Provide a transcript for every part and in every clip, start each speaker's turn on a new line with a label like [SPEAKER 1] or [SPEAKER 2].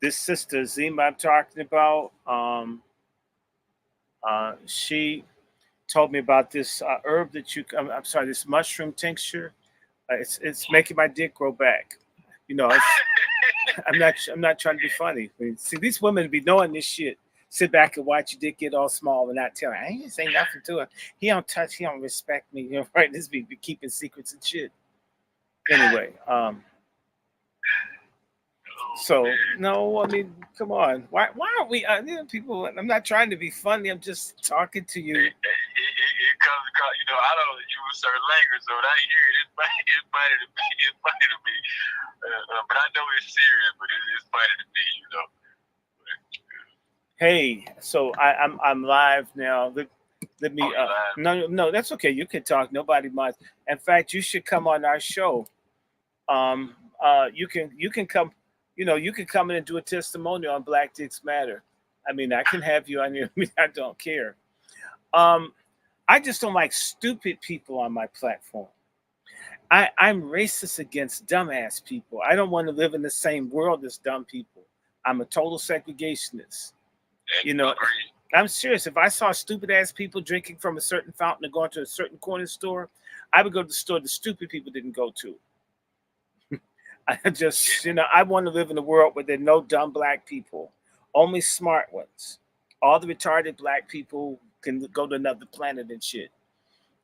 [SPEAKER 1] This sister Zima I'm talking about, she told me about this herb that I'm sorry, this mushroom tincture. It's making my dick grow back. You know, I'm not trying to be funny. I mean, see, these women be knowing this shit. Sit back and watch your dick get all small and not tell. I ain't saying nothing to him. He don't touch. He don't respect me. You know, right? This be keeping secrets and shit. Anyway, so no, I mean, come on. Why aren't we? People. I'm not trying to be funny. I'm just talking to you.
[SPEAKER 2] It comes across, I don't use certain language, so when I hear it, it's funny to me. It's funny to me. But I know it's serious, but it's funny to me.
[SPEAKER 1] Hey, so I'm live now. Let me. No, that's okay. You can talk. Nobody minds. In fact, you should come on our show. You can come. You can come in and do a testimonial on Black Dicks Matter. I mean, I can have you on here. I mean, I don't care. I just don't like stupid people on my platform. I'm racist against dumbass people. I don't want to live in the same world as dumb people. I'm a total segregationist. I'm serious. If I saw stupid ass people drinking from a certain fountain and going to a certain corner store, I would go to the store the stupid people didn't go to. I just, I want to live in a world where there are no dumb black people, only smart ones. All the retarded black people can go to another planet and shit.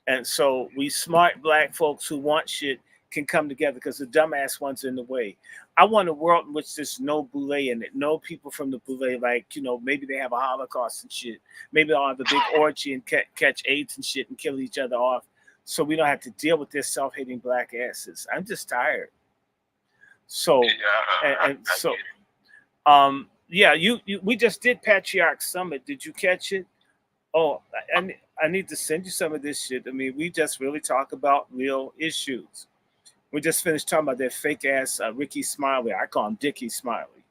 [SPEAKER 1] And so we smart black folks who want shit can come together because the dumbass ones are in the way. I want a world in which there's no boule in it, no people from the boule, like, maybe they have a Holocaust and shit. Maybe they'll have a big orgy and catch AIDS and shit and kill each other off so we don't have to deal with their self-hating black asses. I'm just tired. So, yeah, we just did Patriarch Summit. Did you catch it? Oh, I need to send you some of this shit. I mean, we just really talk about real issues. We just finished talking about that fake ass Ricky Smiley. I call him Dickie Smiley.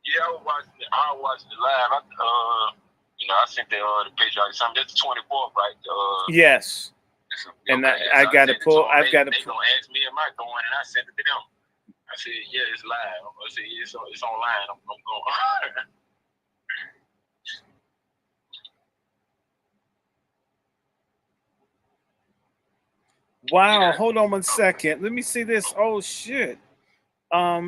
[SPEAKER 2] Yeah, I was watching it live. I sent the picture. That's the 24th, right?
[SPEAKER 1] Yes. And I got to pull. I've got to.
[SPEAKER 2] They gonna ask me, am I going? And I sent it to them. I said, yeah, it's live. I said, yeah, it's online. I'm going.
[SPEAKER 1] Wow, hold on one second. Let me see this. Oh shit. I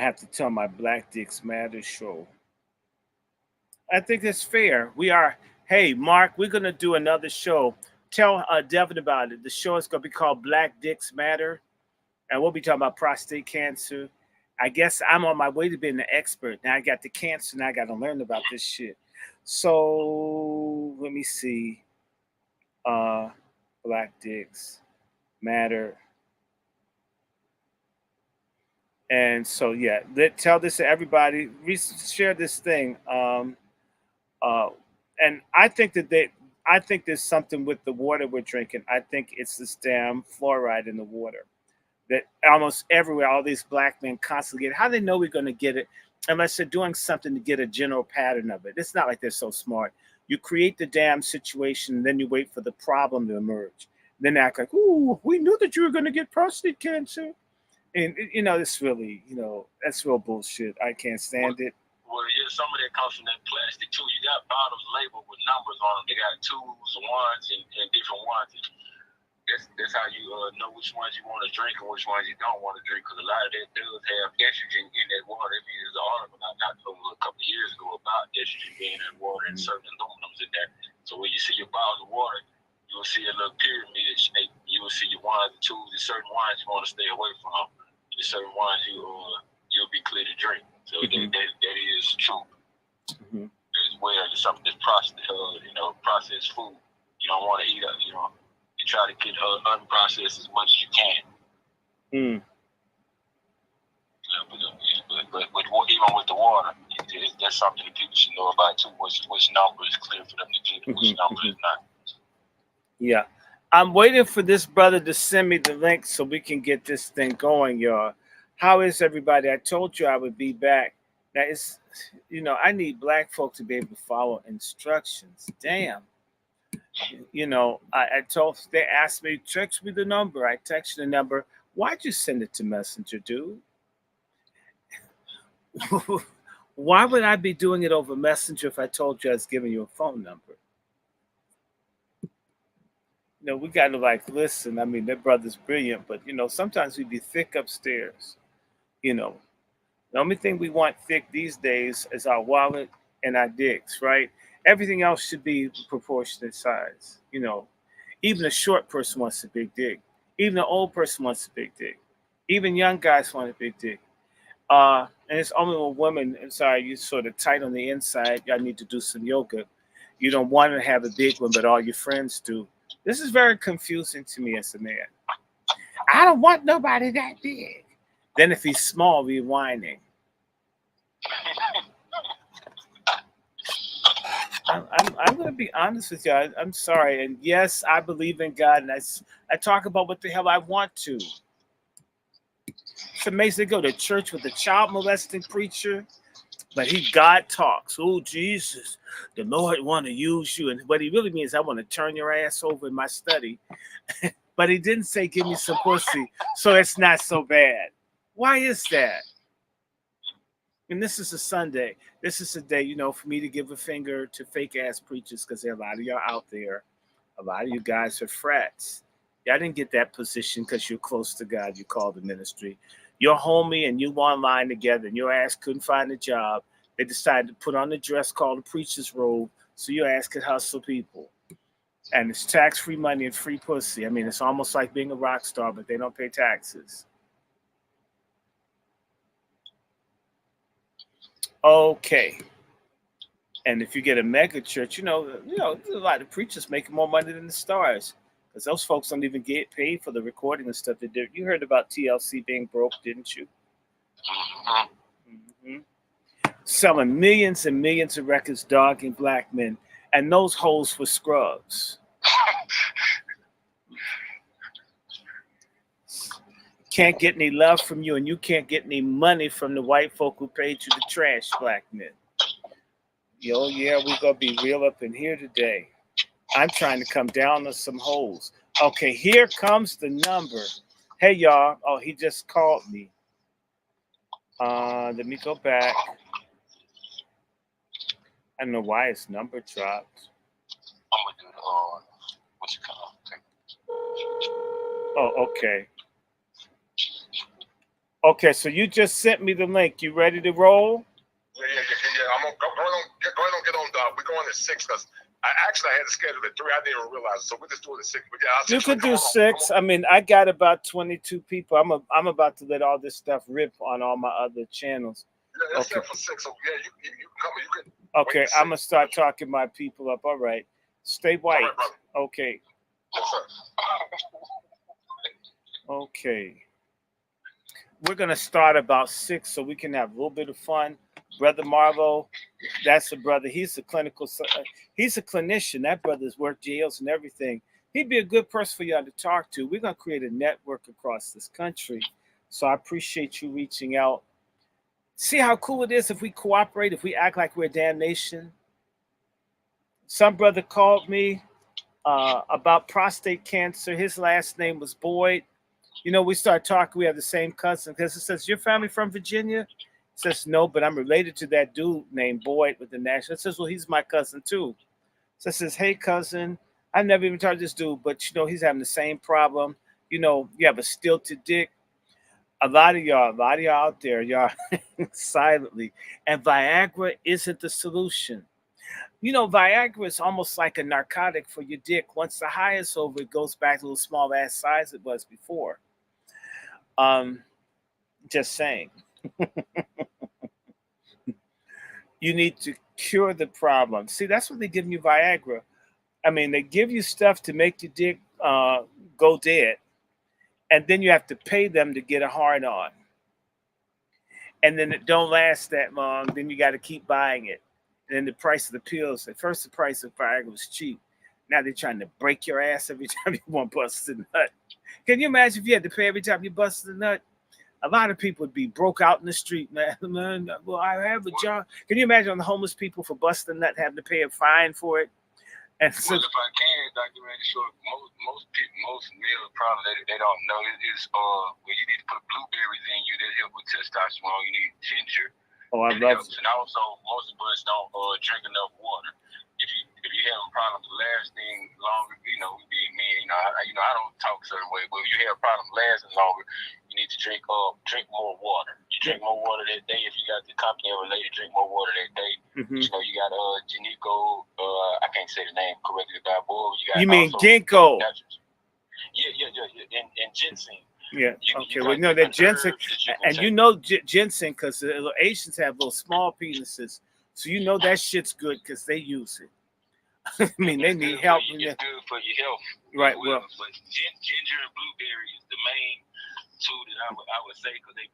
[SPEAKER 1] have to tell my Black Dicks Matter show. I think it's fair. Hey, Mark, we're going to do another show. Tell Devin about it. The show is going to be called Black Dicks Matter, and we'll be talking about prostate cancer. I guess I'm on my way to being an expert. Now I got the cancer, and I got to learn about this shit. So let me see. Black Dicks Matter. And so yeah, tell this to everybody. Share this thing. And I think there's something with the water we're drinking. I think it's this damn fluoride in the water that almost everywhere, all these black men constantly get. How do they know we're going to get it unless they're doing something to get a general pattern of it? It's not like they're so smart. You create the damn situation, and then you wait for the problem to emerge. Then they act like, ooh, we knew that you were going to get prostate cancer. And, it's really, that's real bullshit. I can't stand it.
[SPEAKER 2] Well, yeah, some of that comes from that plastic, too. You got bottles labeled with numbers on them. They got twos, ones, and different ones. That's how you know which ones you want to drink and which ones you don't want to drink, because a lot of that does have estrogen in that water. There's an article I got a couple of years ago about estrogen being in water and certain aluminums in there. So when you see your bottle of water, you will see a little pyramid shape. You will see your ones and twos, and certain ones you want to stay away from. And certain ones you'll be clear to drink. So that is true.
[SPEAKER 1] Mm-hmm.
[SPEAKER 2] As well as something that's processed food. You don't want to eat it. You try to get unprocessed as much as you can.
[SPEAKER 1] Mm.
[SPEAKER 2] But even with the water, that's something that people should know about too. Which number is clear for them to get, and which number is not.
[SPEAKER 1] Yeah, I'm waiting for this brother to send me the link so we can get this thing going, y'all. How is everybody? I told you I would be back. Now it's, I need black folk to be able to follow instructions. Damn. I told, they asked me, text me the number. I texted the number. Why'd you send it to Messenger, dude? Why would I be doing it over Messenger if I told you I was giving you a phone number? We got to listen. I mean, that brother's brilliant, but sometimes we be thick upstairs. You know, the only thing we want thick these days is our wallet and our dicks, right? Everything else should be proportionate size. Even a short person wants a big dick. Even an old person wants a big dick. Even young guys want a big dick. And it's only when women, I'm sorry, you sort of tight on the inside, y'all need to do some yoga. You don't want to have a big one, but all your friends do. This is very confusing to me as a man. I don't want nobody that big. Then if he's small, we're whining. I'm going to be honest with you. I'm sorry. And yes, I believe in God, and I talk about what the hell I want to. It's amazing to go to church with a child molesting preacher, but God talks. Oh, Jesus, the Lord want to use you. And what he really means, I want to turn your ass over in my study. But he didn't say, give me some pussy, so it's not so bad. Why is that? And this is a Sunday. This is a day, for me to give a finger to fake ass preachers, because there are a lot of y'all out there. A lot of you guys are frats. Y'all didn't get that position because you're close to God. You called the ministry. You're homie and you online together, and your ass couldn't find a job. They decided to put on the dress called a preacher's robe so your ass could hustle people. And it's tax-free money and free pussy. I mean, it's almost like being a rock star, but they don't pay taxes. Okay. And if you get a mega church, there's a lot of preachers making more money than the stars, because those folks don't even get paid for the recording and stuff they do. You heard about TLC being broke, didn't you? Mm-hmm. Selling millions and millions of records, dogging black men, and those hoes were scrubs. Can't get any love from you, and you can't get any money from the white folk who paid you to trash black men. Yo, yeah, we're going to be real up in here today. I'm trying to come down on some holes. Okay, here comes the number. Hey, y'all. Oh, he just called me. Let me go back. I don't know why his number dropped.
[SPEAKER 2] I'm going to do what you call it.
[SPEAKER 1] Oh, okay. Okay, so you just sent me the link. You ready to roll?
[SPEAKER 2] Yeah. I'm going to go ahead and get on. We're going at 6 because I had to schedule at 3. I didn't even realize it. So we're just doing it 6. But yeah,
[SPEAKER 1] you could do 6. I mean, I got about 22 people. I'm about to let all this stuff rip on all my other channels.
[SPEAKER 2] Yeah, it's set for 6. So yeah, you can come. You can.
[SPEAKER 1] Okay, I'm gonna start talking my people up. All right, stay white.
[SPEAKER 2] All right,
[SPEAKER 1] okay.
[SPEAKER 2] Yes, sir.
[SPEAKER 1] Okay. We're gonna start about 6 so we can have a little bit of fun. Brother Marlo, that's a brother. He's a clinician. That brother's worked jails and everything. He'd be a good person for y'all to talk to. We're gonna create a network across this country. So I appreciate you reaching out. See how cool it is if we cooperate, if we act like we're a damn nation. Some brother called me about prostate cancer. His last name was Boyd. We start talking. We have the same cousin, because it says, your family from Virginia? It says, no, but I'm related to that dude named Boyd with the national. It says, well, he's my cousin too. So it says, hey, cousin, I never even talked to this dude, but he's having the same problem. You have a stilted dick. A lot of y'all out there, y'all silently. And Viagra isn't the solution. Viagra is almost like a narcotic for your dick. Once the high is over, it goes back to the small ass size it was before. Just saying. You need to cure the problem. See, that's what they give you Viagra. I mean, they give you stuff to make your dick go dead. And then you have to pay them to get a hard on. And then it don't last that long. Then you got to keep buying it. And then the price of the pills. At first, the price of Viagra was cheap. Now they're trying to break your ass every time you want to bust a nut. Can you imagine if you had to pay every time you busted a nut? A lot of people would be broke out in the street, man. Man, well, I have a job. Can you imagine on the homeless people for busting a nut having to pay a fine for it? And so,
[SPEAKER 2] well, if I can, DrRandyShort, most males probably they don't know it is well, you need to put blueberries in you that help with testosterone. You need ginger.
[SPEAKER 1] oh, I
[SPEAKER 2] It
[SPEAKER 1] love
[SPEAKER 2] helps, and also most of us don't drink enough water. If you have a problem lasting longer, we being men, I don't talk a certain way, but if you have a problem lasting longer, you need to drink more water. You drink more water that day. If you got the company of a lady, drink more water that day.
[SPEAKER 1] Mm-hmm.
[SPEAKER 2] You got Janico, I can't say the name correctly, but
[SPEAKER 1] you mean ginkgo?
[SPEAKER 2] Yeah, and ginseng.
[SPEAKER 1] Yeah. Okay. Well, no, that ginseng, and ginseng, because the Asians have those small penises, so that shit's good because they use it. I mean, they need help.
[SPEAKER 2] It's good for your health.
[SPEAKER 1] Right. Well,
[SPEAKER 2] but ginger and blueberry is the main two that I would say because they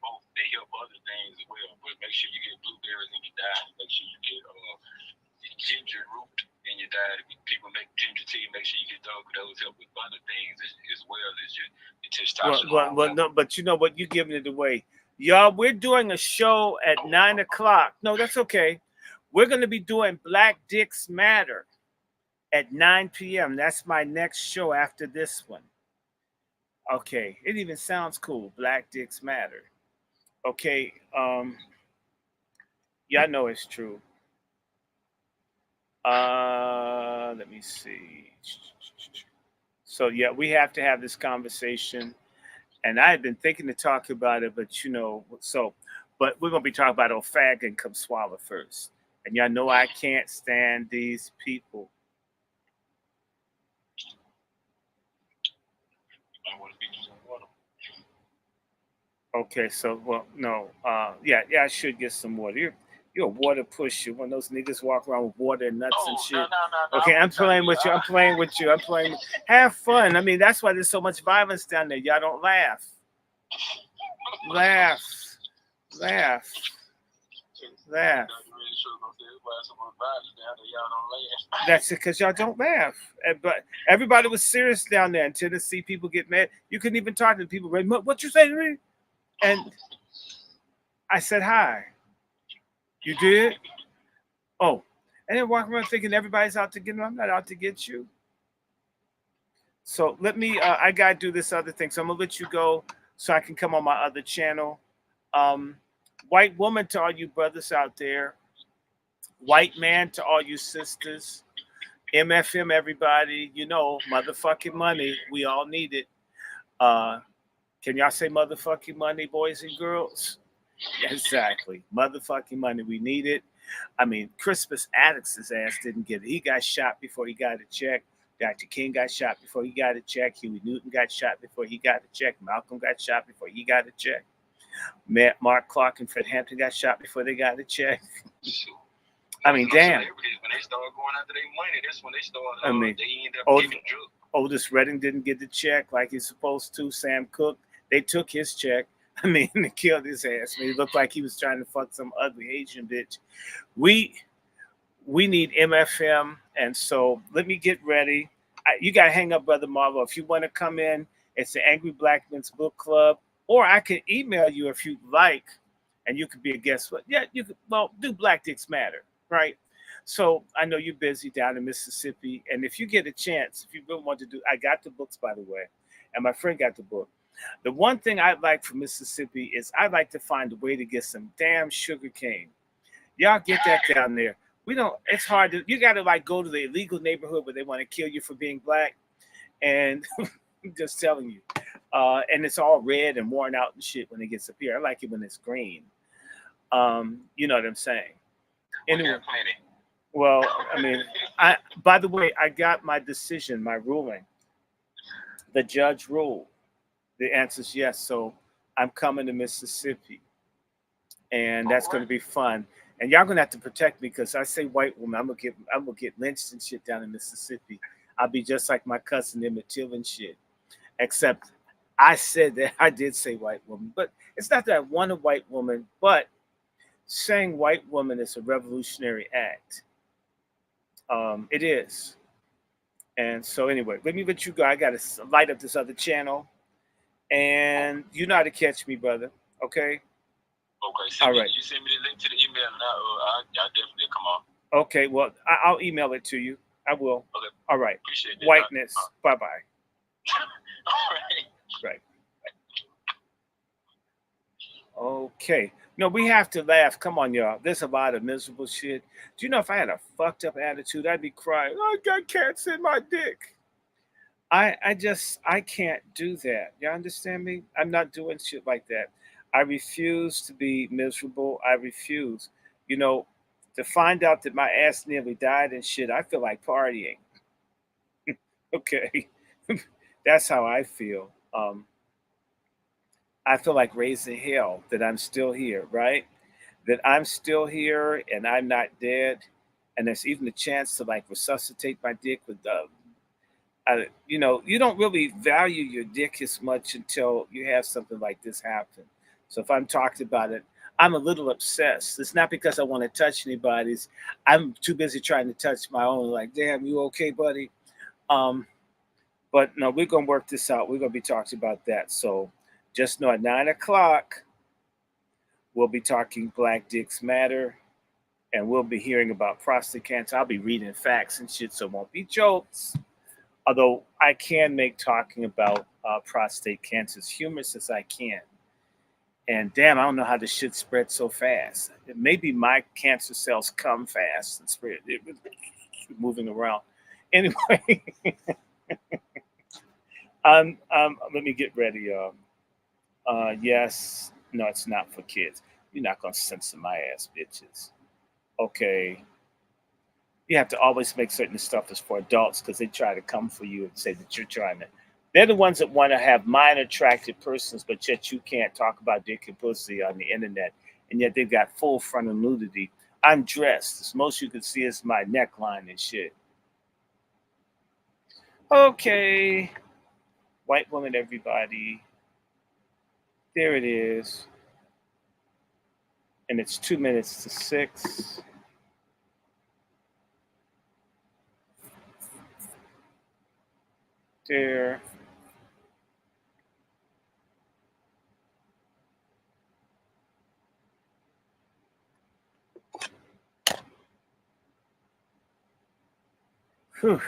[SPEAKER 2] help other things as well. But make sure you get blueberries in your diet. Make sure you get ginger root in your diet. If people make ginger tea, make sure you get those. Those help with other things as well as your testosterone.
[SPEAKER 1] Well, no, but you know what? You're giving it away. Y'all, we're doing a show at 9 o'clock. No, that's okay. We're going to be doing Black Dicks Matter at 9 p.m. That's my next show after this one. Okay. It even sounds cool. Black Dicks Matter. Okay. Y'all know it's true. Let me see. So, yeah, we have to have this conversation. And I had been thinking to talk about it, but but we're going to be talking about Ofaga and Kumswalla first. And y'all know I can't stand these people. Okay, so, well, no. Yeah, I should get some water. You're a water pusher. One of those niggas walk around with water and nuts and shit.
[SPEAKER 2] No.
[SPEAKER 1] Okay, I'm playing with you. Have fun. I mean, that's why there's so much violence down there. Y'all don't laugh. Laugh. That's it, because y'all don't laugh. But everybody was serious down there until to see people get mad. You couldn't even talk to people. What you say to me? And I said hi. You did? Oh, and then walk around thinking everybody's out to get me. I'm not out to get you. So let me, I got to do this other thing. So I'm going to let you go so I can come on my other channel. White woman to all you brothers out there. White man to all you sisters. MFM, everybody. Motherfucking money. We all need it. Can y'all say motherfucking money, boys and girls? Exactly. Motherfucking money. We need it. I mean, Crispus Attucks' ass didn't get it. He got shot before he got a check. Dr. King got shot before he got a check. Huey Newton got shot before he got a check. Malcolm got shot before he got a check. Mark Clark and Fred Hampton got shot before they got a check. I mean, damn.
[SPEAKER 2] When they start going after their money, that's when they start. They end up giving drugs.
[SPEAKER 1] Otis Redding didn't get the check like he's supposed to. Sam Cooke, they took his check. I mean, they killed his ass. I mean, he looked like he was trying to fuck some ugly Asian bitch. We need MFM, and so let me get ready. You got to hang up, Brother Marvel. If you want to come in, it's the Angry Black Men's Book Club, or I can email you if you'd like, and you could be a guest. Yeah, you could. Well, do Black Dicks Matter, right? So I know you're busy down in Mississippi, and if you get a chance, if you really want to do, I got the books, by the way, and my friend got the book. The one thing I'd like from Mississippi is I'd like to find a way to get some damn sugar cane. Y'all get that down there. We don't, it's hard to, you got to like go to the illegal neighborhood where they want to kill you for being black. And I'm just telling you. And it's all red and worn out and shit when it gets up here. I like it when it's green. You know what I'm saying? Anyway, well, I mean, by the way, I got my decision, my ruling. The judge ruled. The answer is yes. So I'm coming to Mississippi, and that's going to be fun. And y'all gonna have to protect me because I say white woman, I'm gonna get lynched and shit down in Mississippi. I'll be just like my cousin Emmett Till and shit. Except I said that I did say white woman, but it's not that I want a white woman, but saying white woman is a revolutionary act. It is. And so anyway, let me let you go. I got to light up this other channel, and you know how to catch me, brother. Okay.
[SPEAKER 2] Okay,
[SPEAKER 1] All right.
[SPEAKER 2] you send me the link to the email, and I'll definitely come on.
[SPEAKER 1] Okay. Well, I'll email it to you. I will.
[SPEAKER 2] Okay.
[SPEAKER 1] All right.
[SPEAKER 2] Appreciate that.
[SPEAKER 1] Whiteness. Bye bye.
[SPEAKER 2] All right.
[SPEAKER 1] Right. Okay. No, we have to laugh. Come on, y'all. There's a lot of miserable shit. Do you know if I had a fucked up attitude, I'd be crying. I got cancer in my dick. I can't do that. You understand me? I'm not doing shit like that. I refuse to be miserable. I refuse. You know, to find out that my ass nearly died and shit, I feel like partying. Okay. That's how I feel. I feel like raising hell that I'm still here, right? That I'm still here and I'm not dead. And there's even a chance to like resuscitate my dick with you know, you don't really value your dick as much until you have something like this happen. So if I'm talking about it, I'm a little obsessed. It's not because I want to touch anybody's. I'm too busy trying to touch my own. Like, damn, you okay, buddy? Um, but no, we're gonna work this out. We're gonna be talking about that. So just know at 9 o'clock we'll be talking Black Dicks Matter, and we'll be hearing about prostate cancer. I'll be reading facts and shit, so it won't be jokes. Although I can make talking about prostate cancer as humorous as I can. And damn, I don't know how this shit spread so fast. Maybe my cancer cells come fast and spread. It was moving around. Anyway, let me get ready, y'all. Yes, no, it's not for kids. You're not gonna censor my ass, bitches. Okay, you have to always make certain stuff is for adults because they try to come for you and say that you're trying to. They're the ones that want to have mind attracted persons, but yet you can't talk about dick and pussy on the internet, and yet they've got full frontal nudity. I'm dressed. As most you can see is my neckline and shit. Okay, white woman, everybody. There it is, and it's 2 minutes to 6. There. Whew.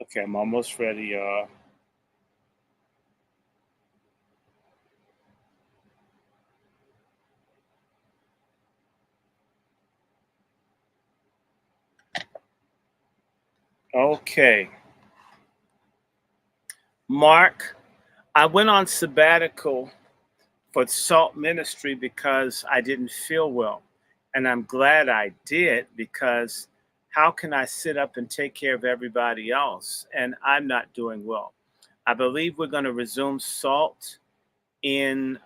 [SPEAKER 1] Okay, I'm almost ready, y'all. Okay. Mark, I went on sabbatical for Salt Ministry because I didn't feel well. And I'm glad I did because how can I sit up and take care of everybody else? And I'm not doing well. I believe we're going to resume Salt in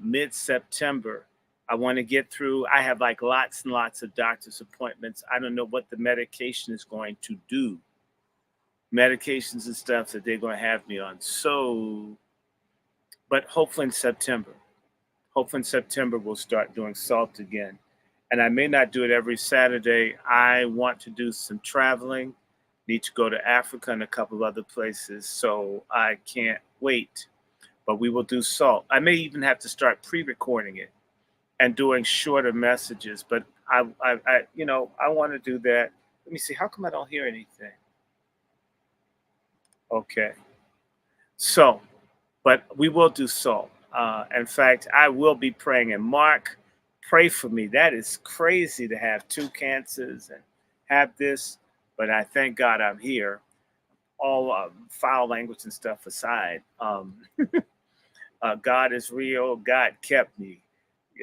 [SPEAKER 1] mid September. I want to get through, I have like lots and lots of doctor's appointments. I don't know what the medication is going to do, medications and stuff that they're going to have me on. So, but hopefully in September. Hopefully in September we'll start doing Salt again. And I may not do it every Saturday. I want to do some traveling, need to go to Africa and a couple of other places. So I can't wait. But we will do Salt. I may even have to start pre-recording it and doing shorter messages. But I want to do that. Let me see. How come I don't hear anything? Okay. So, but we will do Salt. In fact, I will be praying. And Mark, pray for me. That is crazy to have two cancers and have this, but I thank God I'm here. All foul language and stuff aside, God is real. God kept me.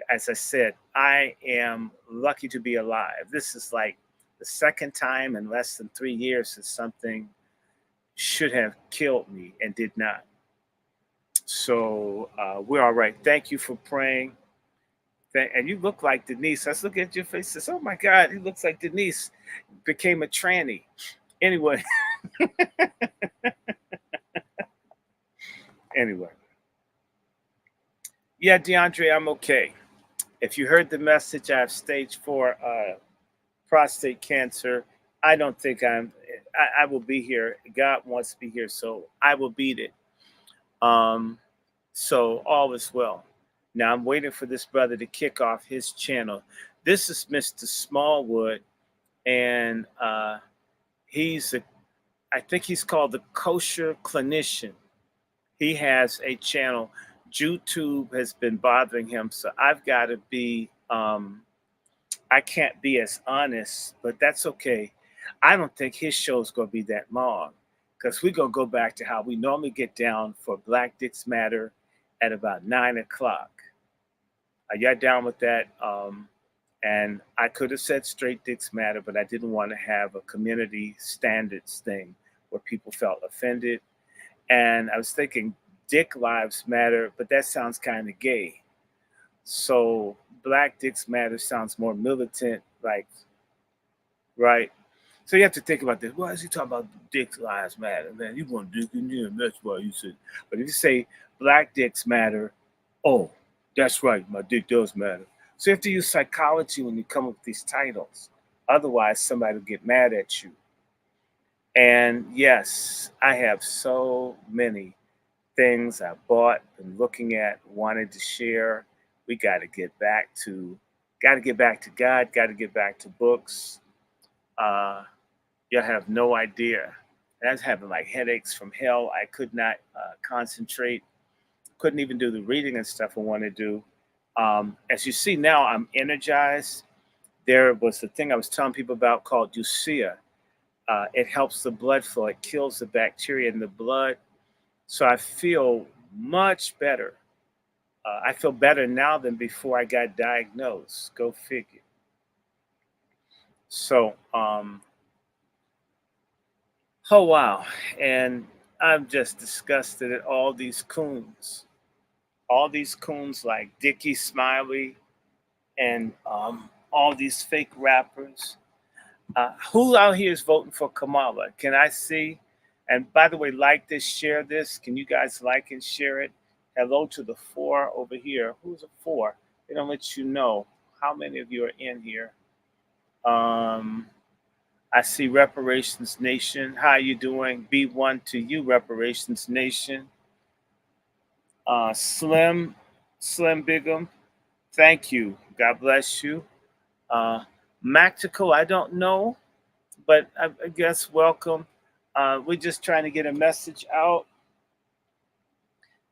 [SPEAKER 1] As I said, I am lucky to be alive. This is like The second time in less than 3 years is something should have killed me and did not. So we're all right. Thank you for praying. And you look like Denise. Let's look at your face. Says, oh my God, he looks like Denise became a tranny. Anyway, anyway. Yeah, DeAndre, I'm okay. If you heard the message, I have stage 4 prostate cancer. I don't think I will be here. God wants to be here, so I will beat it. So all is well. Now I'm waiting for this brother to kick off his channel. This is Mr. Smallwood, and I think he's called the Kosher Clinician. He has a channel. YouTube has been bothering him, so I've got to be. I can't be as honest, but that's okay. I don't think his show is going to be that long because we're going to go back to how we normally get down for Black Dicks Matter at about 9 o'clock. Are y'all down with that? And I could have said Straight Dicks Matter, but I didn't want to have a community standards thing where people felt offended. And I was thinking Dick Lives Matter, but that sounds kind of gay. So Black Dicks Matter sounds more militant, like, right? So you have to think about this. Why is he talking about Dick Lives Matter? Man, you want Dick in there, that's why you said. But if you say Black Dicks Matter, oh, that's right, my dick does matter. So you have to use psychology when you come up with these titles. Otherwise, somebody will get mad at you. And yes, I have so many things I bought, been looking at, wanted to share. We got to get back to God, got to get back to books. You'll have no idea. And I was having like headaches from hell. I could not concentrate. Couldn't even do the reading and stuff I want to do. As you see now, I'm energized. There was the thing I was telling people about called Ducia. It helps the blood flow. It kills the bacteria in the blood. So I feel much better. I feel better now than before I got diagnosed. Go figure. So, oh wow. And I'm just disgusted at all these coons. All these coons like Dickie Smiley and all these fake rappers. Who out here is voting for Kamala? Can I see? And by the way, like this, share this. Can you guys like and share it? Hello to the 4 over here. Who's a 4? They don't let you know how many of you are in here. I see Reparations Nation. How you doing? B1 to you, Reparations Nation. Slim Bigum, thank you. God bless you. Mactico, I don't know, but I guess welcome. We're just trying to get a message out.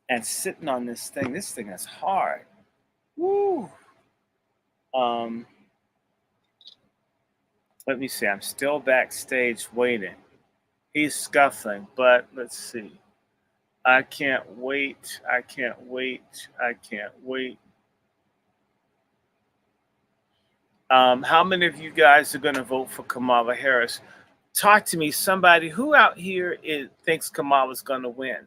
[SPEAKER 1] And sitting on this thing is hard. Woo. Let me see. I'm still backstage waiting. He's scuffling, but let's see. I can't wait. I can't wait. I can't wait. How many of you guys are going to vote for Kamala Harris? Talk to me. Somebody who out here thinks Kamala's going to win.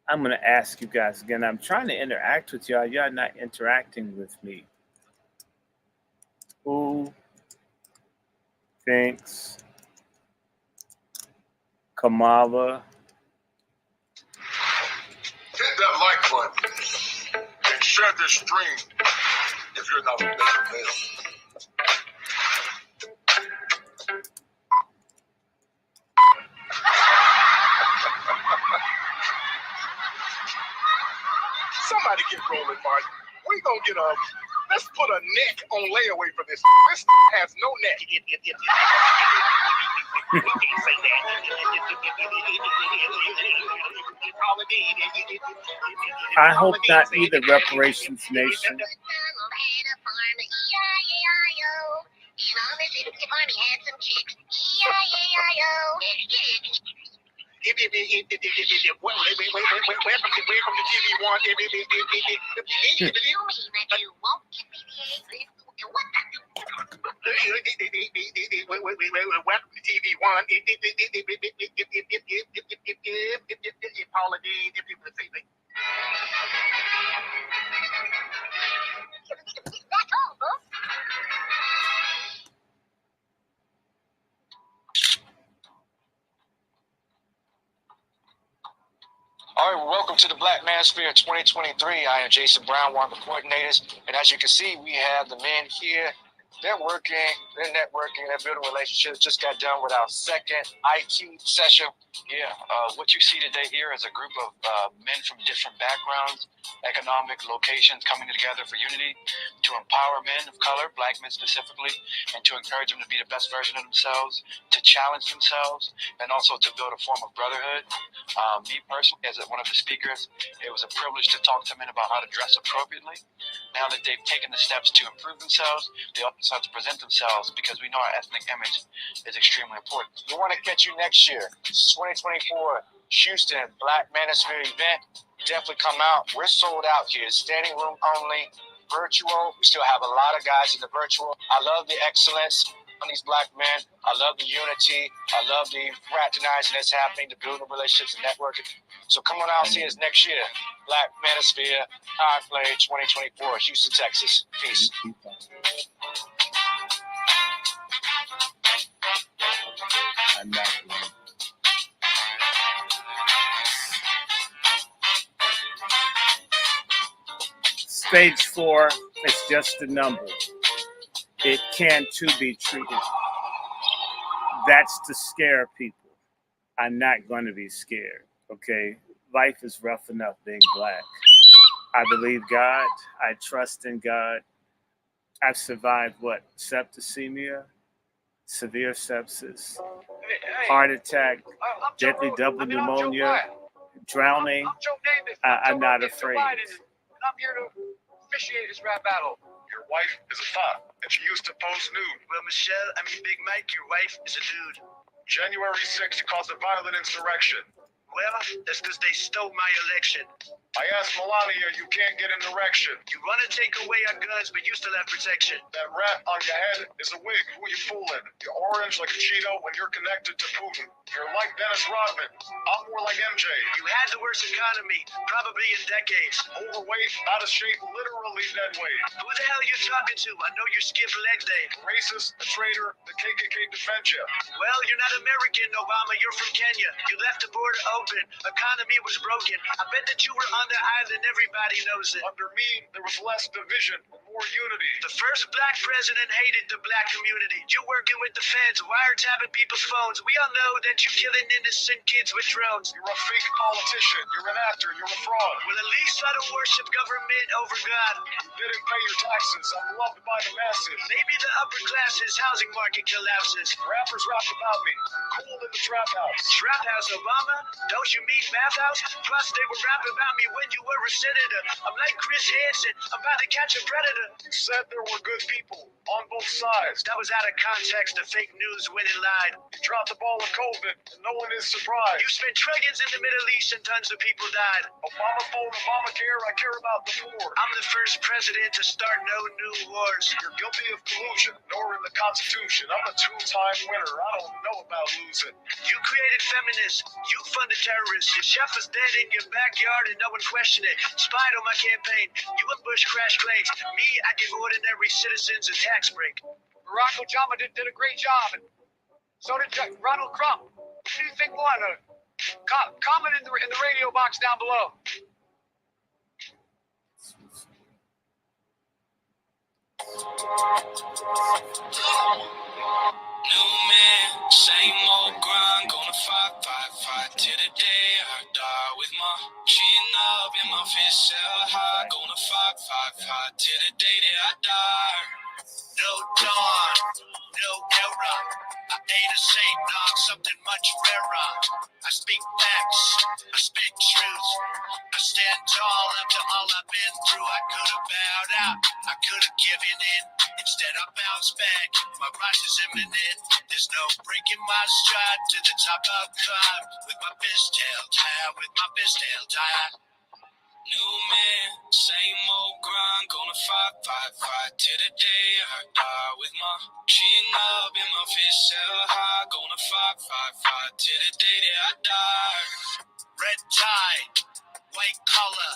[SPEAKER 1] I'm going to ask you guys again. I'm trying to interact with y'all. Y'all not interacting with me. Who thinks Kamala?
[SPEAKER 3] Hit that like button and share this stream if you're not a beta male. Somebody get rolling, Mark. We gonna get let's put a neck on layaway for this. This has no neck. We can't say that.
[SPEAKER 1] I hope not either, Reparations Nation.
[SPEAKER 3] Welcome to TV One. Paula Dean, if you would say that. That's all, bro.
[SPEAKER 4] All right, well, welcome to the Black Manosphere 2023. I am Jason Brown, one of the coordinators. And as you can see, we have the men here. They're working, they're networking, they're building relationships. Just got done with our second IQ session. Yeah, what you see today here is a group of men from different backgrounds, economic locations coming together for unity to empower men of color, black men specifically, and to encourage them to be the best version of themselves, to challenge themselves, and also to build a form of brotherhood. Me personally, as one of the speakers, it was a privilege to talk to men about how to dress appropriately. Now that they've taken the steps to improve themselves, they also have to present themselves because we know our ethnic image is extremely important. We want to catch you next year. 2024 Houston Black Manosphere event. Definitely come out. We're sold out here. Standing room only, virtual. We still have a lot of guys in the virtual. I love the excellence on these black men. I love the unity. I love the fraternizing that's happening, the building relationships and networking. So come on out and see us next year. Black Manosphere Conclave 2024, Houston, Texas. Peace.
[SPEAKER 1] I'm not going. Stage 4 is just a number. It can too be treated. That's to scare people. I'm not going to be scared, okay? Life is rough enough being black. I believe God. I trust in God. I've survived what? Septicemia, severe sepsis, heart attack, deadly double pneumonia, drowning. I'm not afraid.
[SPEAKER 3] I'm here to officiate this rap battle. Your wife is a thought, and she used to post nude. Well, Big Mike, your wife is a dude. January 6th, you caused a violent insurrection. Well, that's because they stole my election. I asked Melania, you can't get an erection. You want to take away our guns, but you still have protection. That rat on your head is a wig. Who are you fooling? You're orange like a Cheeto when you're connected to Putin. You're like Dennis Rodman. I'm more like MJ. You had the worst economy, probably in decades. Overweight, out of shape, literally dead weight. Who the hell are you talking to? I know you skipped leg day. Racist, a traitor, the KKK defend you. Well, you're not American, Obama. You're from Kenya. You left the border open. Economy was broken. I bet that you were on the island. Everybody knows it. Under me, there was less division, more unity. The first black president hated the black community. You working with the feds, wiretapping people's phones. We all know that you're killing innocent kids with drones. You're a fake politician. You're an actor. You're a fraud. Well, at least I don't worship government over God. You didn't pay your taxes. I'm loved by the masses. Maybe the upper classes housing market collapses. Rappers rap about me. Cool in the trap house. Trap house, Obama? Don't you mean math house? Plus, they were rapping about me when you were a senator. I'm like Chris Hansen. I'm about to catch a predator. You said there were good people on both sides. That was out of context. The fake news went and lied. You dropped the ball of COVID, and no one is surprised. You spent trillions in the Middle East, and tons of people died. Obama phone, Obamacare, I care about the poor. I'm the first president to start no new wars. You're guilty of collusion, nor in the Constitution. I'm a two-time winner. I don't know about losing. You created feminists. You funded terrorists. Your chef was dead in your backyard, and no one questioned it. Spied on my campaign. You and Bush crash planes. Me, I give ordinary citizens a tax break. Barack Obama did a great job, and so did Ronald Trump. What do you think won? Comment in the radio box down below.
[SPEAKER 5] New man, same old grind, gonna fight till the day I die with my chin up and my fist held high, gonna fight till the day that I die. No dawn, no era, I ain't a saint, nah, something much rarer. I speak facts, I speak truth, I stand tall after all I've been through. I could have bowed out, I could have given in, instead I bounced back, my rise is imminent. There's no breaking my stride, to the top I'll climb, with my fist held high, with my fist held high. New man, same old grind, gonna fight till the day I die with my chin up in my fist held high, gonna fight till the day that I die.
[SPEAKER 3] Red tie, white collar,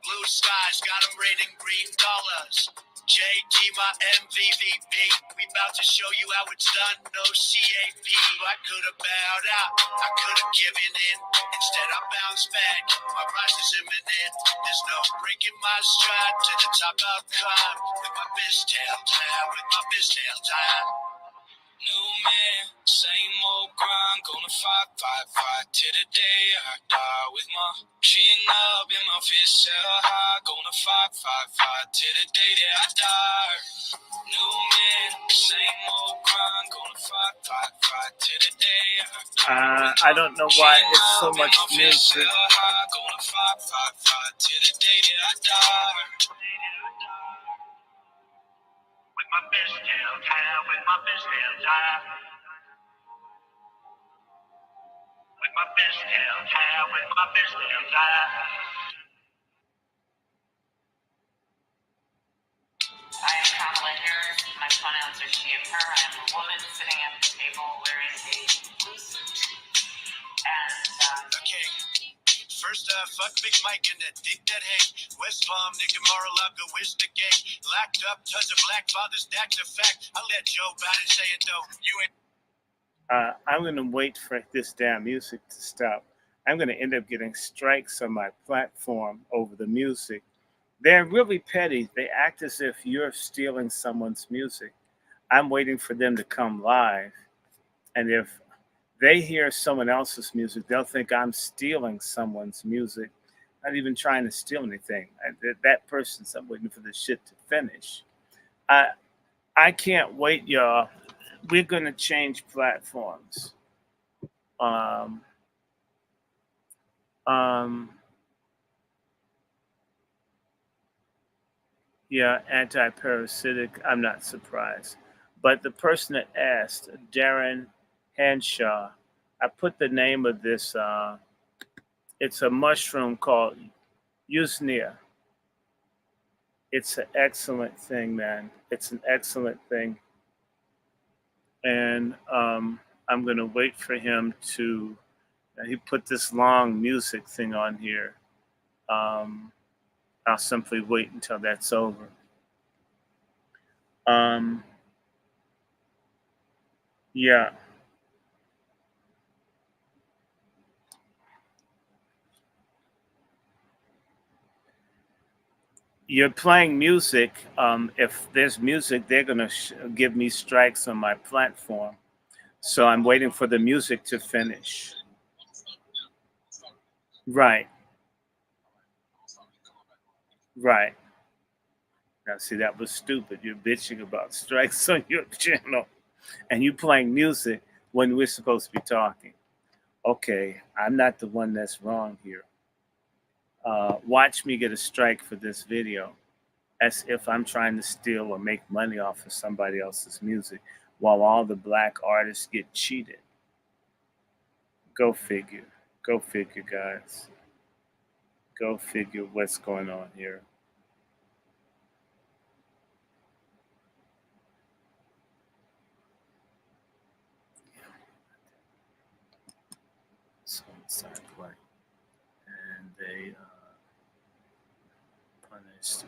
[SPEAKER 3] blue skies, got 'em raining green dollars. JT, my MVVP, we about to show you how it's done, no CAP. I could have bowed out, I could have given in. Instead I bounced back, my rise is imminent. There's no breaking my stride, to the top I've climbed. With my fist held high, with my fist held high.
[SPEAKER 5] New man, same old grind, gonna fight till the day I die with my chin up in my fist held high, gonna fight till the day that I die. New man, same old grind, gonna fight till the day I die.
[SPEAKER 1] I don't know why it's so much music.
[SPEAKER 5] Gonna fight till the day that I die.
[SPEAKER 3] With my fist held high, with my fist held high. With my fist held high, with my fist held high.
[SPEAKER 6] I am Kamala Harris. My pronouns are she and her. I am a woman sitting at the table wearing a blue suit. And
[SPEAKER 3] Okay. First, fuck Big Mike and that dick that hang. West Palm, nigga, Mar-a-Lago is the gang. Locked up, tons of black fathers, that's a fact. I'll let Joe Biden say it though. You ain't.
[SPEAKER 1] I'm going to wait for this damn music to stop. I'm going to end up getting strikes on my platform over the music. They're really petty. They act as if you're stealing someone's music. I'm waiting for them to come live. And if they hear someone else's music, they'll think I'm stealing someone's music. Not even trying to steal anything. That person's, I'm waiting for the shit to finish. I can't wait, y'all. We're going to change platforms. Yeah, anti-parasitic, I'm not surprised. But the person that asked, Darren Hanshaw, I put the name of this, it's a mushroom called Usnea. It's an excellent thing, man. It's an excellent thing. And I'm going to wait for him to, he put this long music thing on here. I'll simply wait until that's over. Yeah. You're playing music. If there's music, they're going to give me strikes on my platform. So I'm waiting for the music to finish. Right. Right. Now, see, that was stupid. You're bitching about strikes on your channel and you playing music when we're supposed to be talking. Okay, I'm not the one that's wrong here. Watch me get a strike for this video as if I'm trying to steal or make money off of somebody else's music while all the black artists get cheated. Go figure. Go figure, guys. Go figure what's going on here. So inside play. And they punished.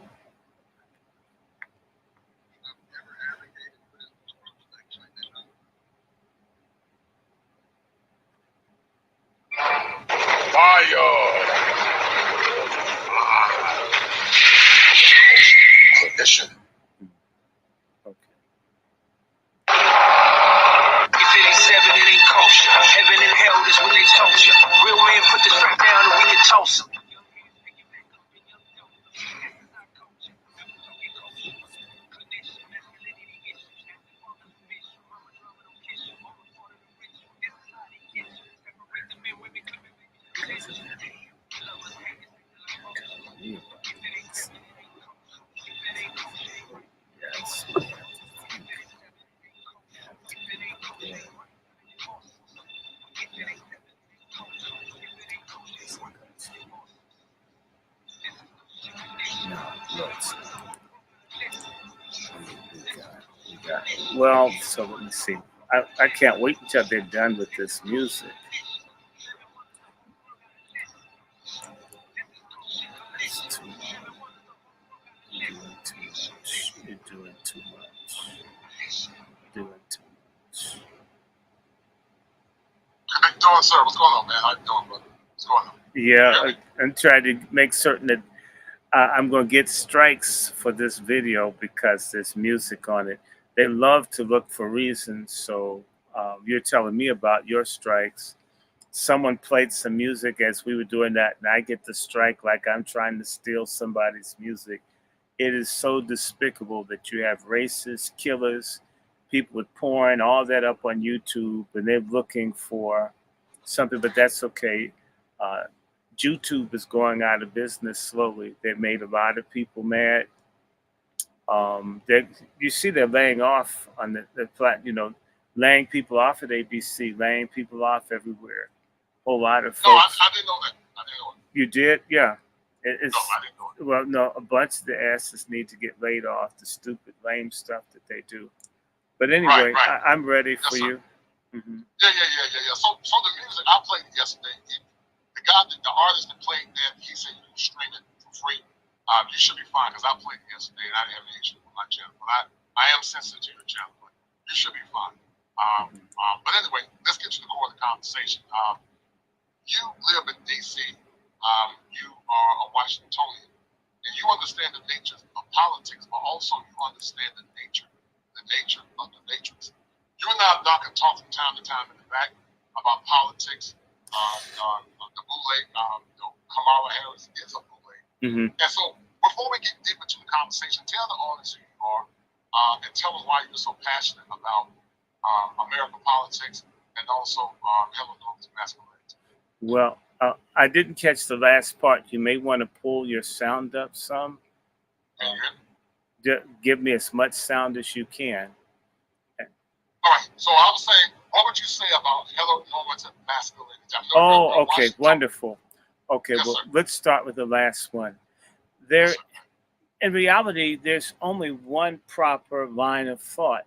[SPEAKER 3] Condition.
[SPEAKER 1] Okay.
[SPEAKER 5] If it ain't seven, it ain't kosher. Heaven and hell is what they told you. Real men put the strap down and we can toss them.
[SPEAKER 1] Well, so let me see. I can't wait until they're done with this music. It's too long. You're doing too much. You're doing too much. Doing too much.
[SPEAKER 3] How you doing, sir? What's going on, man? How you doing, brother? What's going on?
[SPEAKER 1] Yeah, I'm trying to make certain that I'm going to get strikes for this video because there's music on it. They love to look for reasons. So you're telling me about your strikes. Someone played some music as we were doing that, and I get the strike like I'm trying to steal somebody's music. It is so despicable that you have racists, killers, people with porn, all that up on YouTube, and they're looking for something, but that's okay. Uh, YouTube is going out of business slowly. They made a lot of people mad. You see, they're laying off on the plat, laying people off at ABC, laying people off everywhere. Whole lot of
[SPEAKER 3] No, I
[SPEAKER 1] folks.
[SPEAKER 3] didn't know that. I didn't know it.
[SPEAKER 1] You did, yeah.
[SPEAKER 3] No,
[SPEAKER 1] It's
[SPEAKER 3] I didn't know it.
[SPEAKER 1] well, no, a bunch of the asses need to get laid off. The stupid, lame stuff that they do. But anyway,
[SPEAKER 3] Right.
[SPEAKER 1] I'm ready
[SPEAKER 3] Yes,
[SPEAKER 1] for
[SPEAKER 3] sir.
[SPEAKER 1] you. hmm
[SPEAKER 3] Yeah. So the music I played it yesterday. The guy, the artist that played that, he said you can stream it for free. You should be fine because I played it yesterday and I didn't have any issue with my channel. But I am sensitive to your channel, but you should be fine. But anyway, let's get to the core of the conversation. You live in D.C. You are a Washingtonian, and you understand the nature of politics, but also you understand the nature of the matrix. You and I, Doc, can talk from time to time in the back about politics. The bootleg, Kamala Harris is a bootleg.
[SPEAKER 1] hmm
[SPEAKER 3] And so, before we get deep into the conversation, tell the audience who you are, and tell them why you're so passionate about American politics and also Helen Norman's masculinity.
[SPEAKER 1] Well, I didn't catch the last part. You may want to pull your sound up some.
[SPEAKER 3] Can you hear me?
[SPEAKER 1] Give me as much sound as you can.
[SPEAKER 3] All right. So I was saying, what would you say about Helen Norman's masculinity? I know
[SPEAKER 1] Oh,
[SPEAKER 3] you're
[SPEAKER 1] okay,
[SPEAKER 3] Washington.
[SPEAKER 1] wonderful. Okay,
[SPEAKER 3] Yes,
[SPEAKER 1] well,
[SPEAKER 3] sir.
[SPEAKER 1] let's start with the last one.
[SPEAKER 3] Yes, sir.
[SPEAKER 1] In reality, there's only one proper line of thought,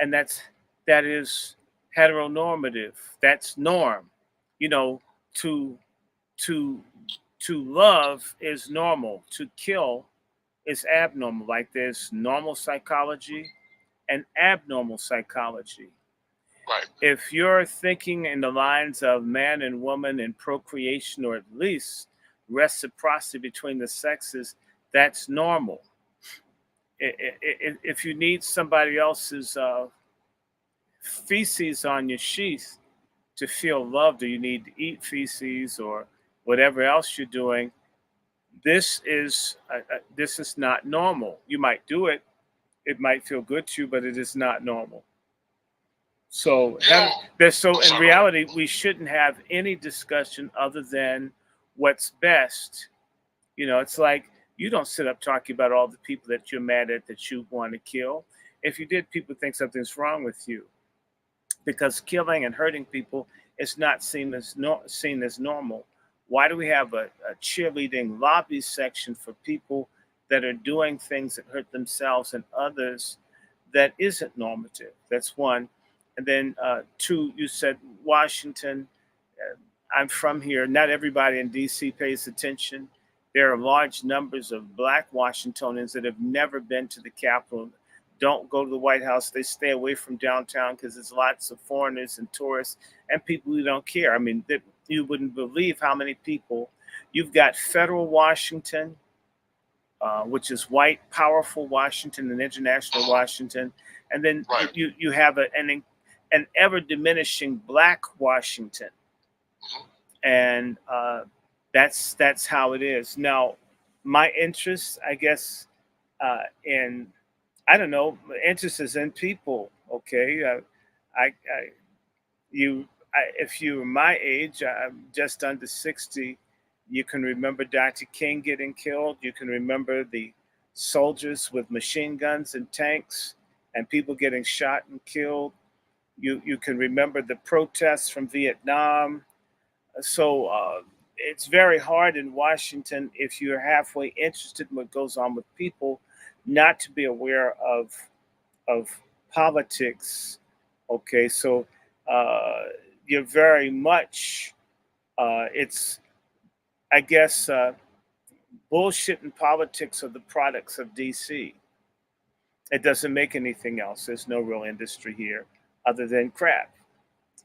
[SPEAKER 1] and that is heteronormative. That's norm. You know, to to to love is normal. To kill is abnormal. Like there's normal psychology and abnormal psychology.
[SPEAKER 3] Right.
[SPEAKER 1] If you're thinking in the lines of man and woman and procreation, or at least reciprocity between the sexes, that's normal. If you need somebody else's feces on your sheath to feel loved, or you need to eat feces or whatever else you're doing, this is not normal. You might do it; it might feel good to you, but it is not normal. So,
[SPEAKER 3] Yeah.
[SPEAKER 1] so in reality, we shouldn't have any discussion other than what's best. It's like you don't sit up talking about all the people that you're mad at that you want to kill. If you did, people think something's wrong with you, because killing and hurting people is not seen as normal. Why do we have a cheerleading lobby section for people that are doing things that hurt themselves and others that isn't normative? That's one. And then two, you said Washington. I'm from here. Not everybody in DC pays attention. There are large numbers of Black Washingtonians that have never been to the Capitol, don't go to the White House. They stay away from downtown because there's lots of foreigners and tourists and people who don't care. I mean, you wouldn't believe how many people. You've got federal Washington, which is white, powerful Washington, and international Washington. And then
[SPEAKER 3] Right.
[SPEAKER 1] you have an ever diminishing Black Washington. And that's how it is. Now, my interest, I guess, in I don't know, interest is in people. Okay, if you're my age, I'm just under 60. You can remember Dr. King getting killed. You can remember the soldiers with machine guns and tanks, and people getting shot and killed. You can remember the protests from Vietnam. So it's very hard in Washington, if you're halfway interested in what goes on with people, not to be aware of politics. Okay, so you're very much, it's, I guess, bullshit and politics are the products of DC. It doesn't make anything else. There's no real industry here other than crap,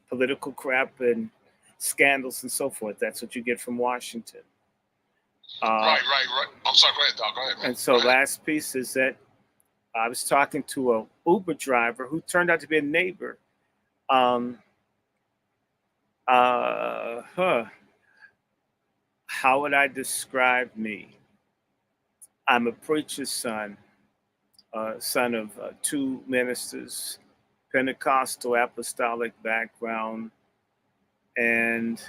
[SPEAKER 1] political crap and scandals and so forth. That's what you get from Washington.
[SPEAKER 3] Right. I'm sorry. Go ahead, Doc. Go ahead, man.
[SPEAKER 1] And so, last piece is that I was talking to a Uber driver who turned out to be a neighbor. Um, huh. How would I describe me? I'm a preacher's son, son of two ministers, Pentecostal apostolic background, and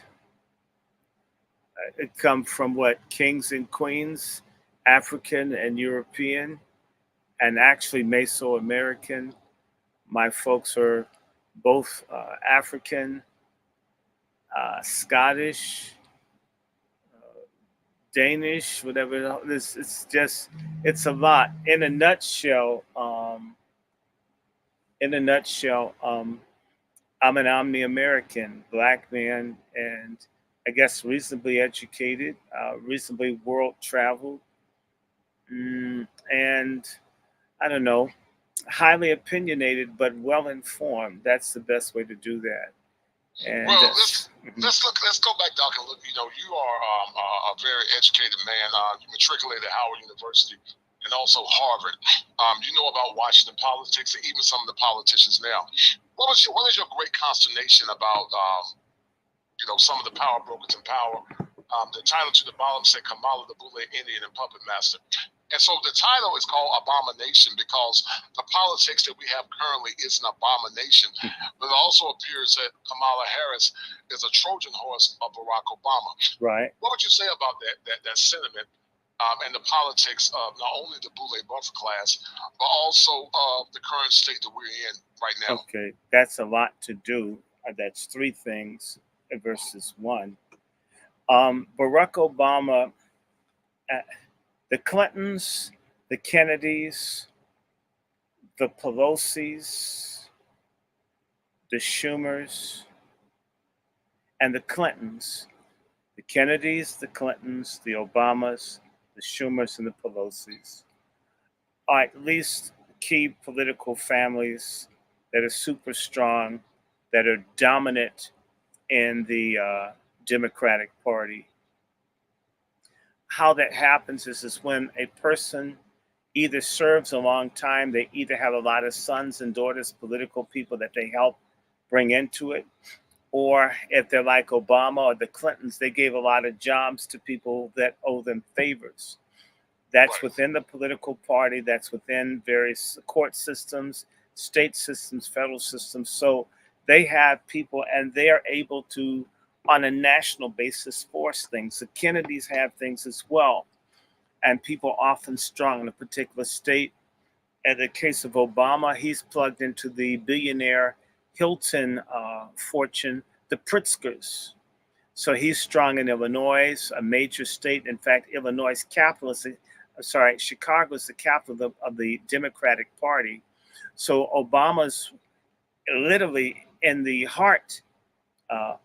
[SPEAKER 1] it come from what, kings and queens, African and European, and actually Mesoamerican. My folks are both African, Scottish, Danish, whatever. It's a lot. In a nutshell, I'm an omni-American, black man, and I guess reasonably educated, reasonably world traveled, and I don't know, highly opinionated but well informed. That's the best way to do that. And
[SPEAKER 3] Well, let's go back, Doc, and look. You know, you are a very educated man. You matriculated at Howard University and also Harvard. You know about Washington politics and even some of the politicians now. What is your great consternation about some of the power brokers in power? The title to the bottom said Kamala the Boule Indian and Puppet Master. And so the title is called Abomination because the politics that we have currently is an abomination. But it also appears that Kamala Harris is a Trojan horse of Barack Obama.
[SPEAKER 1] right.
[SPEAKER 3] What would you say about that sentiment and the politics of not only the Boule buffer class, but also of the current state that we're in right now?
[SPEAKER 1] Okay, that's a lot to do. That's three things versus one. Barack Obama, the Clintons, the Kennedys, the Pelosi's, the Schumers, and the Clintons, the Kennedys, the Clintons, the Obamas, the Schumers, and the Pelosi's, are at least key political families that are super strong, that are dominant in the Democratic Party. How that happens is when a person either serves a long time, they either have a lot of sons and daughters, political people that they help bring into it, or if they're like Obama or the Clintons, they gave a lot of jobs to people that owe them favors. That's within the political party, that's within various court systems, state systems, federal systems. So they have people and they are able to, on a national basis, force things. The Kennedys have things as well. And people often strong in a particular state. In the case of Obama, he's plugged into the billionaire Hilton fortune, the Pritzkers. So he's strong in Illinois, a major state. In fact, Illinois' capital is, Chicago is the capital of the Democratic Party. So Obama's literally in the heart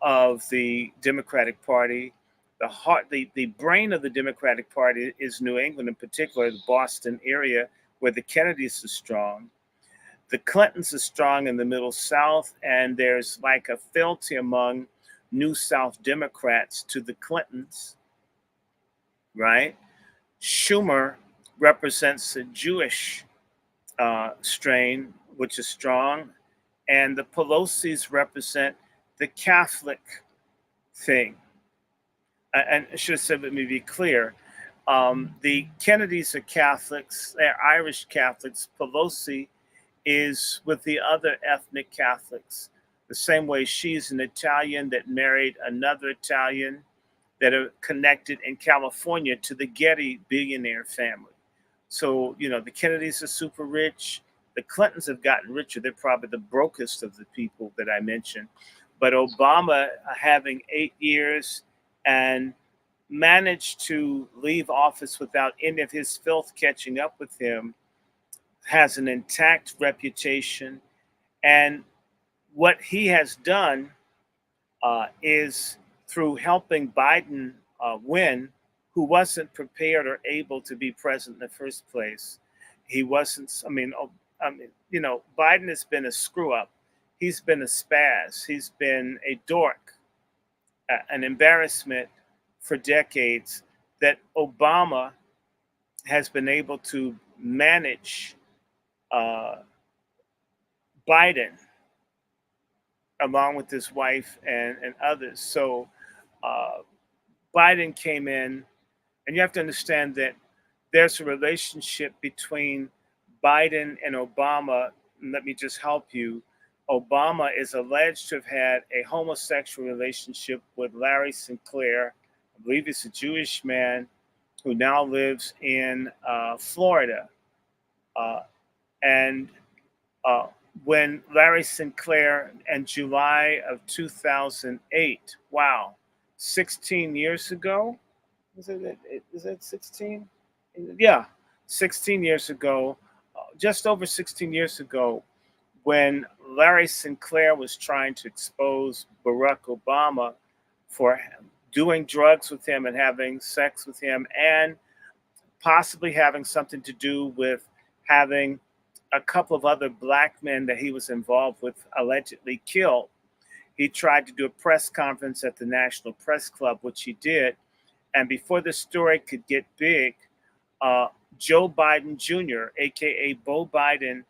[SPEAKER 1] of the Democratic Party. The brain of the Democratic Party is New England, in particular, the Boston area, where the Kennedys are strong. The Clintons are strong in the Middle South, and there's like a fealty among New South Democrats to the Clintons, right? Schumer represents the Jewish strain, which is strong, and the Pelosi's represent the Catholic thing. And I should have said, let me be clear. The Kennedys are Catholics, they're Irish Catholics. Pelosi is with the other ethnic Catholics, the same way she's an Italian that married another Italian that are connected in California to the Getty billionaire family. So, the Kennedys are super rich. The Clintons have gotten richer. They're probably the brokest of the people that I mentioned. But Obama, having 8 years and managed to leave office without any of his filth catching up with him, has an intact reputation. And what he has done is through helping Biden win, who wasn't prepared or able to be president in the first place. He wasn't. Biden has been a screw up. He's been a spaz. He's been a dork, an embarrassment for decades. That Obama has been able to manage uh, Biden along with his wife and others. So uh, Biden came in, and you have to understand that there's a relationship between Biden and Obama. And let me just help you. Obama is alleged to have had a homosexual relationship with Larry Sinclair. I believe he's a Jewish man who now lives in Florida. And when Larry Sinclair in July of 2008, wow, 16 years ago, is it 16? Yeah, 16 years ago, just over 16 years ago, when Larry Sinclair was trying to expose Barack Obama for doing drugs with him and having sex with him, and possibly having something to do with having a couple of other black men that he was involved with allegedly killed. He tried to do a press conference at the National Press Club, which he did. And before the story could get big, uh, Joe Biden Jr., aka Beau Biden,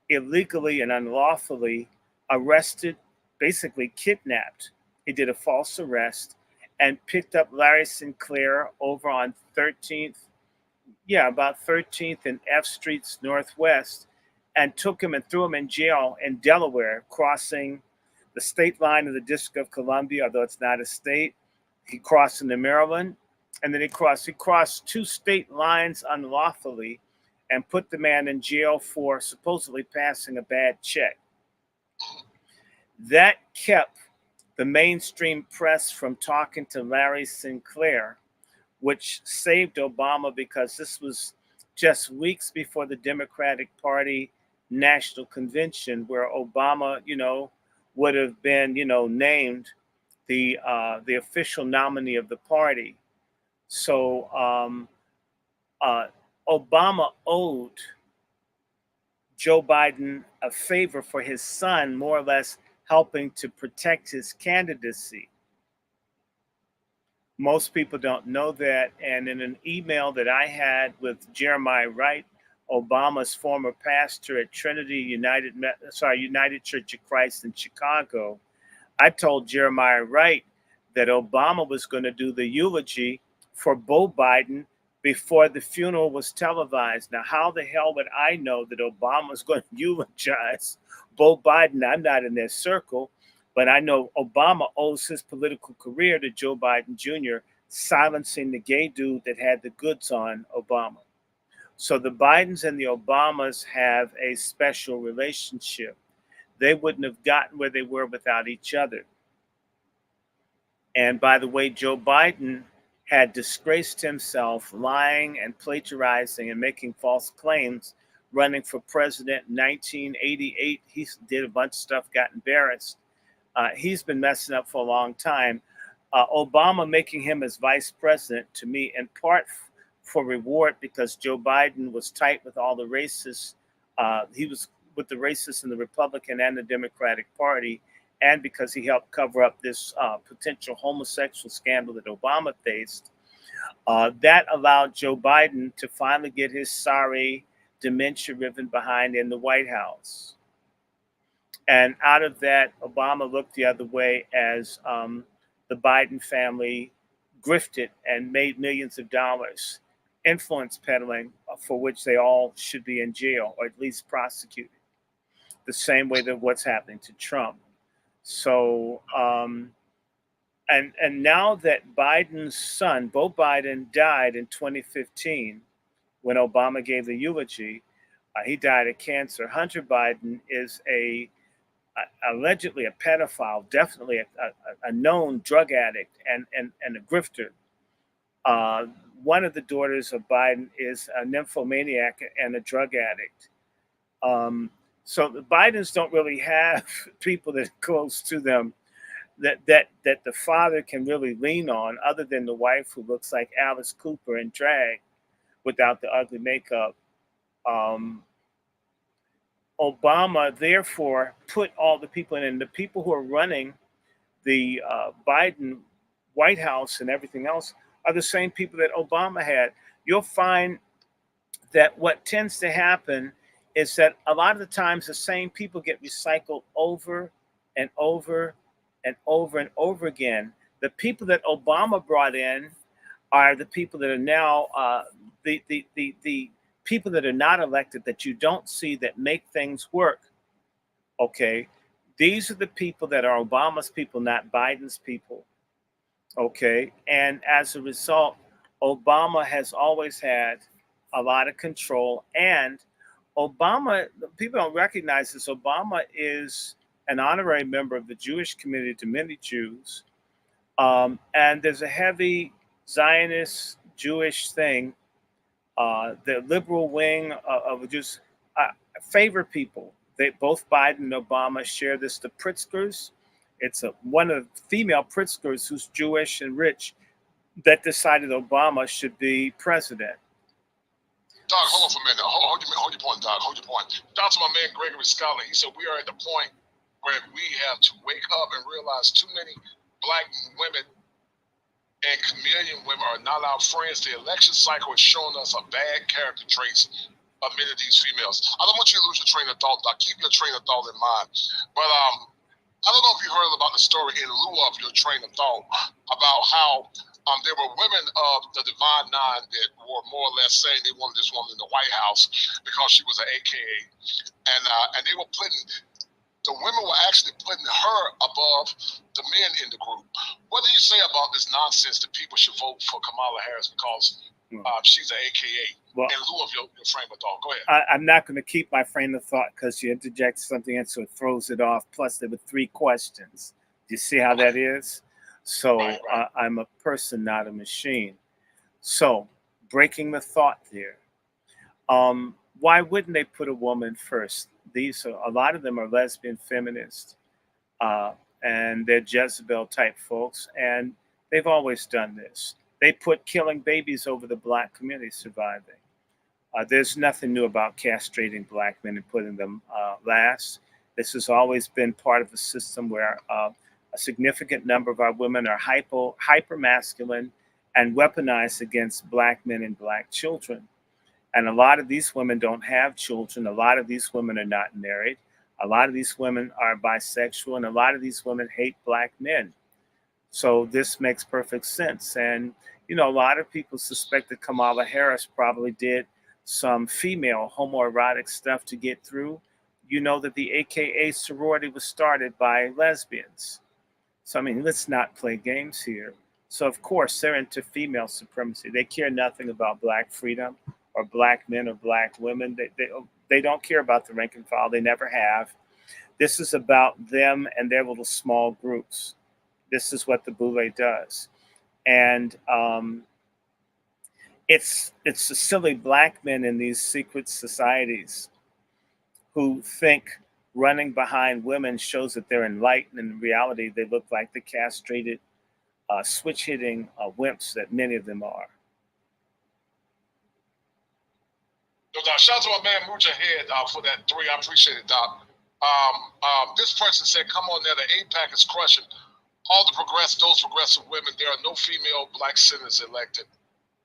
[SPEAKER 1] illegally and unlawfully arrested, basically kidnapped. He did a false arrest and picked up Larry Sinclair over on 13th, yeah, about 13th and F Streets Northwest, and took him and threw him in jail in Delaware, crossing the state line of the District of Columbia, although it's not a state. He crossed into Maryland, and then he crossed two state lines unlawfully and put the man in jail for supposedly passing a bad check. That kept the mainstream press from talking to Larry Sinclair, which saved Obama because this was just weeks before the Democratic Party national convention, where Obama, would have been, named the official nominee of the party. So Obama owed Joe Biden a favor for his son, more or less helping to protect his candidacy. Most people don't know that. And in an email that I had with Jeremiah Wright, Obama's former pastor at United Church of Christ in Chicago, I told Jeremiah Wright that Obama was going to do the eulogy for Beau Biden before the funeral was televised. Now, how the hell would I know that Obama was going to eulogize Beau Biden? I'm not in their circle. But I know Obama owes his political career to Joe Biden Jr. silencing the gay dude that had the goods on Obama. So the Bidens and the Obamas have a special relationship. They wouldn't have gotten where they were without each other. And by the way, Joe Biden had disgraced himself, lying and plagiarizing and making false claims, running for president in 1988. He did a bunch of stuff, got embarrassed. He's been messing up for a long time. Obama making him as vice president, to me, in part for reward, because Joe Biden was tight with all the racists. He was with the racists in the Republican and the Democratic Party, and because he helped cover up this potential homosexual scandal that Obama faced. That allowed Joe Biden to finally get his sorry dementia ribbon behind in the White House. And out of that, Obama looked the other way as the Biden family grifted and made millions of dollars, influence peddling, for which they all should be in jail or at least prosecuted, the same way that what's happening to Trump. So, and now that Biden's son, Beau Biden, died in 2015, when Obama gave the eulogy, he died of cancer. Hunter Biden is allegedly a pedophile, definitely a known drug addict and a grifter. One of the daughters of Biden is a nymphomaniac and a drug addict. So the Bidens don't really have people that are close to them that the father can really lean on, other than the wife who looks like Alice Cooper in drag without the ugly makeup. Um, Obama therefore put all the people in, and the people who are running the Biden White House and everything else are the same people that Obama had. You'll find that what tends to happen is that a lot of the times the same people get recycled over and over and over and over again. The people that Obama brought in are the people that are now the people that are not elected, that you don't see, that make things work. Okay, these are the people that are Obama's people, not Biden's people. Okay, and as a result, Obama has always had a lot of control. And Obama, people don't recognize this, Obama is an honorary member of the Jewish community to many Jews. And there's a heavy Zionist Jewish thing. The liberal wing of the Jews favor people. They, both Biden and Obama share this. The Pritzkers, it's one of the female Pritzkers who's Jewish and rich that decided Obama should be president.
[SPEAKER 7] Doc, hold on for a minute. Hold your point, Doc. Hold your point. Shout out to my man Gregory Scotland. He said we are at the point where we have to wake up and realize too many black women and chameleon women are not our friends. The election cycle has shown us a bad character traits of many of these females. I don't want you to lose your train of thought, Doc. Keep your train of thought in mind. But I don't know if you heard about the story in lieu of your train of thought about how there were women of the Divine Nine that were more or less saying they wanted this woman in the White House because she was an AKA. And they were putting, the women were actually putting her above the men in the group. What do you say about this nonsense that people should vote for Kamala Harris because she's an AKA? Well, in lieu of your frame of thought. Go ahead.
[SPEAKER 1] I'm not going to keep my frame of thought because you interject something in, so it throws it off. Plus, there were 3 questions. Do you see how that is? So
[SPEAKER 7] Right.
[SPEAKER 1] I'm a person, not a machine. So breaking the thought there. Why wouldn't they put a woman first? These are, a lot of them are lesbian feminists, and they're Jezebel type folks, and they've always done this. They put killing babies over the black community surviving. There's nothing new about castrating black men and putting them last. This has always been part of a system where a significant number of our women are hyper masculine and weaponized against black men and black children. And a lot of these women don't have children. A lot of these women are not married. A lot of these women are bisexual, and a lot of these women hate black men. So this makes perfect sense. And, you know, a lot of people suspect that Kamala Harris probably did some female homoerotic stuff to get through. You know that the AKA sorority was started by lesbians. So, I mean, let's not play games here. So, of course, they're into female supremacy. They care nothing about black freedom or black men or black women. They don't care about the rank and file. They never have. This is about them and their little small groups. This is what the boule does. And it's the silly black men in these secret societies who think running behind women shows that they're enlightened. In reality, they look like the castrated, switch-hitting wimps that many of them are.
[SPEAKER 7] So, Doc, shout out to my man Mujahid for that 3. I appreciate it, Doc. This person said, come on there, the APAC is crushing. All those progressive women, there are no female black senators elected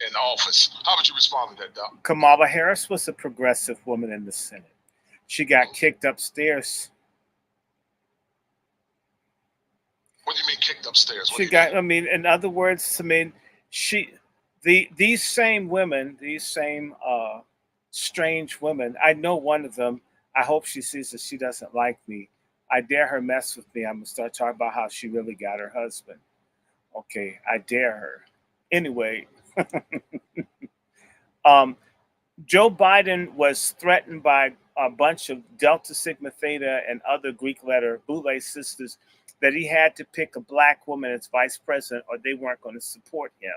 [SPEAKER 7] in office. How would you respond to that, Doc?
[SPEAKER 1] Kamala Harris was a progressive woman in the Senate. She got kicked upstairs.
[SPEAKER 7] What do you mean kicked upstairs?
[SPEAKER 1] She got, I mean, in other words, I mean, these same women, these same strange women, I know one of them, I hope she sees that she doesn't like me. I dare her mess with me. I'm going to start talking about how she really got her husband. Okay, I dare her. Anyway, Joe Biden was threatened by a bunch of Delta Sigma Theta and other Greek letter Boule sisters that he had to pick a black woman as vice president or they weren't going to support him.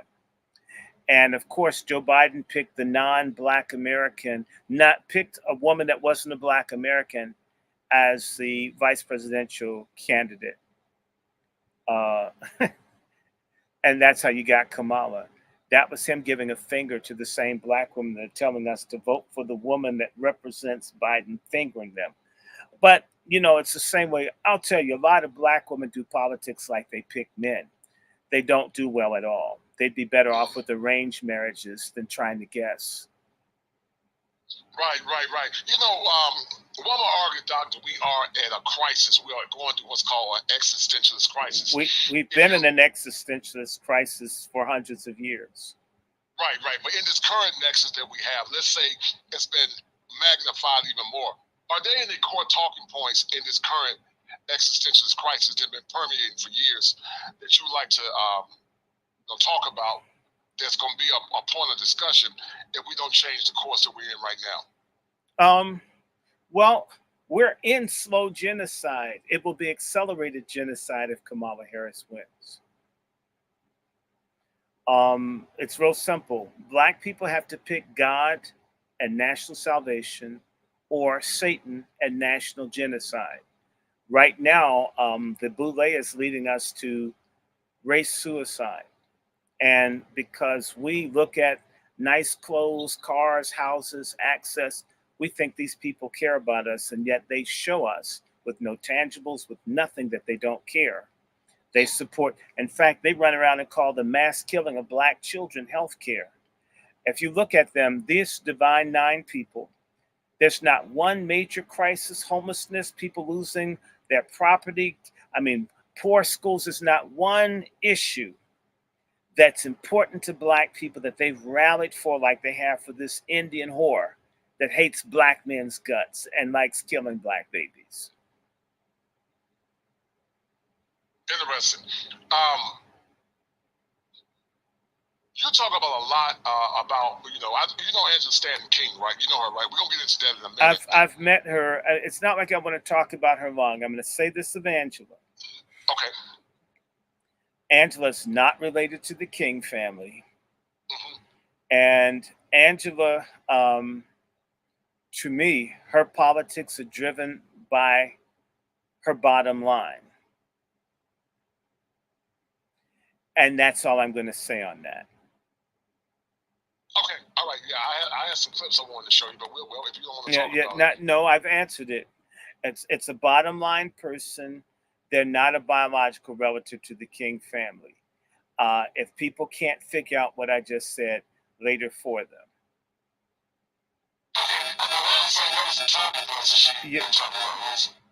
[SPEAKER 1] And of course, Joe Biden picked the non-black American, picked a woman that wasn't a black American as the vice presidential candidate. Uh, and that's how you got Kamala. That was him giving a finger to the same black women that are telling us to vote for the woman that represents Biden, fingering them. But, you know, it's the same way. I'll tell you, a lot of black women do politics like they pick men. They don't do well at all. They'd be better off with arranged marriages than trying to guess.
[SPEAKER 7] Right. You know, one will argue, Doctor, we are at a crisis. We are going through what's called an existentialist crisis.
[SPEAKER 1] We've been in an existentialist crisis for hundreds of years.
[SPEAKER 7] Right. But in this current nexus that we have, let's say it's been magnified even more. Are there any core talking points in this current existentialist crisis that have been permeating for years that you would like to talk about? There's going to be a point of discussion if we don't change the course that we're in right now.
[SPEAKER 1] Well, we're in slow genocide. It will be accelerated genocide if Kamala Harris wins. It's real simple. Black people have to pick God and national salvation or Satan and national genocide. Right now, the boule is leading us to race suicide. And because we look at nice clothes, cars, houses, access, we think these people care about us, and yet they show us with no tangibles, with nothing, that they don't care. They support, in fact, they run around and call the mass killing of black children health care. If you look at them, these Divine Nine people, there's not one major crisis, homelessness, people losing their property. I mean, poor schools, there's not one issue that's important to black people that they've rallied for like they have for this Indian whore that hates black men's guts and likes killing black babies.
[SPEAKER 7] Interesting. You talk about a lot about, you know Angela Stanton King, right? You know her, right? We're going to get into that in a minute.
[SPEAKER 1] I've met her. It's not like I want to talk about her long. I'm going to say this of Angela.
[SPEAKER 7] Okay.
[SPEAKER 1] Angela's not related to the King family.
[SPEAKER 7] Mm-hmm.
[SPEAKER 1] And Angela, to me, her politics are driven by her bottom line. And that's all I'm going to say on that.
[SPEAKER 7] Okay, all right. Yeah, I have some clips I wanted to show you, but we'll if you don't want to talk about it.
[SPEAKER 1] No, I've answered it. It's a bottom line person. They're not a biological relative to the King family. If people can't figure out what I just said, later for them.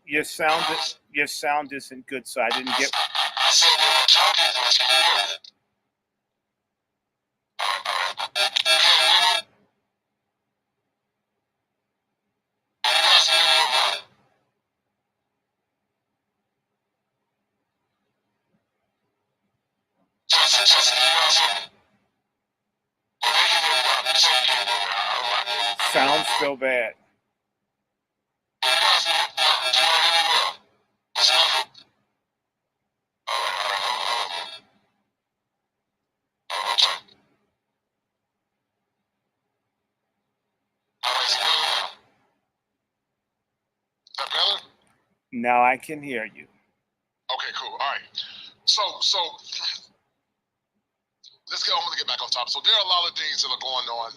[SPEAKER 1] Your sound isn't good, so I didn't get. Sounds so bad. Now I can hear you.
[SPEAKER 7] Okay, cool. All right. So I'm going to get back on top. So there are a lot of things that are going on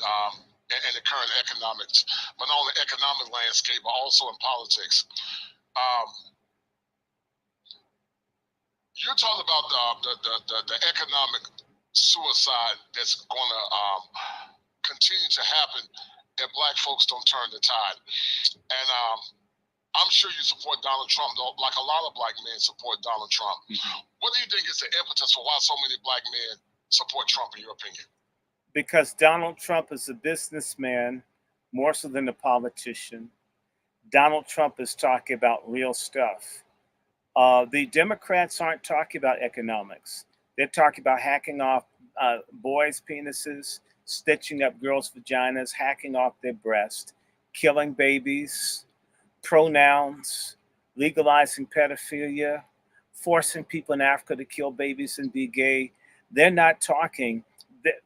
[SPEAKER 7] in the current economics, but not only economic landscape, but also in politics. You're talking about the economic suicide that's going to continue to happen if black folks don't turn the tide. And I'm sure you support Donald Trump, though, like a lot of black men support Donald Trump. Mm-hmm. What do you think is the impetus for why so many black men support Trump, in your opinion?
[SPEAKER 1] Because Donald Trump is a businessman more so than a politician. Donald Trump is talking about real stuff. The Democrats aren't talking about economics. They're talking about hacking off boys' penises, stitching up girls' vaginas, hacking off their breasts, killing babies, pronouns, legalizing pedophilia, forcing people in Africa to kill babies and be gay. They're not talking.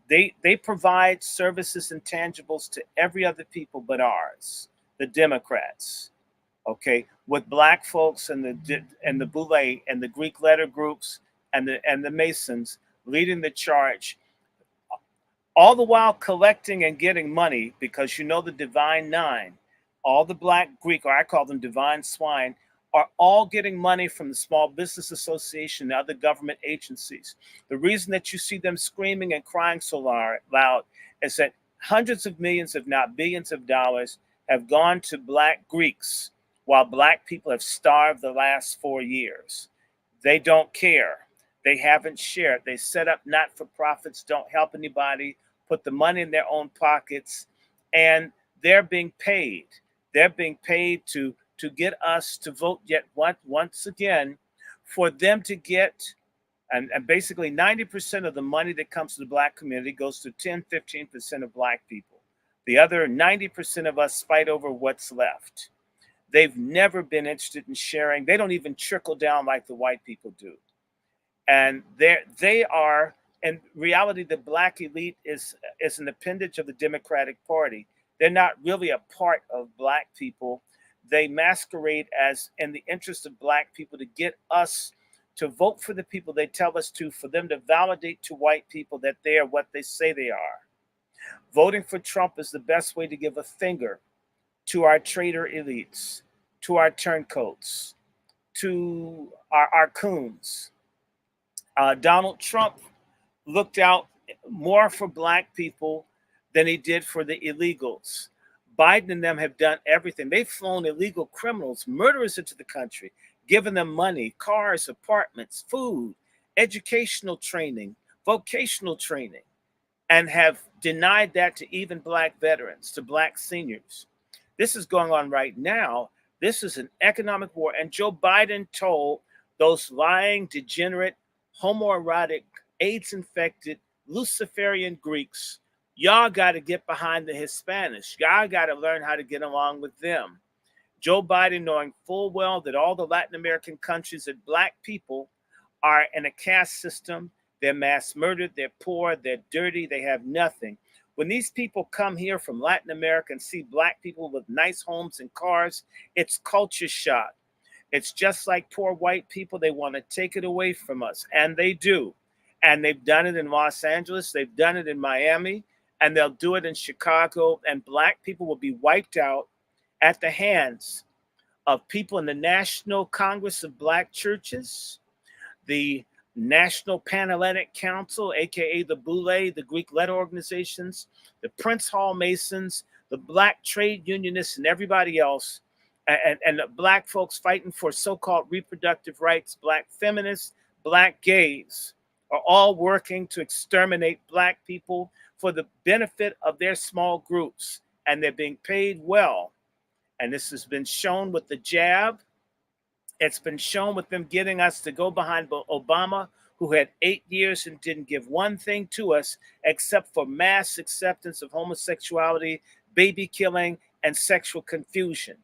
[SPEAKER 1] They provide services and tangibles to every other people but ours, the Democrats. okay, with black folks and the Boule and the Greek letter groups and the Masons leading the charge, all the while collecting and getting money, because you know the Divine Nine, all the black Greek, or I call them divine swine, are all getting money from the Small Business Association and other government agencies. The reason that you see them screaming and crying so loud is that hundreds of millions, if not billions of dollars have gone to black Greeks while black people have starved the last 4 years. They don't care. They haven't shared. They set up not-for-profits, don't help anybody, put the money in their own pockets, and they're being paid. They're being paid to get us to vote yet once again, for them to get, and basically 90% of the money that comes to the black community goes to 10-15% of black people. The other 90% of us fight over what's left. They've never been interested in sharing. They don't even trickle down like the white people do. And they are, in reality, the black elite is an appendage of the Democratic Party. They're not really a part of black people. They masquerade as in the interest of black people to get us to vote for the people they tell us to, for them to validate to white people that they are what they say they are. Voting for Trump is the best way to give a finger to our traitor elites, to our turncoats, to our coons. Donald Trump looked out more for black people than he did for the illegals. Biden and them have done everything. They've flown illegal criminals, murderers into the country, given them money, cars, apartments, food, educational training, vocational training, and have denied that to even black veterans, to black seniors. This is going on right now. This is an economic war. And Joe Biden told those lying, degenerate, homoerotic, AIDS-infected, Luciferian Greeks, y'all got to get behind the Hispanics. Y'all got to learn how to get along with them. Joe Biden, knowing full well that all the Latin American countries, that black people are in a caste system, they're mass murdered, they're poor, they're dirty, they have nothing. When these people come here from Latin America and see black people with nice homes and cars, it's culture shock. It's just like poor white people. They want to take it away from us, and they do. And they've done it in Los Angeles, they've done it in Miami, and they'll do it in Chicago, and black people will be wiped out at the hands of people in the National Congress of Black Churches, the National Panhellenic Council, aka the Boule, the Greek letter organizations, the Prince Hall Masons, the black trade unionists, and everybody else, and the black folks fighting for so-called reproductive rights, black feminists, black gays, are all working to exterminate black people for the benefit of their small groups, and they're being paid well. And this has been shown with the jab. It's been shown with them getting us to go behind Obama, who had 8 years and didn't give one thing to us except for mass acceptance of homosexuality, baby killing, and sexual confusion.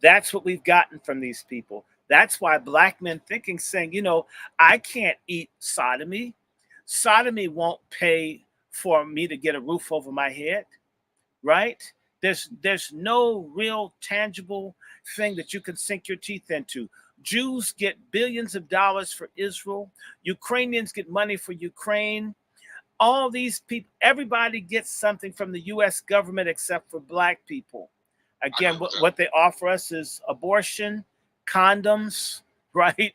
[SPEAKER 1] That's what we've gotten from these people. That's why black men thinking, saying, you know, I can't eat sodomy. Sodomy won't pay for me to get a roof over my head, right? There's no real tangible thing that you can sink your teeth into. Jews get billions of dollars for Israel. Ukrainians get money for Ukraine. All these people, everybody gets something from the U.S. government except for black people. Again, what they offer us is abortion, condoms, right?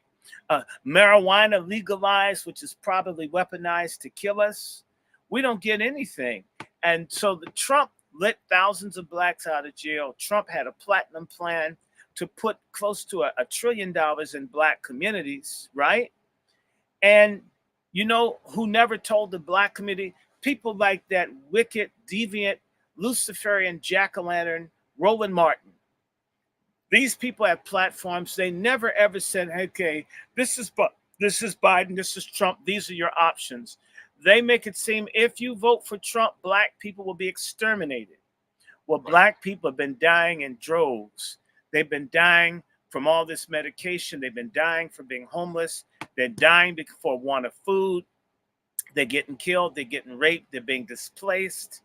[SPEAKER 1] Marijuana legalized, which is probably weaponized to kill us. We don't get anything. And so the Trump let thousands of blacks out of jail. Trump had a platinum plan to put close to $1 trillion in black communities, right? And you know who never told the black community? People like that wicked, deviant, Luciferian jack-o'-lantern, Roland Martin. These people have platforms. They never ever said, okay, this is Biden, this is Trump, these are your options. They make it seem if you vote for Trump, black people will be exterminated. Well, black people have been dying in droves. They've been dying from all this medication. They've been dying from being homeless. They're dying for want of food. They're getting killed. They're getting raped. They're being displaced.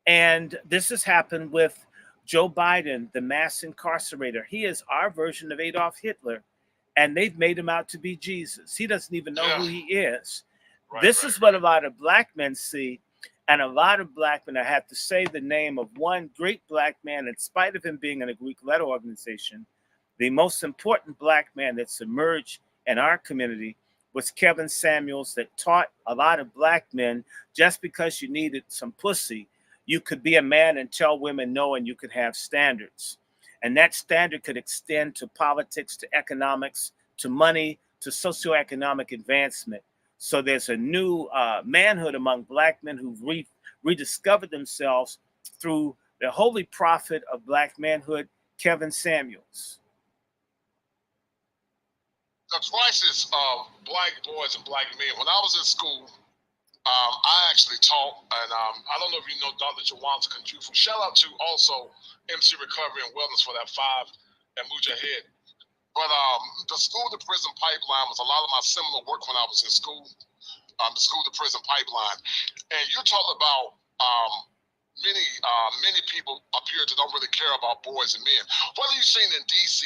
[SPEAKER 1] And this has happened with Joe Biden, the mass incarcerator, he is our version of Adolf Hitler, and they've made him out to be Jesus. He doesn't even know who he is. This is what a lot of black men see. And a lot of black men, I have to say the name of one great black man, in spite of him being in a Greek letter organization, the most important black man that's emerged in our community was Kevin Samuels, that taught a lot of black men just because you needed some pussy, you could be a man and tell women no, and you could have standards. And that standard could extend to politics, to economics, to money, to socioeconomic advancement. So there's a new manhood among black men who've rediscovered themselves through the holy prophet of black manhood, Kevin Samuels.
[SPEAKER 7] The crisis of black boys and black men. When I was in school, I actually taught, and I don't know if you know Dr. Jawanza Kanjufu. Shout out to also MC Recovery and Wellness for that 5 and Mujahid. But the school to prison pipeline was a lot of my similar work when I was in school, the school to prison pipeline. And you're talking about many people up here that don't really care about boys and men. What are you seeing in DC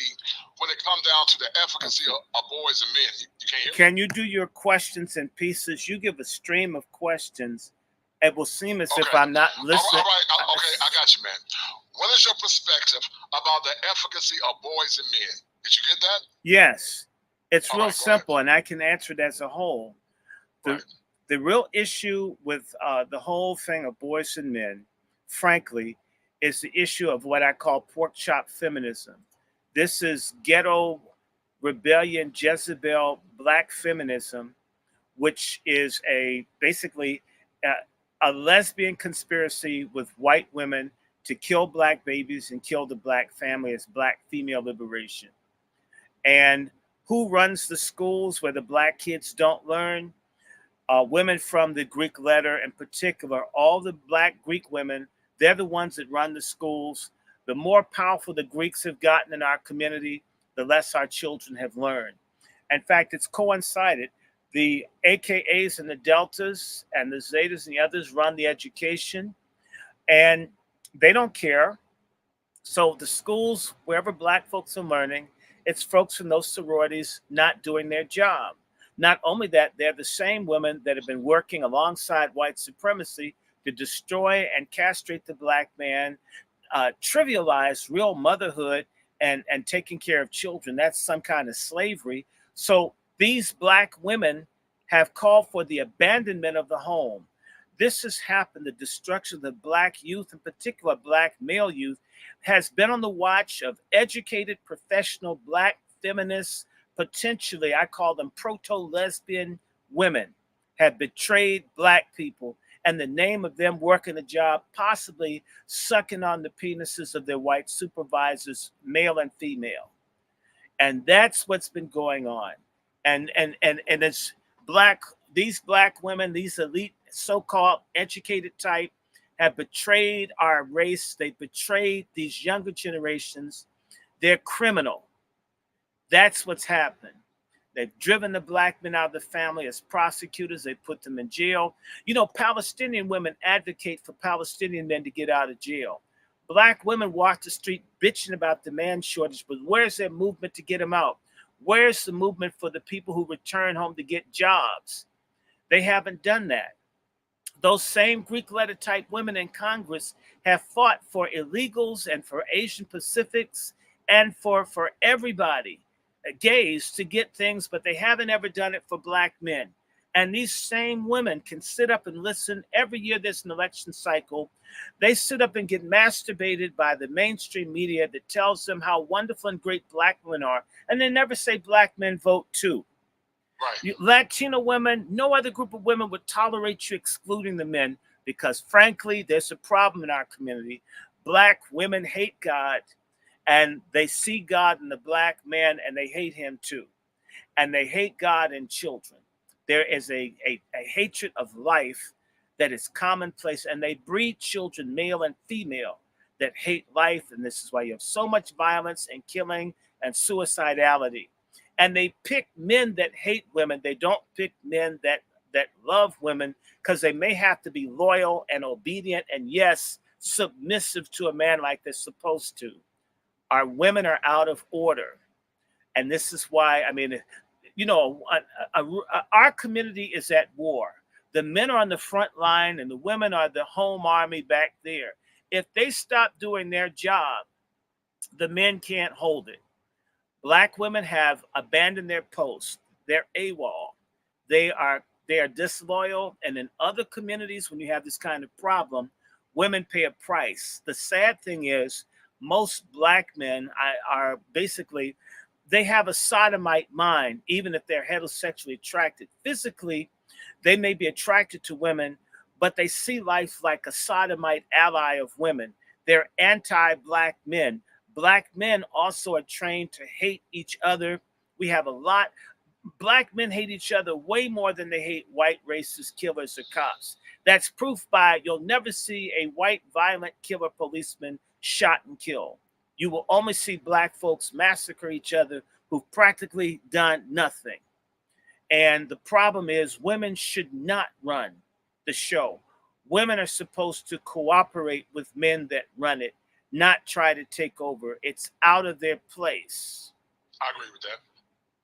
[SPEAKER 7] when it comes down to the efficacy of boys and men? You can't hear me?
[SPEAKER 1] Can you do your questions in pieces? You give a stream of questions. It will seem as if I'm not listening.
[SPEAKER 7] All right. Okay, I got you, man. What is your perspective about the efficacy of boys and men? Did you get that?
[SPEAKER 1] Yes. It's real simple, and I can answer it as a whole. The real issue with the whole thing of boys and men, frankly, is the issue of what I call pork chop feminism. This is ghetto rebellion, Jezebel, black feminism, which is basically a lesbian conspiracy with white women to kill black babies and kill the black family as black female liberation. And who runs the schools where the black kids don't learn? Women from the Greek letter in particular, all the black Greek women, they're the ones that run the schools. The more powerful the Greeks have gotten in our community, the less our children have learned. In fact, it's coincided. The AKAs and the Deltas and the Zetas and the others run the education, and they don't care. So the schools, wherever black folks are learning, it's folks from those sororities not doing their job. Not only that, they're the same women that have been working alongside white supremacy to destroy and castrate the black man, trivialize real motherhood and taking care of children. That's some kind of slavery. So these black women have called for the abandonment of the home. This has happened. The destruction of the black youth, in particular black male youth, has been on the watch of educated, professional black feminists. Potentially, I call them proto-lesbian women, have betrayed black people in the name of them working a job, possibly sucking on the penises of their white supervisors, male and female. And that's what's been going on. And it's these black women, these elite so-called educated type, have betrayed our race. They betrayed these younger generations. They're criminal. That's what's happened. They've driven the black men out of the family as prosecutors. They put them in jail. You know, Palestinian women advocate for Palestinian men to get out of jail. Black women walk the street bitching about the man shortage, but where's their movement to get them out? Where's the movement for the people who return home to get jobs? They haven't done that. Those same Greek letter type women in Congress have fought for illegals and for Asian Pacifics and for everybody, gays, to get things, but they haven't ever done it for black men. And these same women can sit up and listen. Every year there's an election cycle. They sit up and get masturbated by the mainstream media that tells them how wonderful and great black women are. And they never say black men vote too. Right. Latino women, no other group of women would tolerate you excluding the men, because frankly, there's a problem in our community. Black women hate God, and they see God in the black man, and they hate him too. And they hate God in children. There is a hatred of life that is commonplace, and they breed children, male and female, that hate life. And this is why you have so much violence and killing and suicidality. And they pick men that hate women. They don't pick men that love women, because they may have to be loyal and obedient and, yes, submissive to a man like they're supposed to. Our women are out of order. And this is why, I mean, you know, our community is at war. The men are on the front line and the women are the home army back there. If they stop doing their job, the men can't hold it. Black women have abandoned their post. They're AWOL. They are disloyal. And in other communities, when you have this kind of problem, women pay a price. The sad thing is, most black men are basically, they have a sodomite mind, even if they're heterosexually attracted. Physically, they may be attracted to women, but they see life like a sodomite ally of women. They're anti-black men. Black men also are trained to hate each other. We have a lot. Black men hate each other way more than they hate white racist killers or cops. That's proof by you'll never see a white violent killer policeman shot and killed. You will only see black folks massacre each other who've practically done nothing. And the problem is women should not run the show. Women are supposed to cooperate with men that run it, not try to take over. It's out of their place.
[SPEAKER 7] I agree with that.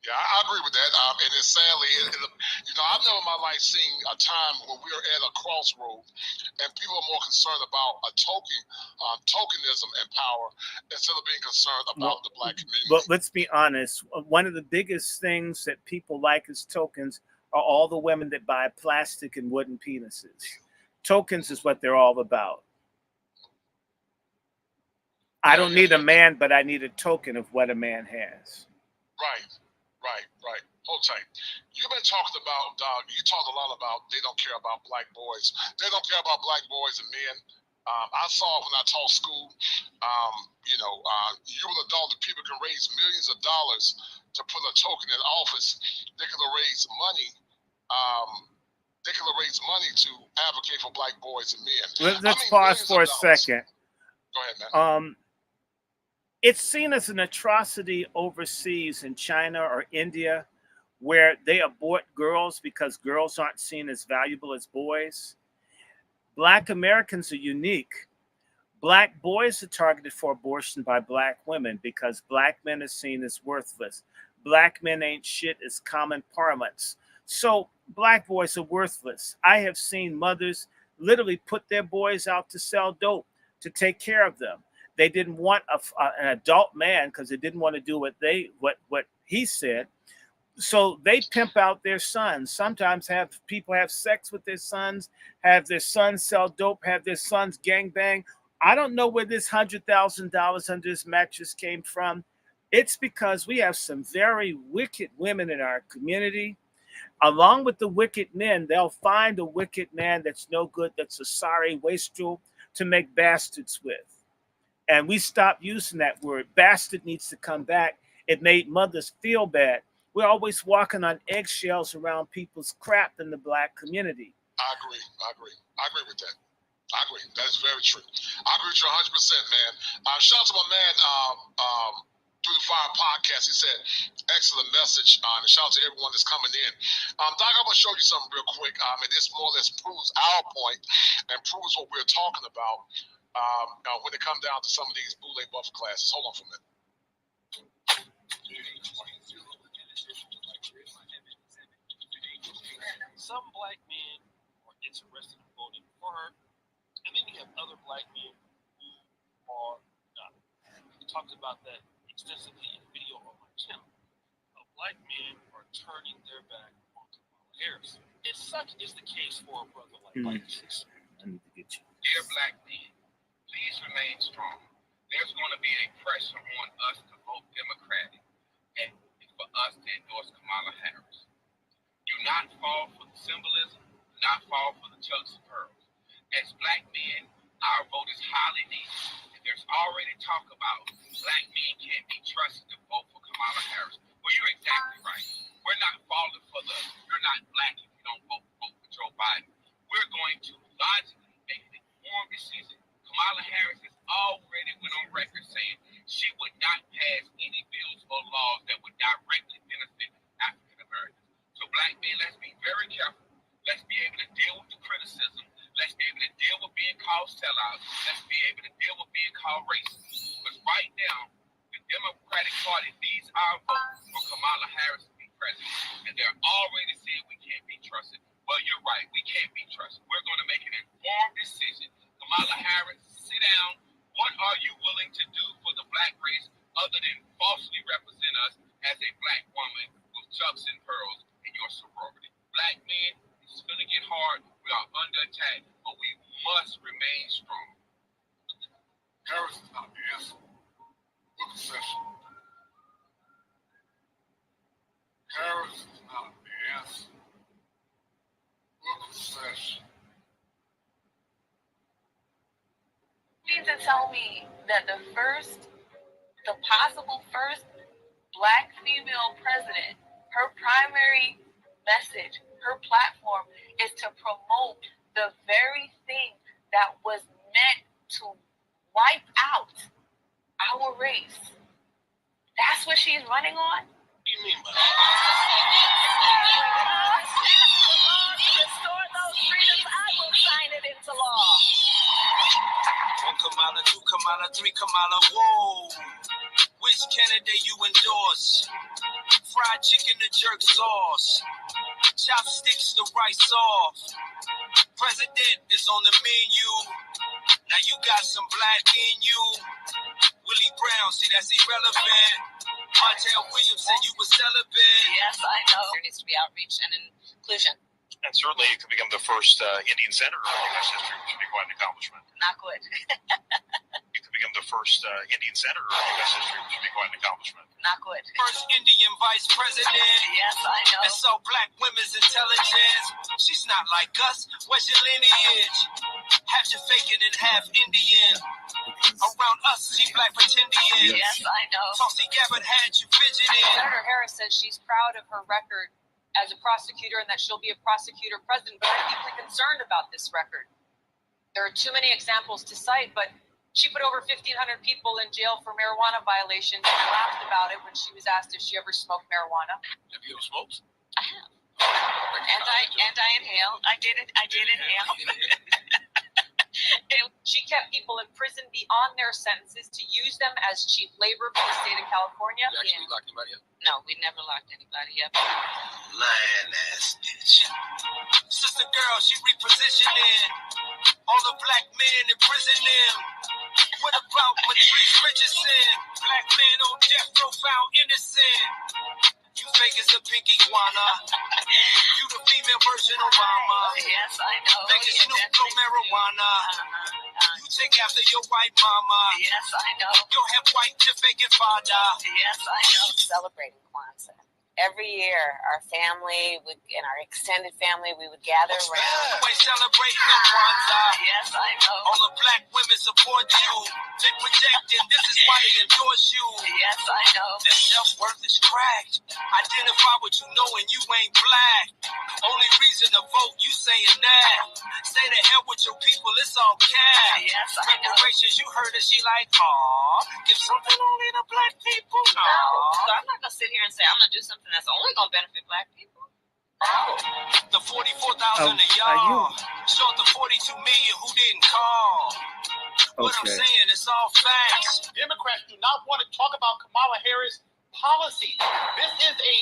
[SPEAKER 7] Yeah, I agree with that. And it's sadly, you know, I've never in my life seen a time when we're at a crossroad and people are more concerned about a tokenism and power instead of being concerned about the black community.
[SPEAKER 1] But let's be honest. One of the biggest things that people like as tokens are all the women that buy plastic and wooden penises. Tokens is what they're all about. I don't need a man, but I need a token of what a man has.
[SPEAKER 7] Right. Hold tight. You've been talking about, you talked a lot about they don't care about black boys. They don't care about black boys and men. I saw when I taught school, you know, you an adult, that people can raise millions of dollars to put a token in office. They can raise money. They can raise money to advocate for black boys and men.
[SPEAKER 1] Let's pause for a second.
[SPEAKER 7] Go ahead, man.
[SPEAKER 1] It's seen as an atrocity overseas in China or India, where they abort girls because girls aren't seen as valuable as boys. Black Americans are unique. Black boys are targeted for abortion by black women because black men are seen as worthless. Black men ain't shit is common parlance. So black boys are worthless. I have seen mothers literally put their boys out to sell dope to take care of them. They didn't want an adult man because they didn't want to do what he said. So they pimp out their sons. Sometimes people have sex with their sons, have their sons sell dope, have their sons gangbang. I don't know where this $100,000 under this mattress came from. It's because we have some very wicked women in our community. Along with the wicked men, they'll find a wicked man that's no good, that's a sorry wastrel to make bastards with. And we stopped using that word. Bastard needs to come back. It made mothers feel bad. We're always walking on eggshells around people's crap in the black community.
[SPEAKER 7] I agree with that. I agree. That is very true. I agree with you 100%, man. Shout out to my man, Do the Fire podcast. He said, excellent message. And shout out to everyone that's coming in. Doc, I'm going to show you something real quick. And this more or less proves our point and proves what we're talking about. When it comes down to some of these boule buff classes. Hold on for a minute.
[SPEAKER 8] Some black men are interested in voting for her, and then you have other black men who are not. We talked about that extensively in a video on my channel. Black men are turning their back on Kamala Harris. And such is the case for a brother like Mike Jackson.
[SPEAKER 1] I need to get you.
[SPEAKER 9] Dear black men, please remain strong. There's going to be a pressure on us to vote Democratic and for us to endorse Kamala Harris. Do not fall for the symbolism. Do not fall for the tucks and pearls. As black men, our vote is highly needed. And there's already talk about black men can't be trusted to vote for Kamala Harris. Well, you're exactly right. We're not falling for you're not black if you don't vote for Joe Biden. We're going to logically make an informed decision. Kamala Harris has already went on record saying she would not pass any bills or laws that would directly benefit African Americans. So black men, let's be very careful. Let's be able to deal with the criticism. Let's be able to deal with being called sellouts. Let's be able to deal with being called racist. But right now, the Democratic Party needs our vote for Kamala Harris to be president. And they're already saying we can't be trusted. Well, you're right. We can't be trusted. We're going to make an informed decision. Kamala Harris, sit down. What are you willing to do for the black race other than falsely represent us as a black woman with chucks and pearls in your sorority? Black men, it's going to get hard. We are under attack, but we must remain strong.
[SPEAKER 3] Harris is not the answer. We're concession. Harris is not the answer. We're concession.
[SPEAKER 6] You mean to tell me that the possible first black female president, her primary message, her platform is to promote the very thing that was meant to wipe out our race? That's what she's running on?
[SPEAKER 8] What do you mean by that?
[SPEAKER 6] Restore those freedoms, I will sign it into law.
[SPEAKER 5] 1 Kamala, 2 Kamala, 3 Kamala, whoa. Which candidate you endorse? Fried chicken to jerk sauce. Chopsticks to rice off. President is on the menu. Now you got some black in you. Willie Brown, see that's irrelevant. Martell Williams said you were celibate.
[SPEAKER 6] Yes, I know. There needs to be outreach and inclusion.
[SPEAKER 3] And certainly it could become the first Indian senator in U.S. history, which would be quite an accomplishment.
[SPEAKER 6] Not good.
[SPEAKER 3] It could become the first Indian senator in U.S. history, which would be quite an accomplishment.
[SPEAKER 6] Not good.
[SPEAKER 5] First Indian vice president.
[SPEAKER 6] Yes, I know.
[SPEAKER 5] And so black women's intelligence. She's not like us. Where's your lineage? Half Jamaican and half Indian. Around us, she black pretendian.
[SPEAKER 6] Yes, I know.
[SPEAKER 5] Tulsi Gabbard had you fidgeting.
[SPEAKER 10] Senator Harris says she's proud of her record as a prosecutor and that she'll be a prosecutor president, but I'm deeply concerned about this record. There are too many examples to cite, but she put over 1,500 people in jail for marijuana violations and laughed about it when she was asked if she ever smoked marijuana.
[SPEAKER 8] Have you ever smoked?
[SPEAKER 6] I have. And I inhale. I did inhale.
[SPEAKER 10] She kept people in prison beyond their sentences to use them as cheap labor for the state of California.
[SPEAKER 8] You actually locked anybody up?
[SPEAKER 6] No, we never locked anybody up.
[SPEAKER 5] Lying ass bitch. Sister girl, she repositioning all the black men in prison them. What about Matrice Richardson? Black man on death row found innocent. You fake as a pink iguana. You the female version Obama.
[SPEAKER 6] Yes, I know.
[SPEAKER 5] Making Snoop blow marijuana. You take after your white mama.
[SPEAKER 6] Yes, I know.
[SPEAKER 5] Your half white Jamaican father.
[SPEAKER 6] Yes, I know. Celebrating Kwanzaa. Every year, our family and our extended family, we would gather around.
[SPEAKER 5] We celebrating the Kwanzaa.
[SPEAKER 6] Yes, I know.
[SPEAKER 5] All the black women support you. They projecting. This is why they endorse you.
[SPEAKER 6] Yes, I know.
[SPEAKER 5] Their self-worth is cracked. Identify what you know and you ain't black. Only reason to vote, you saying that. Say the hell with your people, it's all cat.
[SPEAKER 6] Yes, I know.
[SPEAKER 5] Reparations, you heard her, she like, aw, give something only to black people.
[SPEAKER 6] No, so I'm not going to sit here and say I'm going to do something that's only going to benefit black people. No.
[SPEAKER 5] The 44,000 of y'all. Short the 42 million who didn't call. What I'm saying, it's all facts.
[SPEAKER 11] Democrats do not want to talk about Kamala Harris' policy. This is a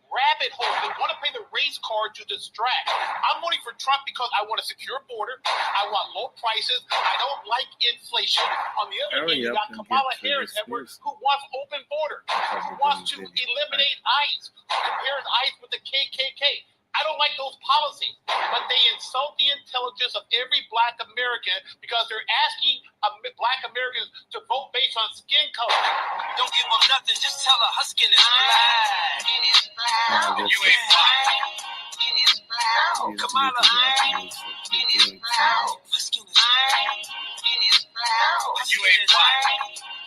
[SPEAKER 11] rabbit hole. They want to play the race card to distract. I'm voting for Trump because I want a secure border. I want low prices. I don't like inflation. On the other hand, you got Kamala Harris, Edward, who wants open border, who wants to eliminate ICE, who compares ICE with the KKK. I don't like those policies, but they insult the intelligence of every black American because they're asking black Americans to vote based on skin color.
[SPEAKER 5] Don't give them nothing, just tell her her skin is black.
[SPEAKER 6] It is black.
[SPEAKER 5] You ain't black.
[SPEAKER 6] It is black.
[SPEAKER 5] Kamala,
[SPEAKER 6] It is black.
[SPEAKER 5] her skin is black.
[SPEAKER 6] It is black.
[SPEAKER 5] You ain't black.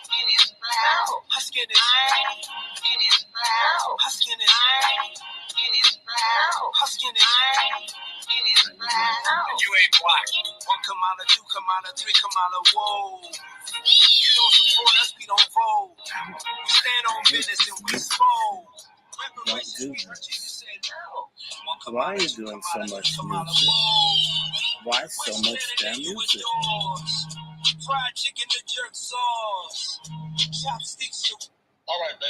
[SPEAKER 6] It is black.
[SPEAKER 5] Her skin is black.
[SPEAKER 6] It is black.
[SPEAKER 5] Her skin is black.
[SPEAKER 6] It is black.
[SPEAKER 5] Her skin is black.
[SPEAKER 6] It is black.
[SPEAKER 5] You ain't black. 1 Kamala, 2 Kamala, 3 Kamala, whoa. You don't support us, we don't vote. We stand on business and we spoke. Reparations, we heard you said no.
[SPEAKER 1] Why are you doing so much music? Why so much damn music?
[SPEAKER 5] Fried chicken to jerk sauce. Chopsticks.
[SPEAKER 7] All right, man.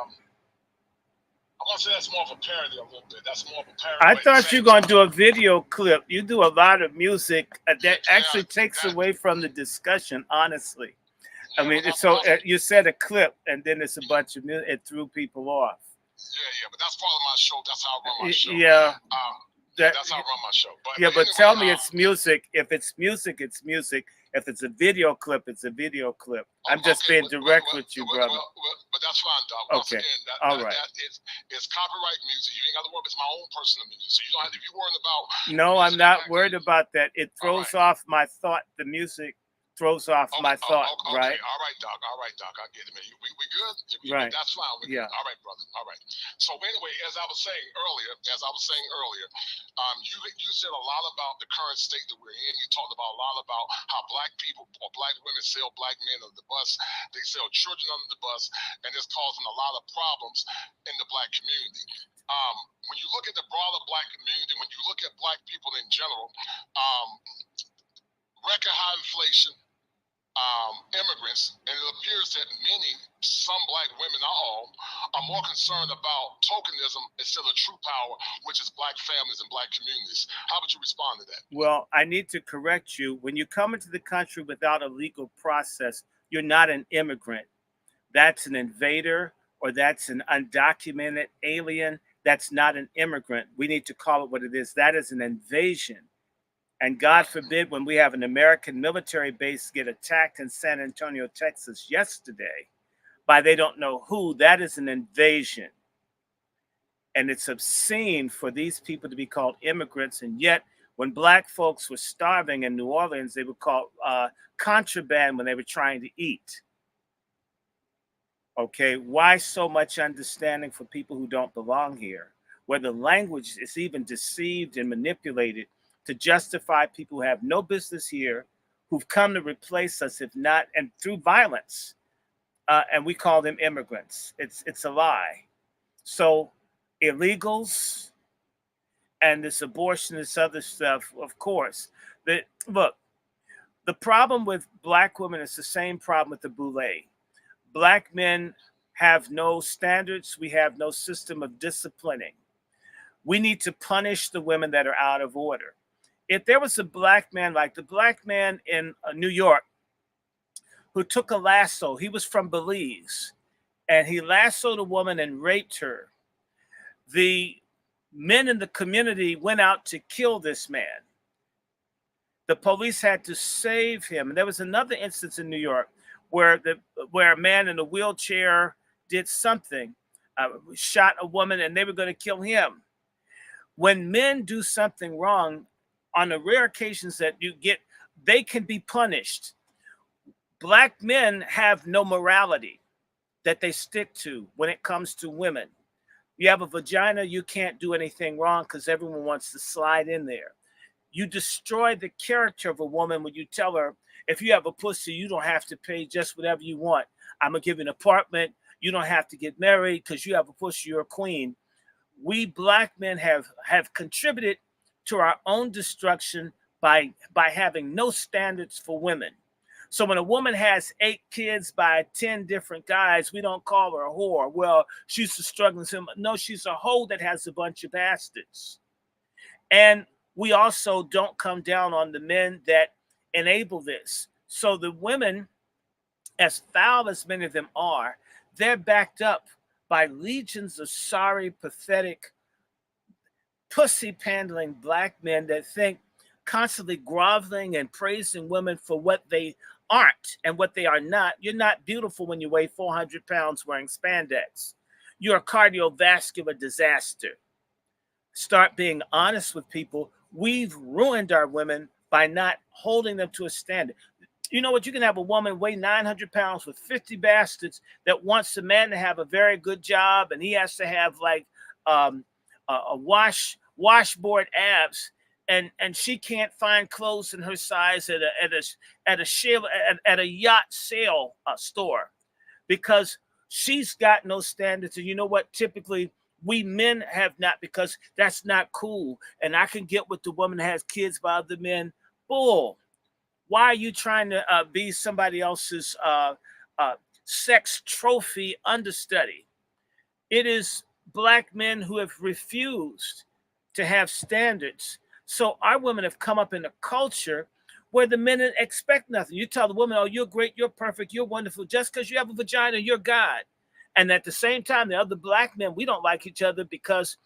[SPEAKER 7] I'm gonna say that's more of a parody a little bit. That's more of a parody.
[SPEAKER 1] I thought you were gonna do a video clip. You do a lot of music that actually takes away from the discussion. Honestly, I mean, so you said a clip, and then it's a bunch of music. It threw people off.
[SPEAKER 7] Yeah, but that's part of my show. That's how I run my show.
[SPEAKER 1] Yeah.
[SPEAKER 7] That's how I run my show. But
[SPEAKER 1] anyway, tell me it's music. If it's music, it's music. If it's a video clip, it's a video clip. I'm just being direct with you, brother.
[SPEAKER 7] But that's fine, Doc. Once again,
[SPEAKER 1] all right.
[SPEAKER 7] It's copyright music. You ain't got to worry. It's my own personal music. So you don't have to be worried about.
[SPEAKER 1] No, I'm not worried about that. It throws off my thought. The music throws off my thought, right?
[SPEAKER 7] All right, Doc. I get it, man. We good?
[SPEAKER 1] Right.
[SPEAKER 7] That's fine.
[SPEAKER 1] Yeah.
[SPEAKER 7] All right, brother. All right. So anyway, as I was saying earlier, you said a lot about the current state that we're in. You talked about a lot about how black people or black women sell black men under the bus. They sell children under the bus, and it's causing a lot of problems in the black community. When you look at the broader black community, when you look at black people in general, record high inflation, immigrants, and it appears that some black women, not all, are more concerned about tokenism instead of true power, which is black families and black communities. How would you respond to that?
[SPEAKER 1] Well, I need to correct you. When you come into the country without a legal process, you're not an immigrant. That's an invader, or that's an undocumented alien. That's not an immigrant. We need to call it what it is. That is an invasion. And God forbid, when we have an American military base get attacked in San Antonio, Texas yesterday by they don't know who, that is an invasion. And it's obscene for these people to be called immigrants. And yet, when black folks were starving in New Orleans, they were called contraband when they were trying to eat. Okay, why so much understanding for people who don't belong here, where the language is even deceived and manipulated to justify people who have no business here, who've come to replace us, if not, and through violence, and we call them immigrants. It's a lie. So illegals and this abortion, this other stuff, of course. Look, the problem with black women is the same problem with the boule. Black men have no standards. We have no system of disciplining. We need to punish the women that are out of order. If there was a black man, like the black man in New York, who took a lasso, he was from Belize, and he lassoed a woman and raped her, the men in the community went out to kill this man. The police had to save him. And there was another instance in New York where a man in a wheelchair did something, shot a woman, and they were going to kill him. When men do something wrong, on the rare occasions that you get, they can be punished. Black men have no morality that they stick to when it comes to women. You have a vagina, you can't do anything wrong because everyone wants to slide in there. You destroy the character of a woman when you tell her, if you have a pussy, you don't have to pay just whatever you want. I'm going to give you an apartment. You don't have to get married because you have a pussy, you're a queen. We black men have contributed to our own destruction by having no standards for women. So when a woman has 8 kids by 10 different guys, we don't call her a whore. Well, she's a struggling. No, she's a hoe that has a bunch of bastards. And we also don't come down on the men that enable this. So the women, as foul as many of them are, they're backed up by legions of sorry, pathetic, pussy-pandling black men that think constantly groveling and praising women for what they aren't and what they are not. You're not beautiful when you weigh 400 pounds wearing spandex. You're a cardiovascular disaster. Start being honest with people. We've ruined our women by not holding them to a standard. You know what? You can have a woman weigh 900 pounds with 50 bastards that wants a man to have a very good job, and he has to have like a washboard abs, and she can't find clothes in her size at a yacht sale store because she's got no standards. And you know what? Typically, we men have not, because that's not cool. And I can get with the woman that has kids by other men bull. Why are you trying to be somebody else's sex trophy understudy? It is Black men who have refused to have standards. So our women have come up in a culture where the men expect nothing. You tell the woman, oh, you're great, you're perfect, you're wonderful. Just because you have a vagina, you're God. And at the same time, the other Black men, we don't like each other because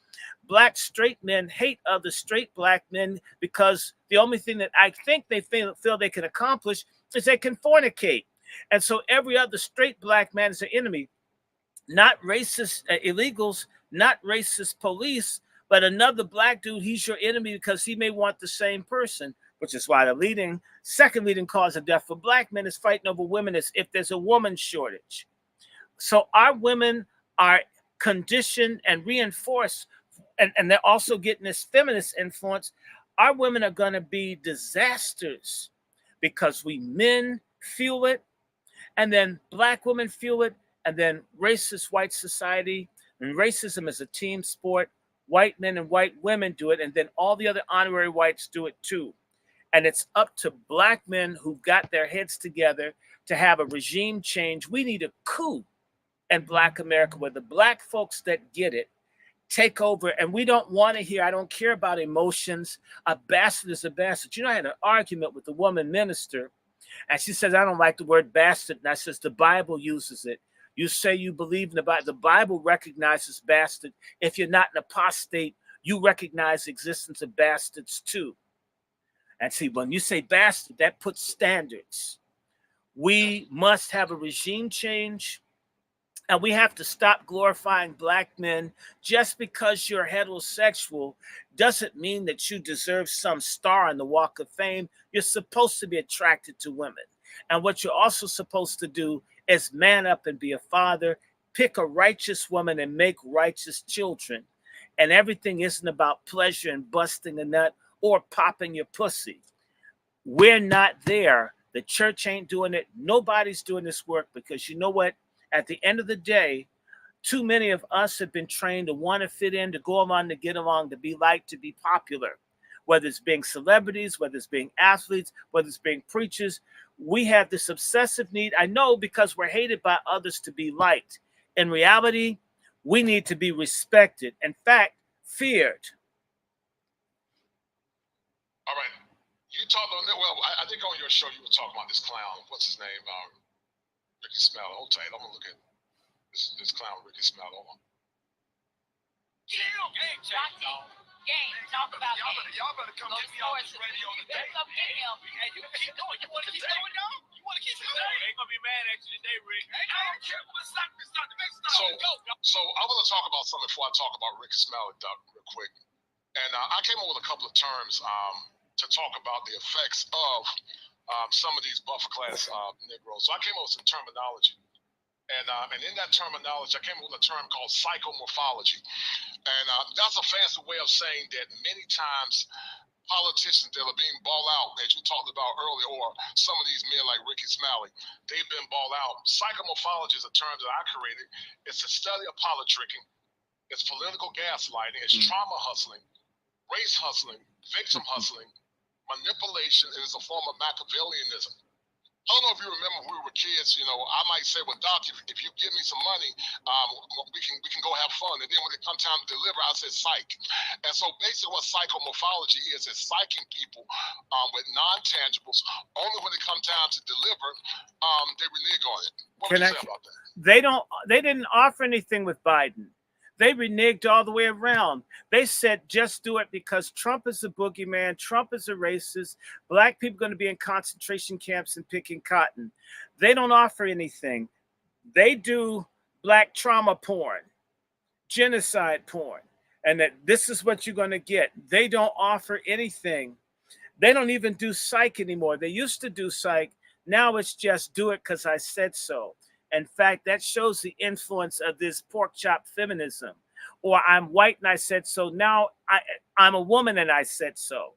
[SPEAKER 1] Black straight men hate other straight Black men because the only thing that I think they feel they can accomplish is they can fornicate. And so every other straight Black man is an enemy. Not racist illegals, not racist police, but another Black dude, he's your enemy because he may want the same person, which is why the second leading cause of death for Black men is fighting over women is if there's a woman shortage. So our women are conditioned and reinforced, and they're also getting this feminist influence. Our women are going to be disasters because we men fuel it, and then Black women fuel it, and then racist white society, and racism is a team sport. White men and white women do it, and then all the other honorary whites do it too. And it's up to Black men who got their heads together to have a regime change. We need a coup in Black America where the Black folks that get it take over. And we don't want to hear, I don't care about emotions. A bastard is a bastard. You know, I had an argument with the woman minister, and she says, I don't like the word bastard. And I says, the Bible uses it. You say you believe in the Bible. The Bible recognizes bastard. If you're not an apostate, you recognize the existence of bastards too. And see, when you say bastard, that puts standards. We must have a regime change. And we have to stop glorifying Black men. Just because you're heterosexual doesn't mean that you deserve some star on the Walk of Fame. You're supposed to be attracted to women. And what you're also supposed to do is man up and be a father, pick a righteous woman and make righteous children. And everything isn't about pleasure and busting a nut or popping your pussy. We're not there. The church ain't doing it. Nobody's doing this work because you know what? At the end of the day, too many of us have been trained to want to fit in, to go along, to get along, to be liked, to be popular. Whether it's being celebrities, whether it's being athletes, whether it's being preachers, we have this obsessive need. I know because we're hated by others to be liked. In reality, we need to be respected. In fact, feared.
[SPEAKER 7] All right. You talked on that. Well, I think on your show you were talking about this clown. What's his name? Ricky Smell. Hold tight. I'm gonna look at this clown, Ricky Smell. Hold on.
[SPEAKER 6] Talk about
[SPEAKER 3] y'all better come get me on this radio today.
[SPEAKER 11] Hey, you keep going. You want to keep going, y'all? You want to keep going? They gonna be mad at you today, Rick. Hey, I don't care. Let's stop the next time.
[SPEAKER 7] So I want to talk about something before I talk about Ricky Smell, Doc, real quick. And I came up with a couple of terms to talk about the effects of some of these buffer class Negroes. So I came up with some terminology. And in that terminology, I came up with a term called psychomorphology. And that's a fancy way of saying that many times politicians that are being balled out, as you talked about earlier, or some of these men like Ricky Smalley, they've been balled out. Psychomorphology is a term that I created. It's a study of politicking. It's political gaslighting. It's trauma hustling, race hustling, victim hustling, manipulation, and it's a form of Machiavellianism. I don't know if you remember when we were kids, you know, I might say, well, Doc, if you give me some money, we can go have fun. And then when it comes time to deliver, I said psych. And so basically what psychomorphology is psyching people with non-tangibles. Only when it comes time to deliver, they renege on it. What would you say about that?
[SPEAKER 1] They didn't offer anything with Biden. They reneged all the way around. They said, just do it because Trump is a boogeyman. Trump is a racist. Black people are going to be in concentration camps and picking cotton. They don't offer anything. They do Black trauma porn, genocide porn, and that this is what you're going to get. They don't offer anything. They don't even do psych anymore. They used to do psych. Now it's just do it because I said so. In fact, that shows the influence of this pork chop feminism. Or I'm white and I said so. Now I'm a woman and I said so.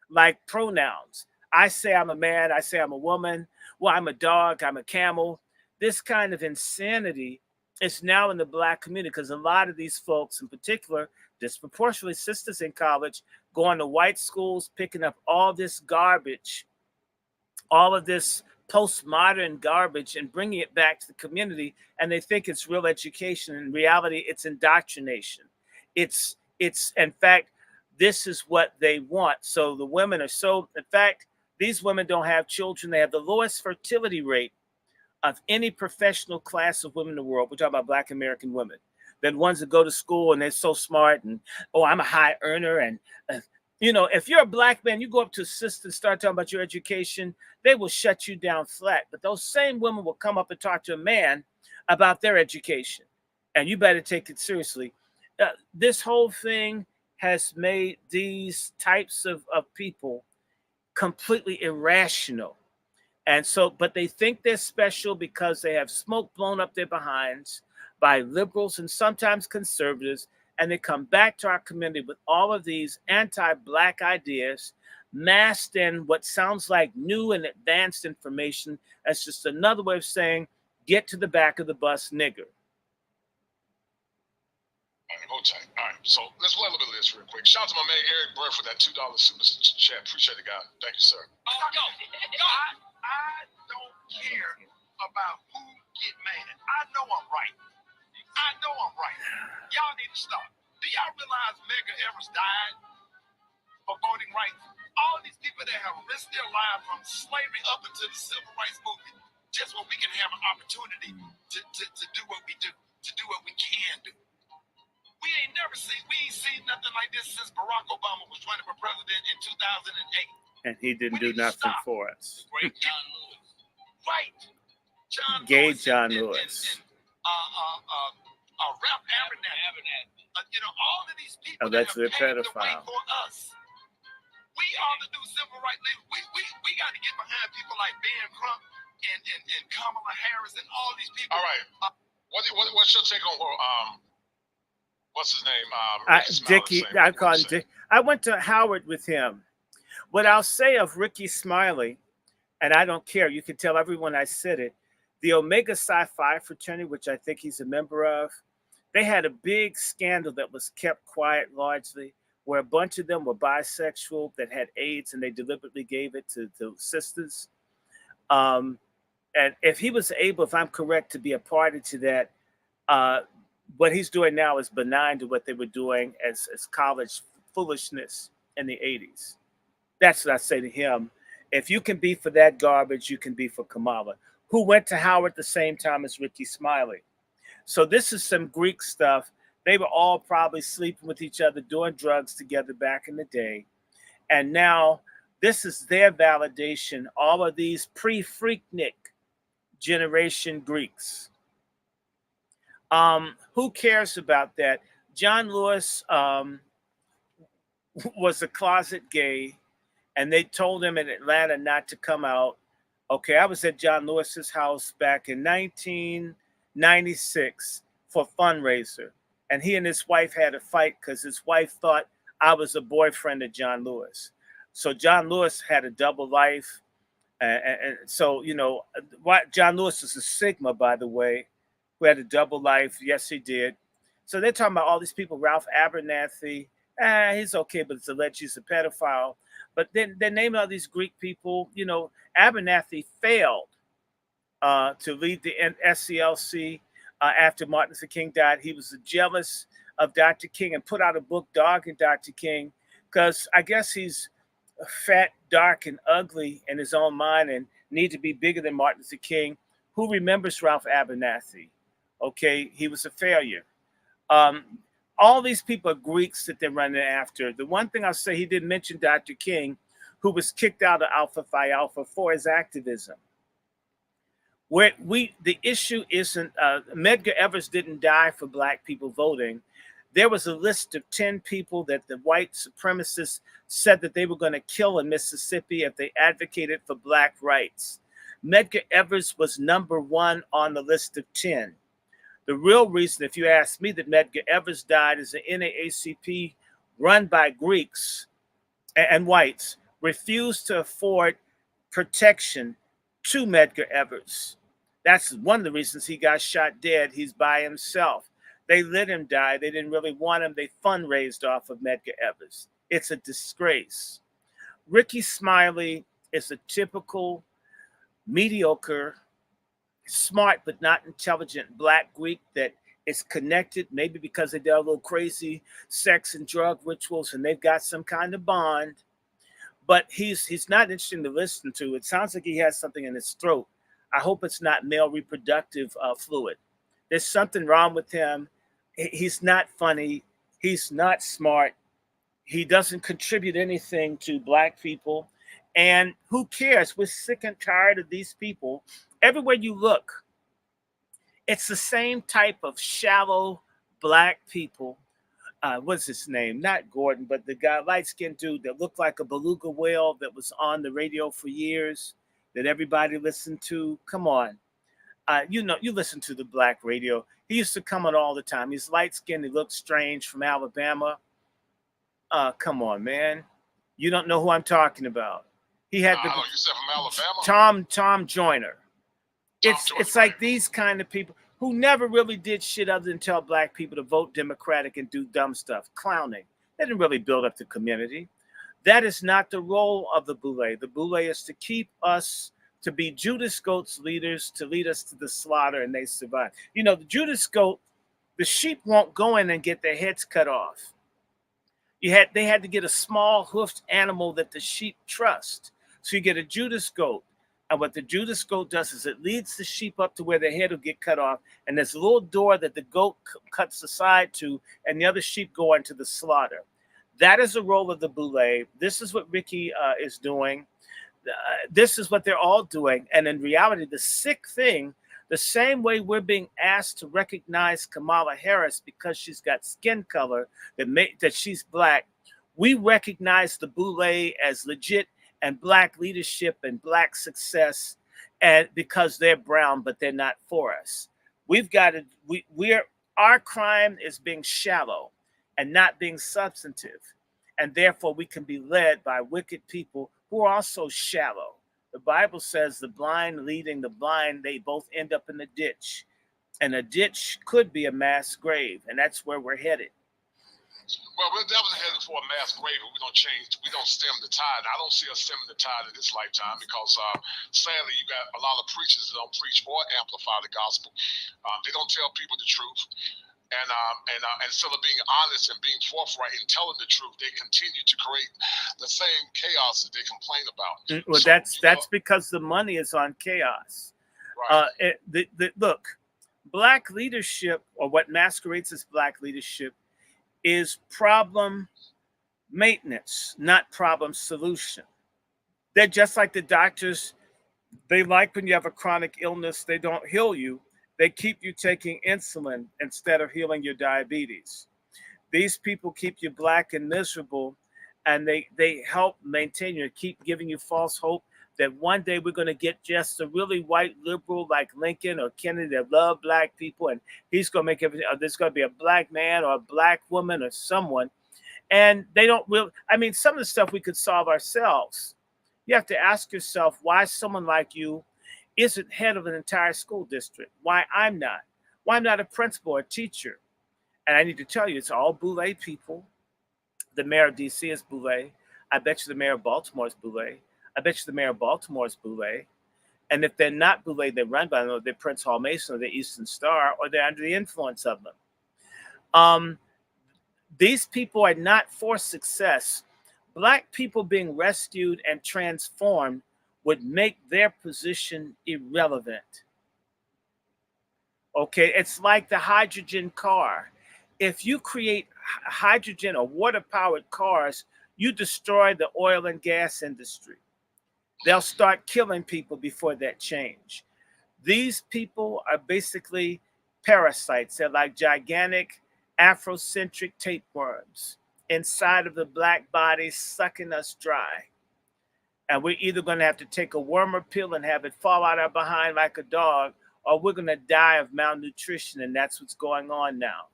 [SPEAKER 1] Like pronouns. I say I'm a man. I say I'm a woman. Well, I'm a dog. I'm a camel. This kind of insanity is now in the Black community because a lot of these folks in particular, disproportionately sisters in college, going to white schools, picking up all this garbage, all of this postmodern garbage, and bringing it back to the community, and they think it's real education. In reality, it's indoctrination. It's in fact, this is what they want. So the women are so, in fact, these women don't have children. They have the lowest fertility rate of any professional class of women in the world. We're talking about Black American women. They're the ones that go to school and they're so smart, and oh, I'm a high earner. And if you're a Black man, you go up to a sister and start talking about your education, they will shut you down flat. But those same women will come up and talk to a man about their education, and you better take it seriously. This whole thing has made these types of people completely irrational. And so, but they think they're special because they have smoke blown up their behinds by liberals and sometimes conservatives. And they come back to our community with all of these anti-Black ideas, masked in what sounds like new and advanced information. That's just another way of saying, get to the back of the bus, nigger.
[SPEAKER 7] Hold tight. All right, so let's play a little bit of this real quick. Shout out to my man Eric Burr for that $2 super chat. Appreciate it, guy. Thank you, sir.
[SPEAKER 3] I don't care about who get mad. I know I'm right. Y'all need to stop. Do y'all realize Medgar Evers died for voting rights? All these people that have risked their lives from slavery up into the civil rights movement, just so we can have an opportunity to do what we do, to do what we can do. We ain't seen nothing like this since Barack Obama was running for president in 2008.
[SPEAKER 1] And he didn't do nothing for us.
[SPEAKER 3] Great John Lewis. Right.
[SPEAKER 1] Gay John Lewis.
[SPEAKER 3] Ralph Abernathy. All of these people
[SPEAKER 1] Allegedly
[SPEAKER 3] that have paved the way
[SPEAKER 1] pedophile.
[SPEAKER 3] for us. We are the new civil rights leaders. We got to get behind people like Ben Crump and Kamala Harris and all these people.
[SPEAKER 7] All right. What's your take on what's his name?
[SPEAKER 1] Dickie. I call him Dick. I went to Howard with him. What I'll say of Ricky Smiley, and I don't care, you can tell everyone I said it, the Omega Psi Phi fraternity, which I think he's a member of, they had a big scandal that was kept quiet largely, where a bunch of them were bisexual that had AIDS, and they deliberately gave it to sisters. And if he was able, if I'm correct, to be a party to that, what he's doing now is benign to what they were doing as college foolishness in the 80s. That's what I say to him. If you can be for that garbage, you can be for Kamala, who went to Howard the same time as Ricky Smiley. So this is some Greek stuff. They were all probably sleeping with each other, doing drugs together back in the day. And now this is their validation, all of these pre-Freaknik generation Greeks. Who cares about that? John Lewis was a closet gay, and they told him in Atlanta not to come out. Okay, I was at John Lewis's house back in 1996 for a fundraiser, and he and his wife had a fight because his wife thought I was a boyfriend of John Lewis. So John Lewis had a double life, and so John Lewis is a Sigma, by the way, who had a double life. Yes, he did. So they're talking about all these people. Ralph Abernathy, he's okay, but it's alleged he's a pedophile. But then they name all these Greek people. Abernathy failed to lead the SCLC after Martin Luther King died. He was jealous of Dr. King and put out a book dogging Dr. King because I guess he's fat, dark, and ugly in his own mind and need to be bigger than Martin Luther King. Who remembers Ralph Abernathy? Okay, he was a failure. All these people are Greeks that they're running after. The one thing I'll say, he didn't mention Dr. King, who was kicked out of Alpha Phi Alpha for his activism. The issue isn't, Medgar Evers didn't die for Black people voting. There was a list of 10 people that the white supremacists said that they were going to kill in Mississippi if they advocated for Black rights. Medgar Evers was number 1 on the list of 10. The real reason, if you ask me, that Medgar Evers died is the NAACP run by Greeks and whites refused to afford protection to Medgar Evers. That's one of the reasons he got shot dead. He's by himself. They let him die. They didn't really want him. They fundraised off of Medgar Evers. It's a disgrace. Ricky Smiley is a typical mediocre, smart but not intelligent black Greek that is connected, maybe because they did a little crazy sex and drug rituals and they've got some kind of bond. But he's not interesting to listen to. It sounds like he has something in his throat. I hope it's not male reproductive fluid. There's something wrong with him. He's not funny. He's not smart. He doesn't contribute anything to black people. And who cares? We're sick and tired of these people. Everywhere you look, it's the same type of shallow black people. What's his name? Not Gordon, but the guy, light-skinned dude that looked like a beluga whale that was on the radio for years, that everybody listened to. Come on. You know, you listen to the black radio. He used to come on all the time. He's light-skinned. He looks strange, from Alabama. Come on, man. You don't know who I'm talking about. He had
[SPEAKER 7] you said from Alabama?
[SPEAKER 1] Tom Joyner. It's like these kind of people who never really did shit other than tell black people to vote Democratic and do dumb stuff, clowning. They didn't really build up the community. That is not the role of the Boule. The Boule is to keep us, to be Judas Goat's leaders, to lead us to the slaughter, and they survive. You know, the Judas Goat, the sheep won't go in and get their heads cut off. They had to get a small hoofed animal that the sheep trust. So you get a Judas Goat. And what the Judas Goat does is it leads the sheep up to where their head will get cut off. And there's a little door that the goat cuts aside to, and the other sheep go into the slaughter. That is the role of the Boule. This is what Ricky is doing. This is what they're all doing. And in reality, the sick thing, the same way we're being asked to recognize Kamala Harris because she's got skin color, that she's black, we recognize the Boule as legit and black leadership and black success, and because they're brown, but they're not for us. Our crime is being shallow and not being substantive. And therefore we can be led by wicked people who are also shallow. The Bible says the blind leading the blind, they both end up in the ditch. And a ditch could be a mass grave, and that's where we're headed.
[SPEAKER 7] Well, we're definitely headed for a mass grave, but we don't stem the tide. I don't see us stemming the tide in this lifetime because sadly, you got a lot of preachers that don't preach or amplify the gospel. They don't tell people the truth. And instead of being honest and being forthright and telling the truth, they continue to create the same chaos that they complain about.
[SPEAKER 1] Well, so, that's because the money is on chaos. Right. Look, black leadership, or what masquerades as black leadership, is problem maintenance, not problem solution. They're just like the doctors. They like when you have a chronic illness, they don't heal you. They keep you taking insulin instead of healing your diabetes. These people keep you black and miserable, and they help maintain you, keep giving you false hope that one day we're going to get just a really white liberal like Lincoln or Kennedy that love black people, and he's going to make everything, or there's going to be a black man or a black woman or someone. And they don't really, I mean, some of the stuff we could solve ourselves. You have to ask yourself why someone like you isn't head of an entire school district. Why I'm not. Why I'm not a principal or teacher. And I need to tell you, it's all Boule people. The mayor of DC is Boule. I bet you the mayor of Baltimore is Boule. I bet you the mayor of Baltimore is Boule. And if they're not Boule, they're run by them, they're Prince Hall Mason or they're Eastern Star, or they're under the influence of them. These people are not for success. Black people being rescued and transformed would make their position irrelevant. Okay, it's like the hydrogen car. If you create hydrogen or water-powered cars, you destroy the oil and gas industry. They'll start killing people before that change. These people are basically parasites. They're like gigantic Afrocentric tapeworms inside of the black body, sucking us dry. And we're either going to have to take a wormer pill and have it fall out our behind like a dog, or we're going to die of malnutrition, and that's what's going on now.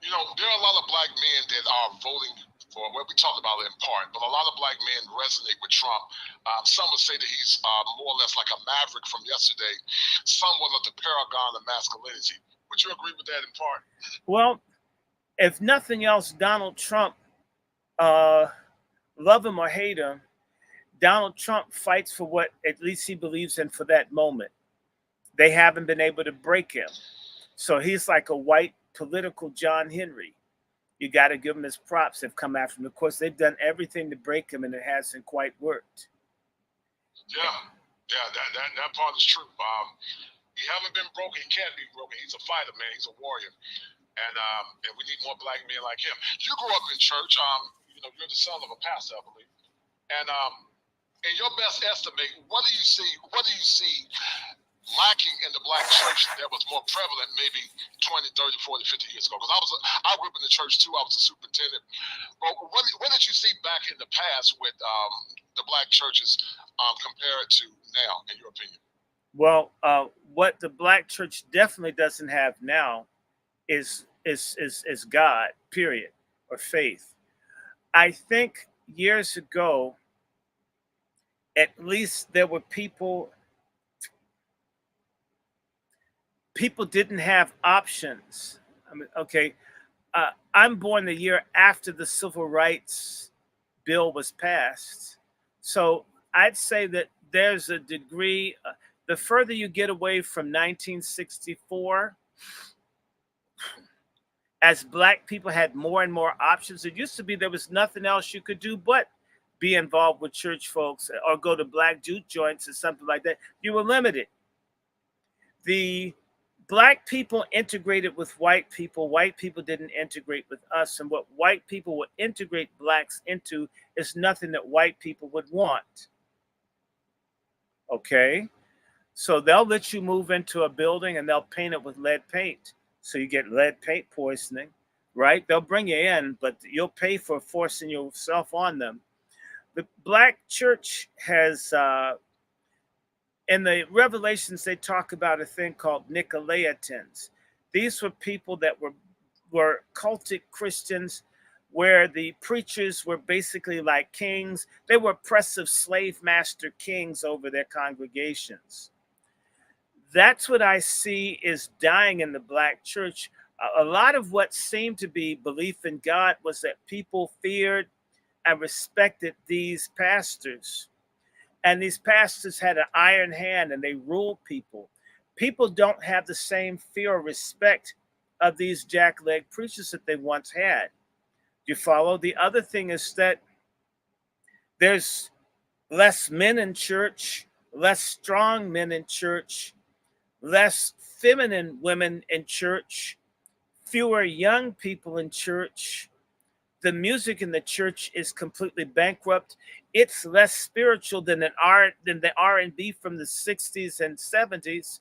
[SPEAKER 7] You know, there are a lot of black men that are voting for, well, we talked about it in part, but a lot of black men resonate with Trump. Some would say that he's more or less like a maverick from yesterday, somewhat of the paragon of masculinity. Would you agree with that in part?
[SPEAKER 1] Well, if nothing else, Donald Trump, uh, love him or hate him, Donald Trump fights for what at least he believes in for that moment. They haven't been able to break him. So he's like a white political John Henry. You got to give him his props. They've come after him. Of course, they've done everything to break him, and it hasn't quite worked.
[SPEAKER 7] Yeah, that part is true. He haven't been broken. He can't be broken. He's a fighter, man. He's a warrior, and we need more black men like him. You grew up in church. You're the son of a pastor, I believe, and in your best estimate, what do you see lacking in the black church that was more prevalent maybe 20, 30, 40, 50 years ago? Because I grew up in the church too. I was a superintendent. But what did you see back in the past with the black churches compared to now, in your opinion?
[SPEAKER 1] Well, what the black church definitely doesn't have now is God, period, or faith. I think years ago, at least there were people didn't have options. I mean, okay, I'm born the year after the Civil Rights Bill was passed. So I'd say that there's a degree, the further you get away from 1964, as black people had more and more options. It used to be there was nothing else you could do but be involved with church folks or go to black juke joints or something like that. You were limited. The black people integrated with white people. White people didn't integrate with us. And what white people would integrate blacks into is nothing that white people would want. Okay? So they'll let you move into a building and they'll paint it with lead paint. So you get lead paint poisoning, right? They'll bring you in, but you'll pay for forcing yourself on them. The black church has, in the Revelations, they talk about a thing called Nicolaitans. These were people that were cultic Christians, where the preachers were basically like kings. They were oppressive slave master kings over their congregations. That's what I see is dying in the black church. A lot of what seemed to be belief in God was that people feared and respected these pastors. And these pastors had an iron hand and they ruled people. People don't have the same fear or respect of these jackleg preachers that they once had. You follow? The other thing is that there's less men in church, less strong men in church, less feminine women in church, fewer young people in church. The music in the church is completely bankrupt. It's less spiritual than the R&B from the 60s and 70s.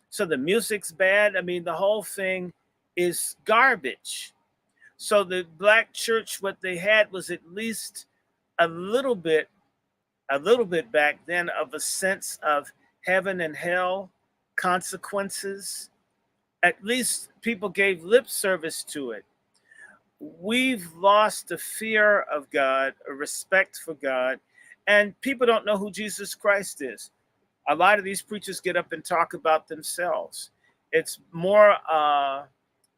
[SPEAKER 1] So the music's bad. I mean, the whole thing is garbage. So the black church, what they had was at least a little bit back then of a sense of heaven and hell, consequences. At least people gave lip service to it. We've lost a fear of God, a respect for God, and people don't know who Jesus Christ is. A lot of these preachers get up and talk about themselves. It's more,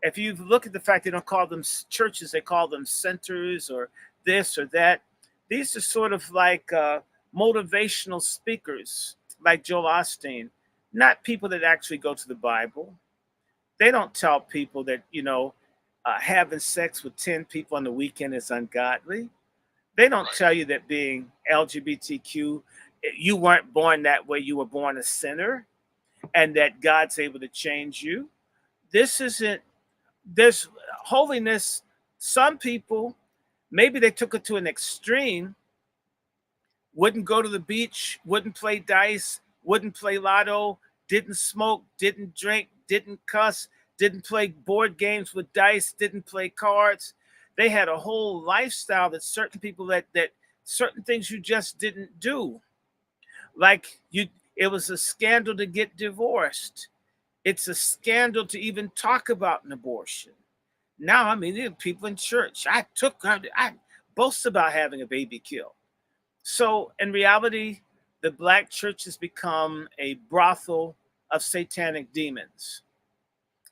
[SPEAKER 1] if you look at the fact they don't call them churches, they call them centers or this or that. These are sort of like motivational speakers, like Joel Osteen, not people that actually go to the Bible. They don't tell people that, having sex with 10 people on the weekend is ungodly. They don't tell you that being LGBTQ, you weren't born that way, you were born a sinner, and that God's able to change you. There's holiness. Some people, maybe they took it to an extreme, wouldn't go to the beach, wouldn't play dice, wouldn't play lotto, didn't smoke, didn't drink, didn't cuss, didn't play board games with dice, didn't play cards. They had a whole lifestyle that certain people that certain things you just didn't do. Like it was a scandal to get divorced. It's a scandal to even talk about an abortion. Now, I mean, there are people in church. I boast about having a baby killed. So in reality, the black church has become a brothel of satanic demons.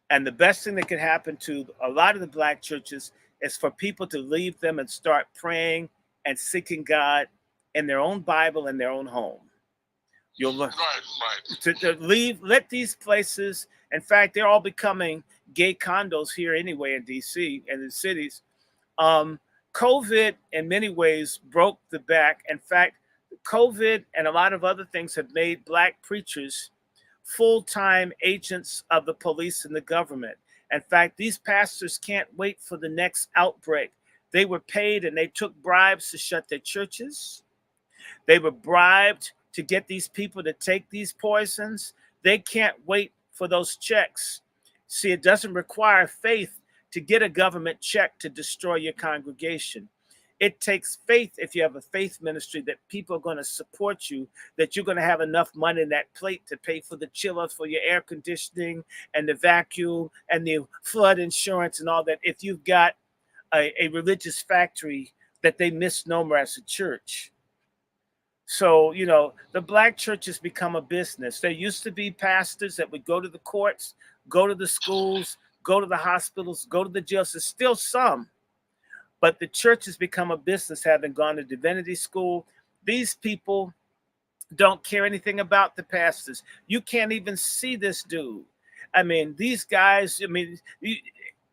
[SPEAKER 1] And the best thing that can happen to a lot of the black churches is for people to leave them and start praying and seeking God in their own Bible in their own home. You'll look to leave, let these places, in fact, they're all becoming gay condos here anyway in DC and in cities. COVID in many ways broke the back. In fact, COVID and a lot of other things have made black preachers full-time agents of the police and the government. In fact, these pastors can't wait for the next outbreak. They were paid and they took bribes to shut their churches. They were bribed to get these people to take these poisons. They can't wait for those checks. See, it doesn't require faith to get a government check to destroy your congregation. It takes faith, if you have a faith ministry, that people are going to support you, that you're going to have enough money in that plate to pay for the chillers, for your air conditioning and the vacuum and the flood insurance and all that. If you've got a religious factory that they misnomer as a church. So, you know, the black church has become a business. There used to be pastors that would go to the courts, go to the schools, go to the hospitals, go to the jails. There's still some. But the church has become a business, having gone to divinity school. These people don't care anything about the pastors. You can't even see this dude. I mean, these guys,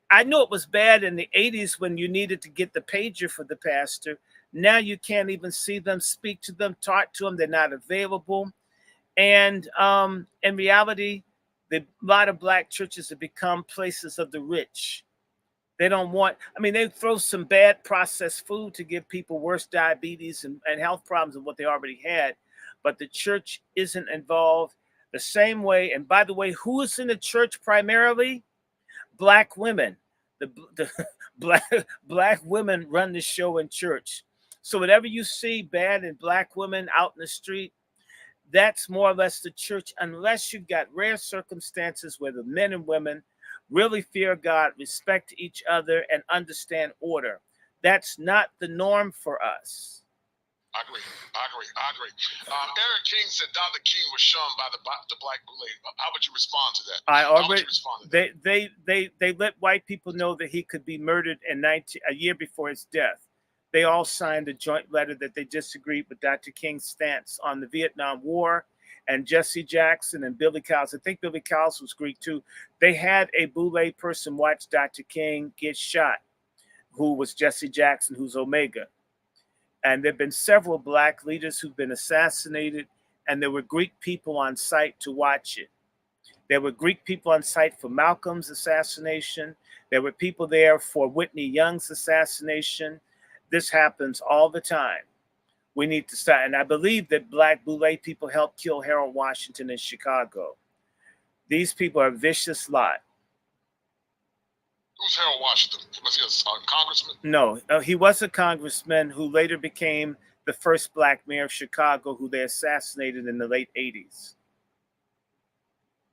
[SPEAKER 1] I know it was bad in the 80s when you needed to get the pager for the pastor. Now you can't even see them, speak to them, talk to them. They're not available. And in reality, a lot of black churches have become places of the rich. They don't want, they throw some bad processed food to give people worse diabetes and health problems than what they already had. But the church isn't involved the same way. And by the way, who is in the church primarily? Black women. The black women run the show in church. So whatever you see bad in black women out in the street, that's more or less the church, unless you've got rare circumstances where the men and women really fear God, respect each other, and understand order. That's not the norm for us.
[SPEAKER 7] I agree. Eric King said Dr. King was shunned by the black bully. How would you respond to that?
[SPEAKER 1] They let white people know that he could be murdered a year before his death. They all signed a joint letter that they disagreed with Dr. King's stance on the Vietnam War. And Jesse Jackson and Billy Cowles, I think Billy Cowles was Greek too. They had a Boule person watch Dr. King get shot, who was Jesse Jackson, who's Omega. And there have been several black leaders who've been assassinated, and there were Greek people on site to watch it. There were Greek people on site for Malcolm's assassination. There were people there for Whitney Young's assassination. This happens all the time. We need to start. And I believe that black Boule people helped kill Harold Washington in Chicago. These people are a vicious lot.
[SPEAKER 7] Who's Harold Washington? Was he a congressman?
[SPEAKER 1] No, he was a congressman who later became the first black mayor of Chicago, who they assassinated in the late 80s.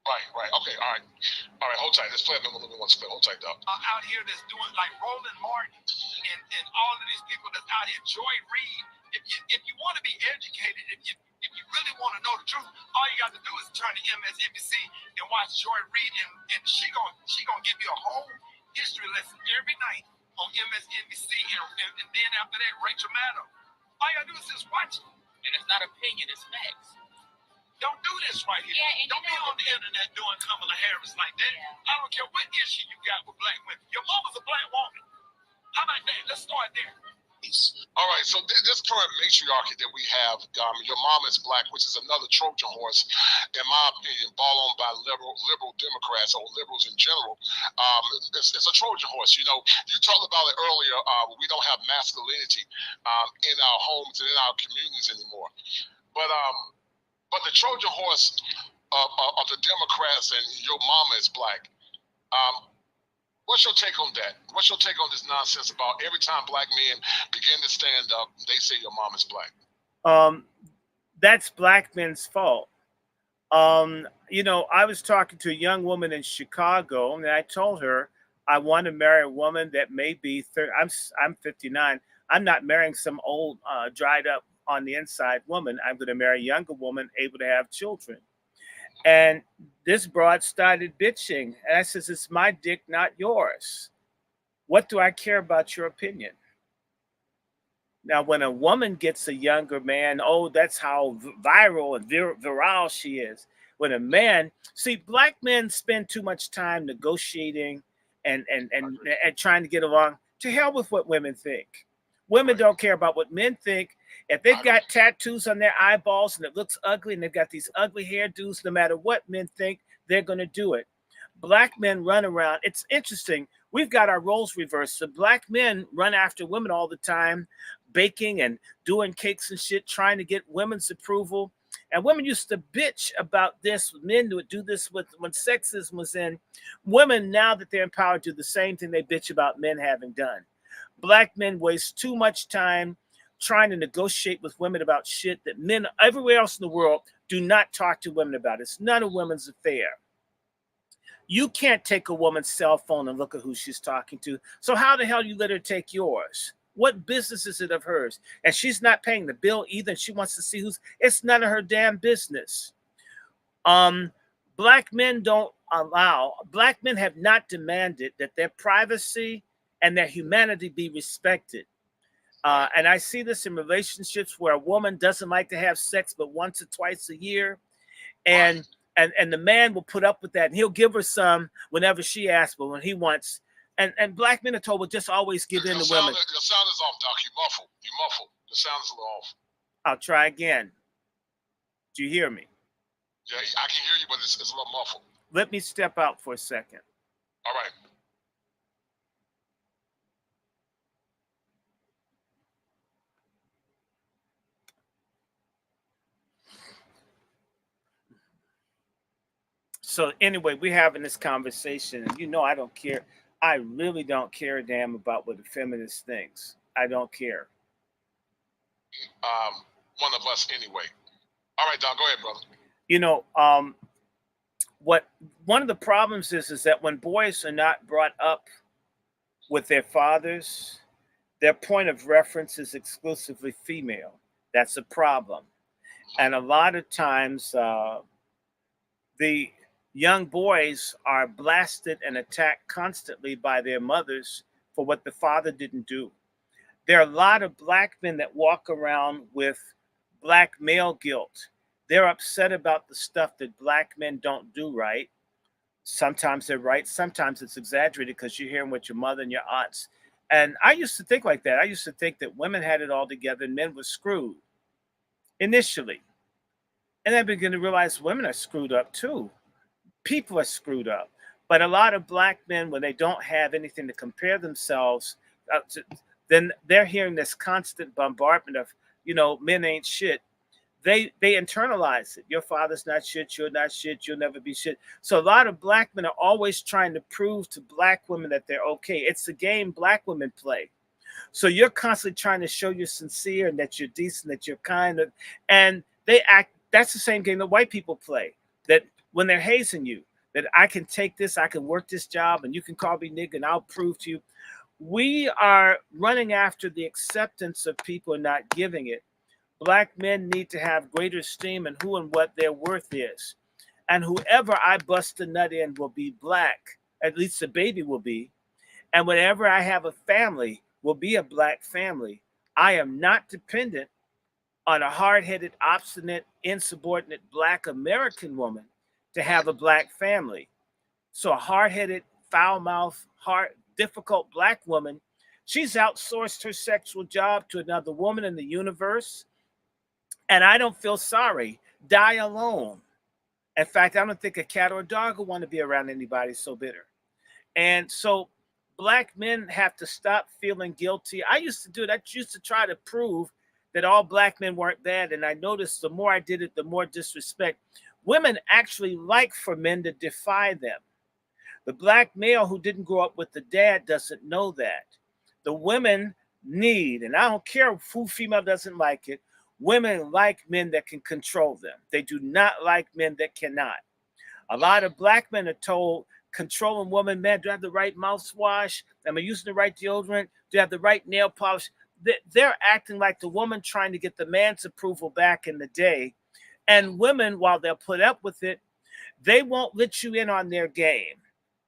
[SPEAKER 7] Right. Okay, all right, hold tight. Let's play a number one split. Hold tight, dog.
[SPEAKER 9] Out here that's doing like Roland Martin and all of these people that's out here, Joy Reid. If you want to be educated, if you really want to know the truth, all you got to do is turn to MSNBC and watch Joy Reid, and she gonna give you a whole history lesson every night on MSNBC, and then after that, Rachel Maddow. All you gotta do is just watch it. And it's not opinion, it's facts. Don't do this right here. Yeah, don't be on the internet doing Kamala Harris like that. Yeah. I don't care what issue you got with black women. Your mama's a black woman. How about that? Let's start there.
[SPEAKER 7] All right, so this current matriarchy that we have, your mom is black, which is another Trojan horse, in my opinion, ball on by liberal Democrats or liberals in general. It's a Trojan horse. You know, you talked about it earlier. We don't have masculinity in our homes and in our communities anymore. But the Trojan horse of the Democrats and your mama is black. What's your take on that? What's your take on this nonsense about every time black men begin to stand up, they say your mom is black?
[SPEAKER 1] That's black men's fault. I was talking to a young woman in Chicago, and I told her I want to marry a woman that may be 30. I'm 59. I'm not marrying some old, dried up on the inside woman. I'm going to marry a younger woman able to have children. And this broad started bitching. And I says, it's my dick, not yours. What do I care about your opinion? Now, when a woman gets a younger man, oh, that's how viral and virile she is. When a man, see, black men spend too much time negotiating and trying to get along. To hell with what women think. Women don't care about what men think. If they've got tattoos on their eyeballs and it looks ugly and they've got these ugly hairdos, no matter what men think, they're going to do it. Black men run around. It's interesting. We've got our roles reversed. The black men run after women all the time, baking and doing cakes and shit, trying to get women's approval. And women used to bitch about this. Men would do this with when sexism was in. Women, now that they're empowered, do the same thing they bitch about men having done. Black men waste too much time trying to negotiate with women about shit that men everywhere else in the world do not talk to women about. It's none of women's affair. You can't take a woman's cell phone and look at who she's talking to. So how the hell do you let her take yours? What business is it of hers? And she's not paying the bill either. And she wants to see who's. It's none of her damn business. Black men don't allow. Black men have not demanded that their privacy and their humanity be respected. And I see this in relationships where a woman doesn't like to have sex but once or twice a year, and the man will put up with that, and he'll give her some whenever she asks, but when he wants. And black men are told, well, just always give in to women.
[SPEAKER 7] Your sound is off, Doc. You muffled. You muffled. The sound is a little off.
[SPEAKER 1] I'll try again. Do you hear me?
[SPEAKER 7] Yeah, I can hear you, but it's a little muffled.
[SPEAKER 1] Let me step out for a second.
[SPEAKER 7] All right.
[SPEAKER 1] So anyway, we're having this conversation, and you know I don't care. I really don't care a damn about what the feminist thinks. I don't care.
[SPEAKER 7] One of us anyway. All right, Don, go ahead, brother.
[SPEAKER 1] You know, what one of the problems is that when boys are not brought up with their fathers, their point of reference is exclusively female. That's a problem. And a lot of times the young boys are blasted and attacked constantly by their mothers for what the father didn't do. There are a lot of black men that walk around with black male guilt. They're upset about the stuff that black men don't do right. Sometimes they're right. Sometimes it's exaggerated because you're hearing what your mother and your aunts. And I used to think like that. I used to think that women had it all together and men were screwed initially. And I began to realize women are screwed up too. People are screwed up. But a lot of black men, when they don't have anything to compare themselves to, then they're hearing this constant bombardment of, you know, men ain't shit. They internalize it. Your father's not shit. You're not shit. You'll never be shit. So a lot of black men are always trying to prove to black women that they're okay. It's a game black women play. So you're constantly trying to show you're sincere and that you're decent, that you're kind, and they act. That's the same game that white people play. That when they're hazing you, that I can take this, I can work this job, and you can call me nigga, and I'll prove to you. We are running after the acceptance of people and not giving it. Black men need to have greater esteem in who and what their worth is. And whoever I bust a nut in will be black. At least the baby will be. And whenever I have a family, will be a black family. I am not dependent on a hard-headed, obstinate, insubordinate black American woman to have a black family. So a hard-headed, foul-mouthed, difficult black woman, she's outsourced her sexual job to another woman in the universe. And I don't feel sorry. Die alone. In fact, I don't think a cat or a dog will want to be around anybody so bitter. And so black men have to stop feeling guilty. I used to do it. I used to try to prove that all black men weren't bad. And I noticed the more I did it, the more disrespect. Women actually like for men to defy them. The black male who didn't grow up with the dad doesn't know that. The women need, and I don't care who female doesn't like it, women like men that can control them. They do not like men that cannot. A lot of black men are told, controlling women, man, do I have the right mouthwash? Am I using the right deodorant? Do I have the right nail polish? They're acting like the woman trying to get the man's approval back in the day. And women, while they'll put up with it, They won't let you in on their game.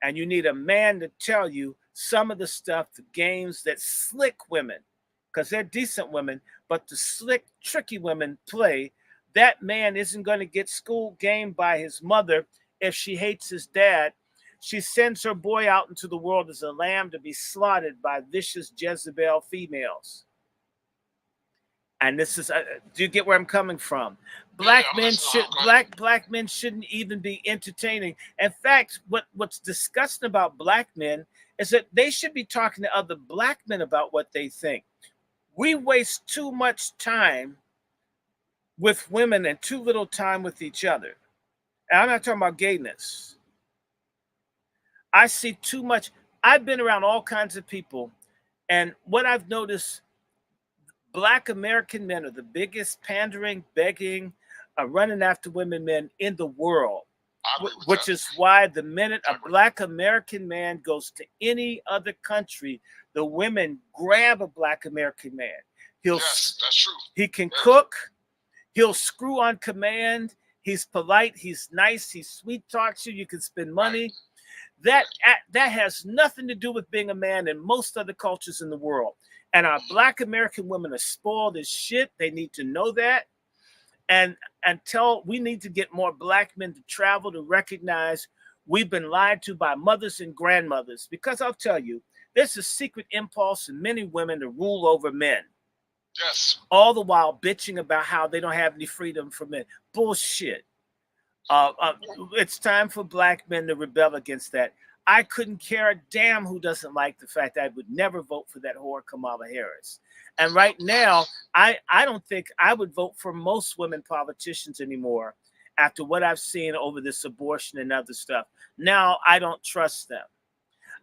[SPEAKER 1] And you need a man to tell you some of the stuff, the games that slick women, because they're decent women, but the slick, tricky women play. That man isn't going to get school gamed by his mother if she hates his dad. She sends her boy out into the world as a lamb to be slaughtered by vicious Jezebel females. And this is, do you get where I'm coming from? Black men should black men shouldn't even be entertaining. In fact, what's disgusting about black men is that they should be talking to other black men about what they think. We waste too much time with women and too little time with each other. And I'm not talking about gayness. I see too much. I've been around all kinds of people, and what I've noticed, Black American men are the biggest pandering, begging, running after women men in the world, which is why the minute a Black American man goes to any other country, the women grab a Black American man.
[SPEAKER 7] Yes, that's true.
[SPEAKER 1] He can cook. He'll screw on command. He's polite. He's nice. He sweet talks you. You can spend money. That has nothing to do with being a man in most other cultures in the world. And our Black American women are spoiled as shit. They need to know that. And we need to get more Black men to travel to recognize we've been lied to by mothers and grandmothers. Because I'll tell you, there's a secret impulse in many women to rule over men.
[SPEAKER 7] Yes.
[SPEAKER 1] All the while bitching about how they don't have any freedom for men. Bullshit. It's time for Black men to rebel against that. I couldn't care a damn who doesn't like the fact that I would never vote for that whore Kamala Harris. And right now, I don't think I would vote for most women politicians anymore after what I've seen over this abortion and other stuff. Now, I don't trust them.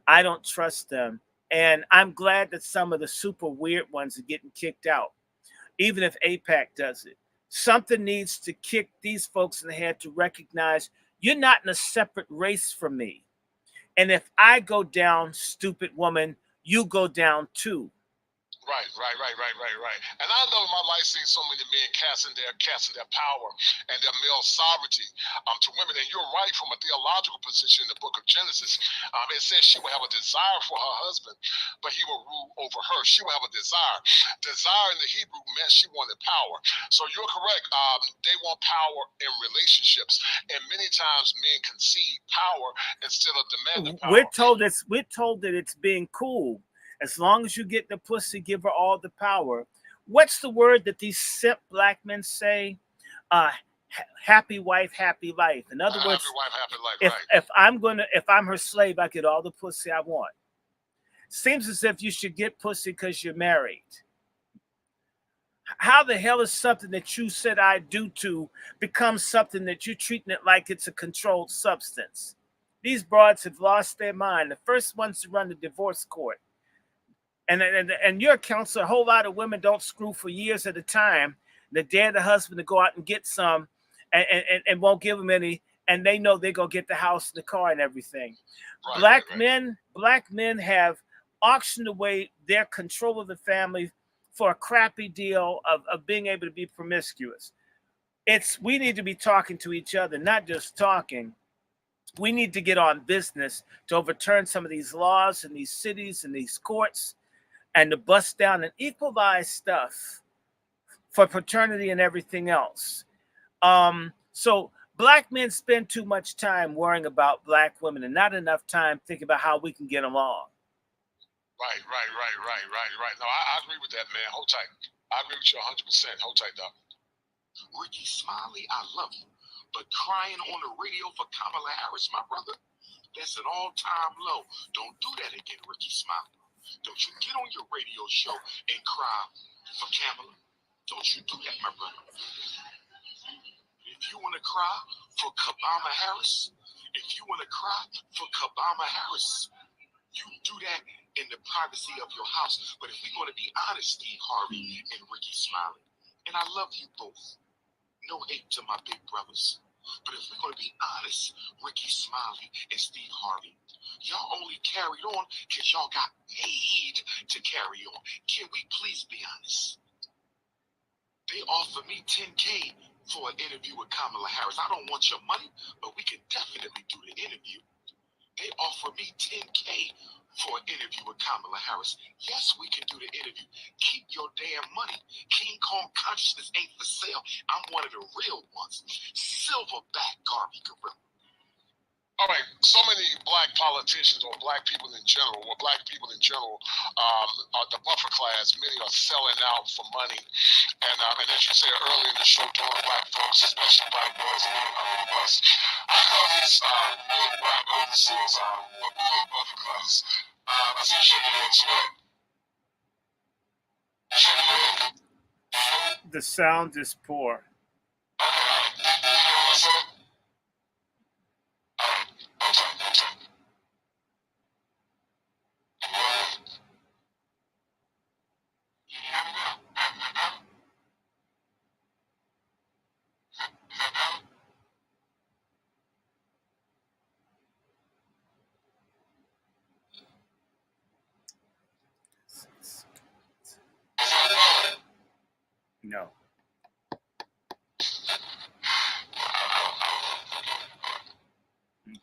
[SPEAKER 1] I don't trust them. And I'm glad that some of the super weird ones are getting kicked out, even if AIPAC does it. Something needs to kick these folks in the head to recognize you're not in a separate race from me. And if I go down, stupid woman, you go down too.
[SPEAKER 7] Right. And I know in my life seen so many men casting their power and their male sovereignty to women. And you're right, from a theological position in the book of Genesis, it says she will have a desire for her husband, but he will rule over her. She will have a desire. Desire in the Hebrew meant she wanted power. So you're correct. They want power in relationships, and many times men concede power instead of demanding power.
[SPEAKER 1] We're told that it's being cool. As long as you get the pussy, give her all the power. What's the word that these simp Black men say? Happy wife, happy life. In other words,
[SPEAKER 7] happy wife, happy life,
[SPEAKER 1] if I'm her slave, I get all the pussy I want. Seems as if you should get pussy because you're married. How the hell is something that you said I do to become something that you're treating it like it's a controlled substance? These broads have lost their mind. The first ones to run the divorce court. And you're a counselor. A whole lot of women don't screw for years at a time. They dare the husband to go out and get some and won't give them any. And they know they're going to get the house and the car and everything. Black men have auctioned away their control of the family for a crappy deal of being able to be promiscuous. We need to be talking to each other, not just talking. We need to get on business to overturn some of these laws in these cities and these courts, and to bust down and equalize stuff for paternity and everything else. So Black men spend too much time worrying about Black women and not enough time thinking about how we can get along.
[SPEAKER 7] Right. No, I agree with that, man. Hold tight. I agree with you 100%. Hold tight, dog.
[SPEAKER 9] Ricky Smiley, I love you, but crying on the radio for Kamala Harris, my brother, that's an all-time low. Don't do that again, Ricky Smiley. Don't you get on your radio show and cry for Kamala. Don't you do that, my brother. If you want to cry for Kamala Harris, you do that in the privacy of your house. But if we're going to be honest, Steve Harvey and Ricky Smiley, and I love you both, no hate to my big brothers, but if we're going to be honest, Ricky Smiley and Steve Harvey, y'all only carried on because y'all got paid to carry on. Can we please be honest? They offered me $10K
[SPEAKER 7] for an interview with Kamala Harris. I don't want your money, but we can definitely do the interview. They offer me $10K for an interview with Kamala Harris. Yes, we can do the interview. Keep your damn money. King Kong consciousness ain't for sale. I'm one of the real ones. Silverback Garvey Gorilla. All right, so many black politicians or black people in general, the buffer class, many are selling out for money. And as you said earlier in the show, doing black folks, especially black boys and boys, I call these big black overseas big buffer class. I see shaking your head.
[SPEAKER 1] The sound is poor. No.
[SPEAKER 7] Can you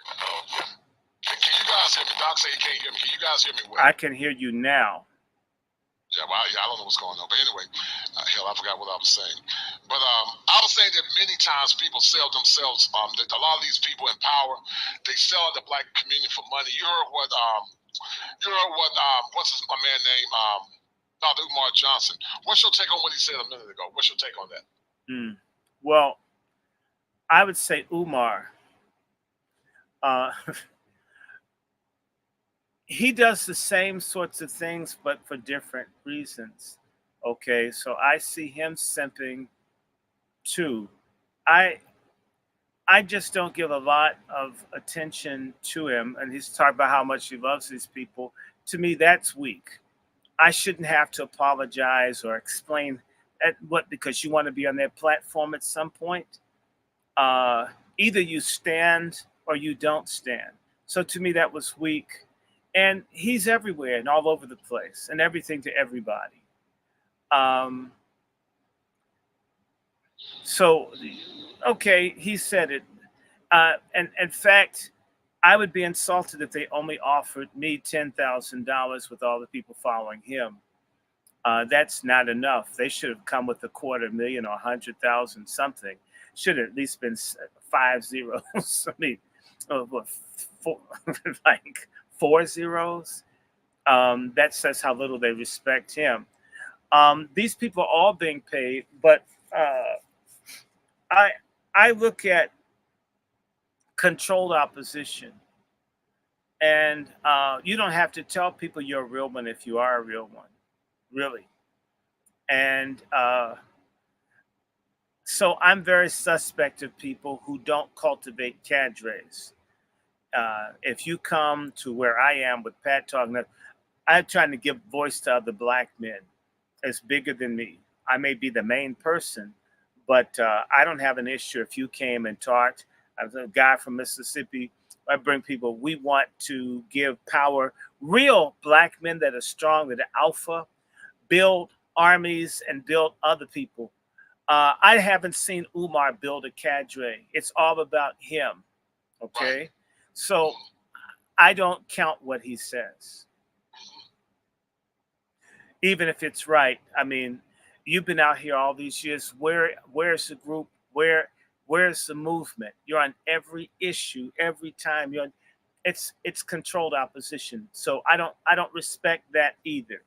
[SPEAKER 7] guys hear me? Doc say he can't hear me. Can you guys hear me well?
[SPEAKER 1] I can hear you now.
[SPEAKER 7] Yeah, well, I don't know what's going on. But anyway, hell, I forgot what I was saying. But I was saying that many times people sell themselves. That a lot of these people in power, they sell the black community for money. You heard what what's my man name? Dr. Umar Johnson. What's your take on what he said a minute ago? What's your take on that?
[SPEAKER 1] Well, I would say Umar. He does the same sorts of things, but for different reasons. Okay, so I see him simping too. I just don't give a lot of attention to him, and he's talking about how much he loves these people. To me, that's weak. I shouldn't have to apologize or explain because you want to be on their platform at some point. Either you stand or you don't stand. So to me, that was weak. And he's everywhere and all over the place and everything to everybody. So, okay, he said it. And in fact, I would be insulted if they only offered me $10,000 with all the people following him. That's not enough. They should have come with $250,000 or 100,000 something. Should have at least been 5 zeros. I mean, like 4 zeros. That says how little they respect him. These people are all being paid, but I look at controlled opposition, and you don't have to tell people you're a real one if you are a real one, really. And so I'm very suspect of people who don't cultivate cadres. If you come to where I am with Pat talking, I'm trying to give voice to other black men. It's bigger than me. I may be the main person, but I don't have an issue if you came and talked. I was a guy from Mississippi. I bring people. We want to give power. Real black men that are strong, that are alpha, build armies and build other people. I haven't seen Umar build a cadre. It's all about him. Okay. So I don't count what he says, even if it's right. I mean, you've been out here all these years. Where's the group? Where's the movement? You're on every issue, every time you're on. It's controlled opposition. So I don't respect that either.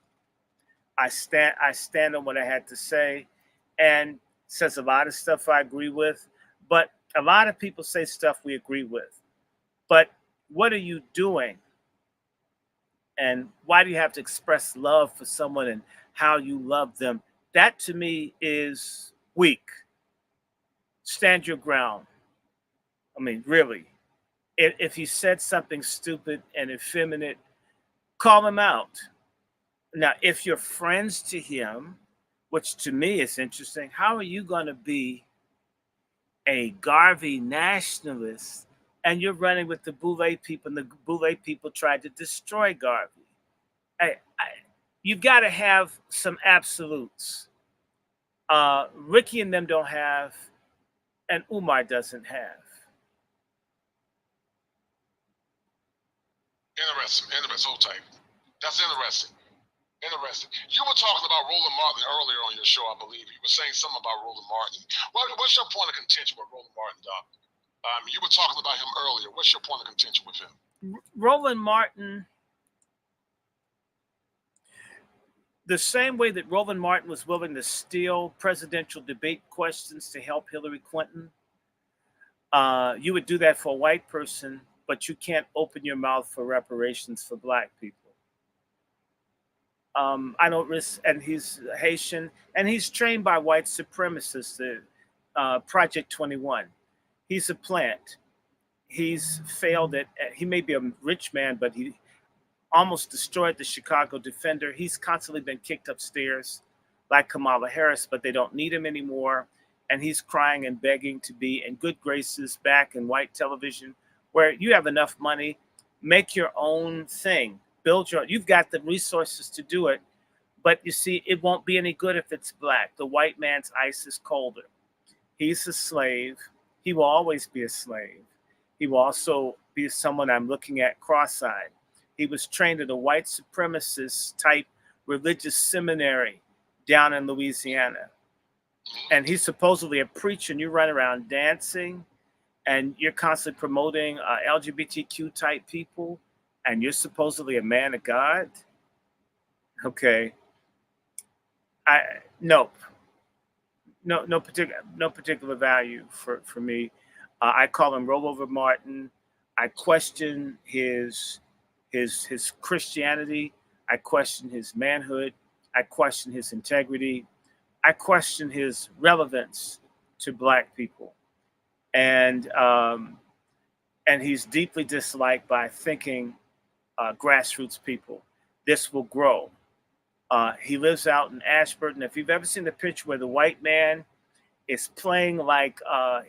[SPEAKER 1] I stand on what I had to say, and says a lot of stuff I agree with, but a lot of people say stuff we agree with. But what are you doing? And why do you have to express love for someone and how you love them? That to me is weak. Stand your ground. I mean, really. If he said something stupid and effeminate, call him out. Now, if you're friends to him, which to me is interesting, how are you going to be a Garvey nationalist and you're running with the Boule people, and the Boule people tried to destroy Garvey? You've got to have some absolutes. Ricky and them don't have and Umar doesn't have.
[SPEAKER 7] Interesting. Hold tight. That's interesting. Interesting. You were talking about Roland Martin earlier on your show, I believe. You were saying something about Roland Martin. What's your point of contention with Roland Martin, Doc? You were talking about him earlier. What's your point of contention with him?
[SPEAKER 1] Roland Martin, the same way that Roland Martin was willing to steal presidential debate questions to help Hillary Clinton, you would do that for a white person, but you can't open your mouth for reparations for black people. I don't risk, and he's Haitian, and he's trained by white supremacists, Project 21. He's a plant. He's failed at, he may be a rich man, but he almost destroyed the Chicago Defender. He's constantly been kicked upstairs like Kamala Harris, but they don't need him anymore. And he's crying and begging to be in good graces back in white television, where you have enough money, make your own thing, build your, you've got the resources to do it. But you see, it won't be any good if it's black. The white man's ice is colder. He's a slave. He will always be a slave. He will also be someone I'm looking at cross-eyed. He was trained at a white supremacist type religious seminary down in Louisiana. And he's supposedly a preacher, and you run around dancing, and you're constantly promoting LGBTQ type people, and you're supposedly a man of God. Okay. Nope. No particular value for me. I call him Rollover Martin. I question his Christianity. I question his manhood. I question his integrity. I question his relevance to black people. And he's deeply disliked by thinking grassroots people. This will grow. He lives out in Ashburton. If you've ever seen the picture where the white man is playing like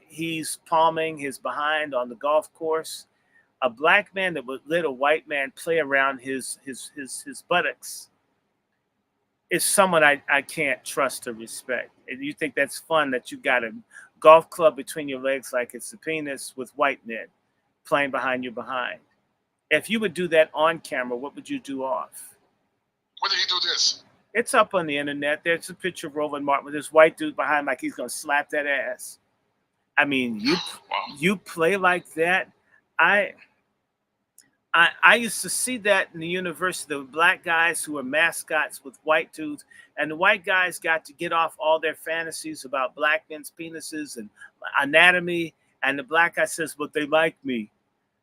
[SPEAKER 1] he's palming his behind on the golf course, a black man that would let a white man play around his buttocks is someone I can't trust or respect. And you think that's fun that you got a golf club between your legs like it's a penis with white men playing behind your behind. If you would do that on camera, what would you do off?
[SPEAKER 7] When did he do this?
[SPEAKER 1] It's up on the internet. There's a picture of Roland Martin with this white dude behind like he's going to slap that ass. I mean, you play like that. I used to see that in the university, the black guys who were mascots with white dudes, and the white guys got to get off all their fantasies about black men's penises and anatomy, and the black guy says, but they like me.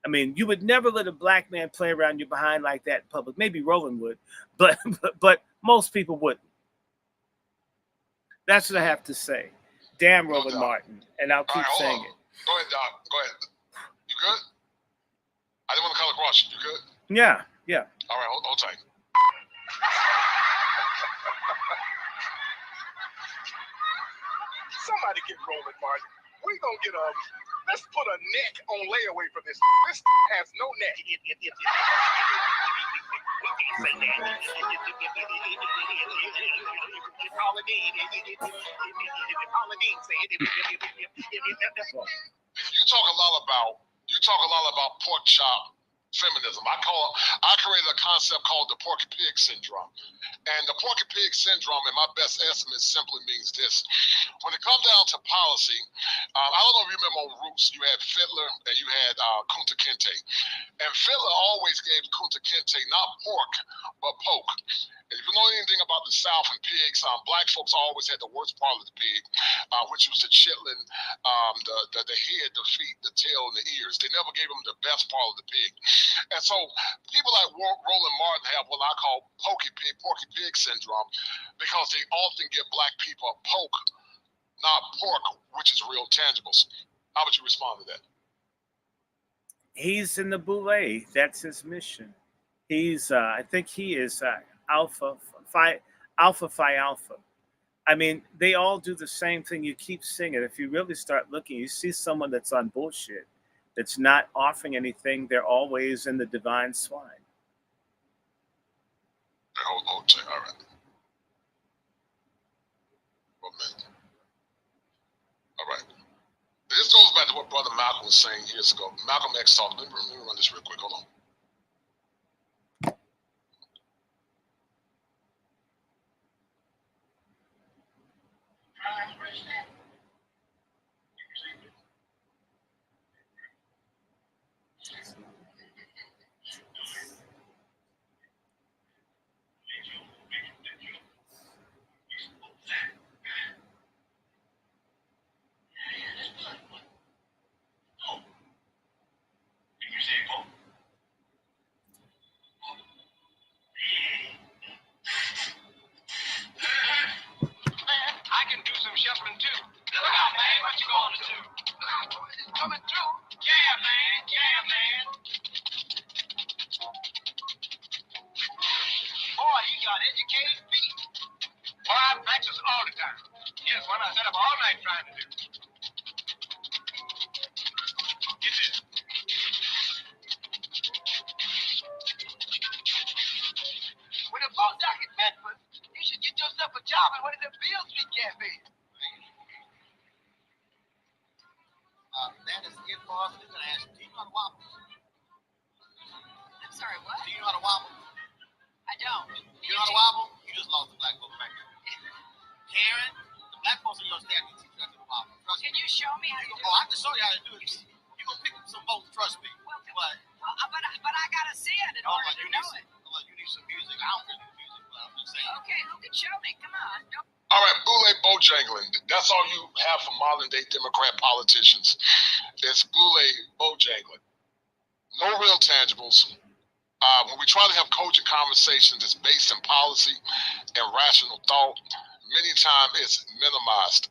[SPEAKER 1] I mean, you would never let a black man play around your behind like that in public. Maybe Roland would, but most people wouldn't. That's what I have to say. Damn Roland Martin, and I'll keep saying it.
[SPEAKER 7] Go ahead, Doc. Go ahead. You good? I didn't want to come across you. You good?
[SPEAKER 1] Yeah.
[SPEAKER 7] All right, hold tight.
[SPEAKER 3] Somebody get Roland Martin. We gonna get let's put a neck on layaway for this. This has no neck.
[SPEAKER 7] You talk a lot about pork chop feminism. I created a concept called the porky pig syndrome. And the porky pig syndrome, in my best estimate, simply means this. When it comes down to policy, I don't know if you remember on Roots, you had Fiddler and you had Kunta Kinte. And Fiddler always gave Kunta Kinte not pork, but poke. And if you know anything about the South and pigs, black folks always had the worst part of the pig, which was the chitlin, the head, the feet, the tail, and the ears. They never gave them the best part of the pig. And so people like Roland Martin have what I call porky pig syndrome, because they often give black people a poke, not pork, which is real tangibles. How would you respond to that?
[SPEAKER 1] He's in the boule. That's his mission. He's, I think he is Alpha Phi Alpha. I mean, they all do the same thing. You keep seeing it. If you really start looking, you see someone that's on bullshit, that's not offering anything. They're always in the divine swine.
[SPEAKER 7] All right. All right. to what Brother Malcolm was saying years ago. Malcolm X talked. Let me run this real quick. Hold on.
[SPEAKER 9] I can do some shuffling too. Look out, man. What you going to do? It's coming through. Yeah, man. Yeah, man. Boy, you got educated feet. Boy, I practice all the time. Here's one I set up all night trying to do. Get this. When a postdoc in Bedford, you should get yourself a job at one of the Beale Street cafes. That is it for us. We're going to ask, do you know how to wobble?
[SPEAKER 10] I'm sorry, what?
[SPEAKER 9] Do you know how to wobble?
[SPEAKER 10] I don't.
[SPEAKER 9] You know how to wobble? You just lost the black folks back there. Karen, the black folks in your staff can teach you how to wobble. Trust
[SPEAKER 10] Can
[SPEAKER 9] me.
[SPEAKER 10] you show me how to do
[SPEAKER 9] Oh, I can show you how to do it. You're going to pick up some votes, trust me.
[SPEAKER 10] But I gotta see it in order to know it.
[SPEAKER 9] You need some music. I don't really do music, but I'm just saying.
[SPEAKER 10] Okay, who can show me? Come on. No.
[SPEAKER 7] All right, Boule Bojangling. That's all you have for modern-day Democrat politicians. It's Boule Bojangling. No real tangibles. When we try to have coaching conversations that's based in policy and rational thought, many times it's minimized.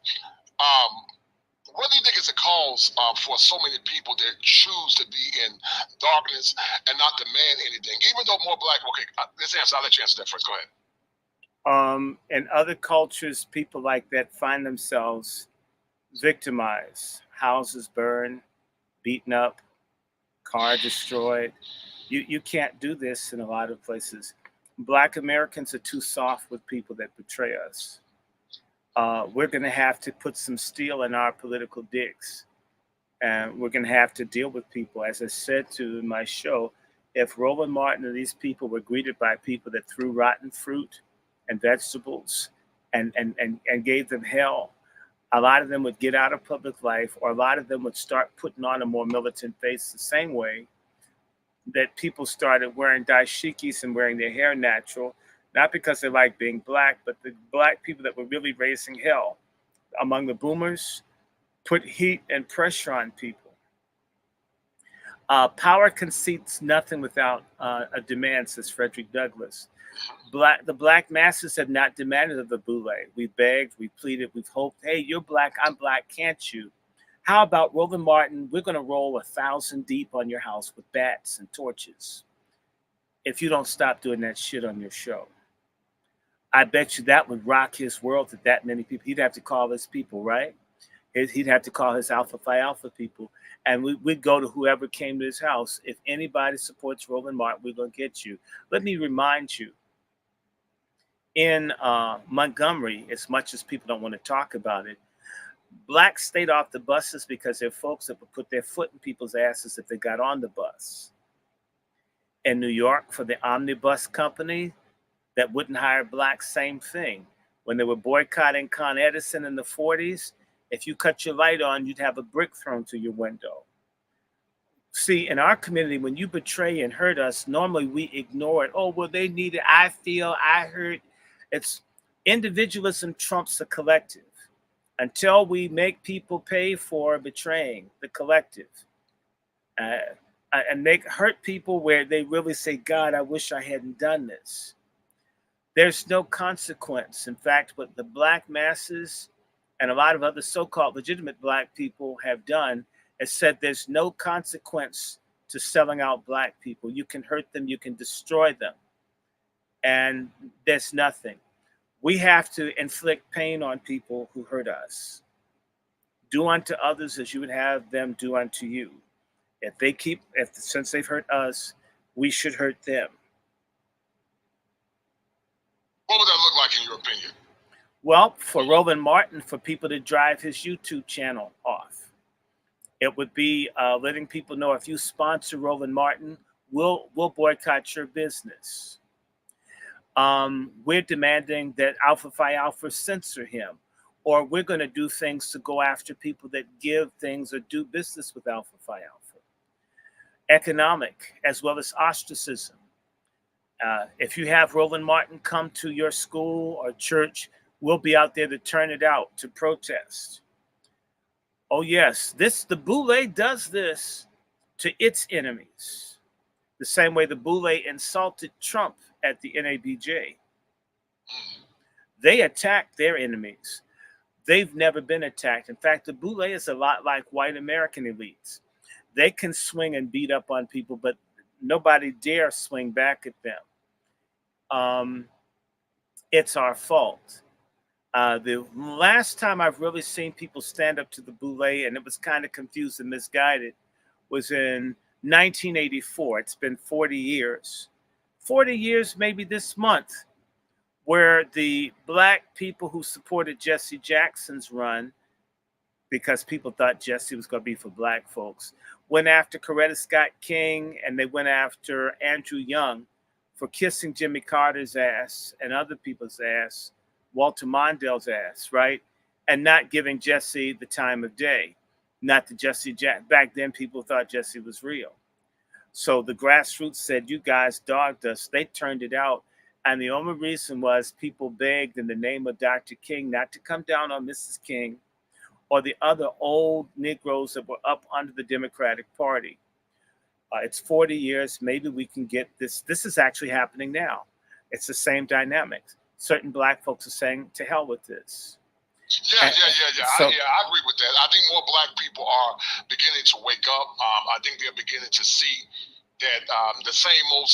[SPEAKER 7] What do you think is the cause for so many people that choose to be in darkness and not demand anything, even though more black? Okay, I'll let you answer that first. Go ahead.
[SPEAKER 1] In other cultures, people like that find themselves victimized, houses burned, beaten up, car destroyed. You can't do this in a lot of places. Black Americans are too soft with people that betray us. We're going to have to put some steel in our political dicks. And we're going to have to deal with people. As I said to my show, if Roland Martin and these people were greeted by people that threw rotten fruit and vegetables and gave them hell, a lot of them would get out of public life, or a lot of them would start putting on a more militant face the same way that people started wearing dashikis and wearing their hair natural, not because they like being black, but the black people that were really raising hell among the boomers put heat and pressure on people. Power concedes nothing without a demand, says Frederick Douglass. The black masses have not demanded of the Boule. We begged, we pleaded, we've hoped, hey, you're black, I'm black, can't you? How about Roland Martin? We're going to roll 1,000 deep on your house with bats and torches if you don't stop doing that shit on your show. I bet you that would rock his world to that many people. He'd have to call his people, right? He'd have to call his Alpha Phi Alpha people. And we'd go to whoever came to his house. If anybody supports Roland Martin, we're going to get you. Let me remind you, in Montgomery, as much as people don't want to talk about it, blacks stayed off the buses because they're folks that would put their foot in people's asses if they got on the bus. In New York, for the omnibus company that wouldn't hire blacks, same thing. When they were boycotting Con Edison in the 40s, if you cut your light on, you'd have a brick thrown to your window. See, in our community, when you betray and hurt us, normally we ignore it. Oh, well, they need it. I feel, I hurt. It's individualism trumps the collective until we make people pay for betraying the collective and hurt people where they really say, God, I wish I hadn't done this. There's no consequence. In fact, what the black masses and a lot of other so-called legitimate black people have done is said there's no consequence to selling out black people. You can hurt them, you can destroy them, and there's nothing. We have to inflict pain on people who hurt us. Do unto others as you would have them do unto you. Since they've hurt us, we should hurt them.
[SPEAKER 7] What would that look like in your opinion?
[SPEAKER 1] Well, for Roland Martin, for people to drive his YouTube channel off. It would be letting people know if you sponsor Roland Martin, we'll boycott your business. We're demanding that Alpha Phi Alpha censor him, or we're going to do things to go after people that give things or do business with Alpha Phi Alpha. Economic as well as ostracism. If you have Roland Martin come to your school or church, we'll be out there to turn it out, to protest. Oh yes, the Boule does this to its enemies. The same way the Boule insulted Trump at the NABJ. They attack their enemies. They've never been attacked. In fact, the Boule is a lot like white American elites. They can swing and beat up on people, but nobody dare swing back at them. It's our fault. The last time I've really seen people stand up to the Boule, and it was kind of confused and misguided, was in 1984. It's been 40 years. 40 years maybe this month, where the black people who supported Jesse Jackson's run, because people thought Jesse was going to be for black folks, went after Coretta Scott King, and they went after Andrew Young for kissing Jimmy Carter's ass and other people's ass, Walter Mondale's ass, right? And not giving Jesse the time of day. Not that Jesse back then people thought Jesse was real. So the grassroots said, you guys dogged us. They turned it out. And the only reason was people begged in the name of Dr. King not to come down on Mrs. King or the other old Negroes that were up under the Democratic Party. It's 40 years. Maybe we can get this. This is actually happening now. It's the same dynamics. Certain black folks are saying, to hell with this.
[SPEAKER 7] Yeah. I agree with that. I think more black people are beginning to wake up. I think they're beginning to see that the same old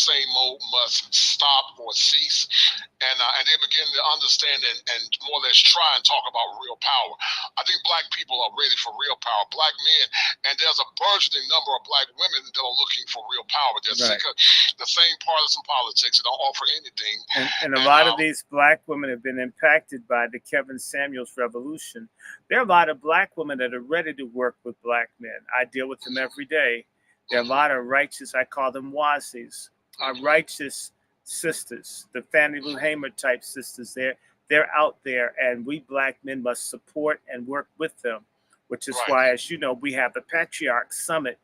[SPEAKER 7] must stop or cease, and they begin to understand and more or less try and talk about real power. I think black people are ready for real power. Black men, and there's a burgeoning number of black women that are looking for real power. They're sick of the same partisan politics that don't offer anything.
[SPEAKER 1] And a lot of these black women have been impacted by the Kevin Samuels revolution. There are a lot of black women that are ready to work with black men. I deal with them every day. There are a lot of righteous, I call them wazis, our righteous sisters, the Fannie Lou Hamer type sisters. They're out there, and we black men must support and work with them, which is why, as you know, we have the Patriarch Summit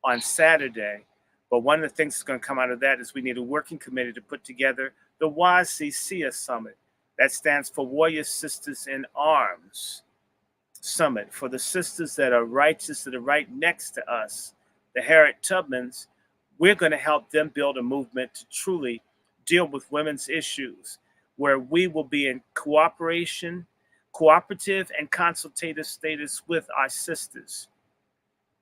[SPEAKER 1] on Saturday. But one of the things that's going to come out of that is we need a working committee to put together the WASI-SIA Summit. That stands for Warrior Sisters in Arms Summit, for the sisters that are righteous, that are right next to us. The Harriet Tubmans, we're going to help them build a movement to truly deal with women's issues, where we will be in cooperative and consultative status with our sisters.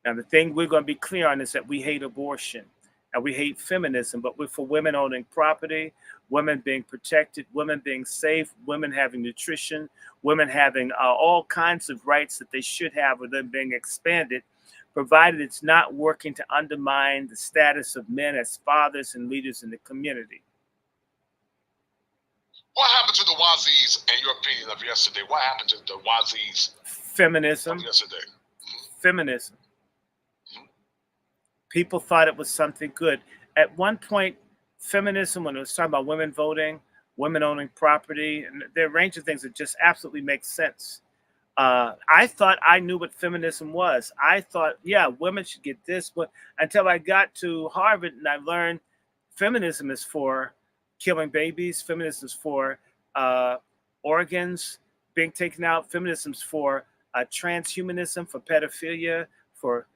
[SPEAKER 1] Now, the thing we're going to be clear on is that we hate abortion and we hate feminism, but we're for women owning property, women being protected, women being safe, women having nutrition, women having all kinds of rights that they should have, or them being expanded, provided it's not working to undermine the status of men as fathers and leaders in the community.
[SPEAKER 7] What happened to the Wazis, in your opinion, of yesterday? What happened to the Wazis?
[SPEAKER 1] Feminism.
[SPEAKER 7] Of yesterday.
[SPEAKER 1] Feminism. People thought it was something good. At one point, feminism, when it was talking about women voting, women owning property, and there are a range of things that just absolutely make sense. I thought I knew what feminism was. I thought, yeah, women should get this, but until I got to Harvard and I learned feminism is for killing babies, feminism is for organs being taken out, feminism is for transhumanism, for pedophilia, for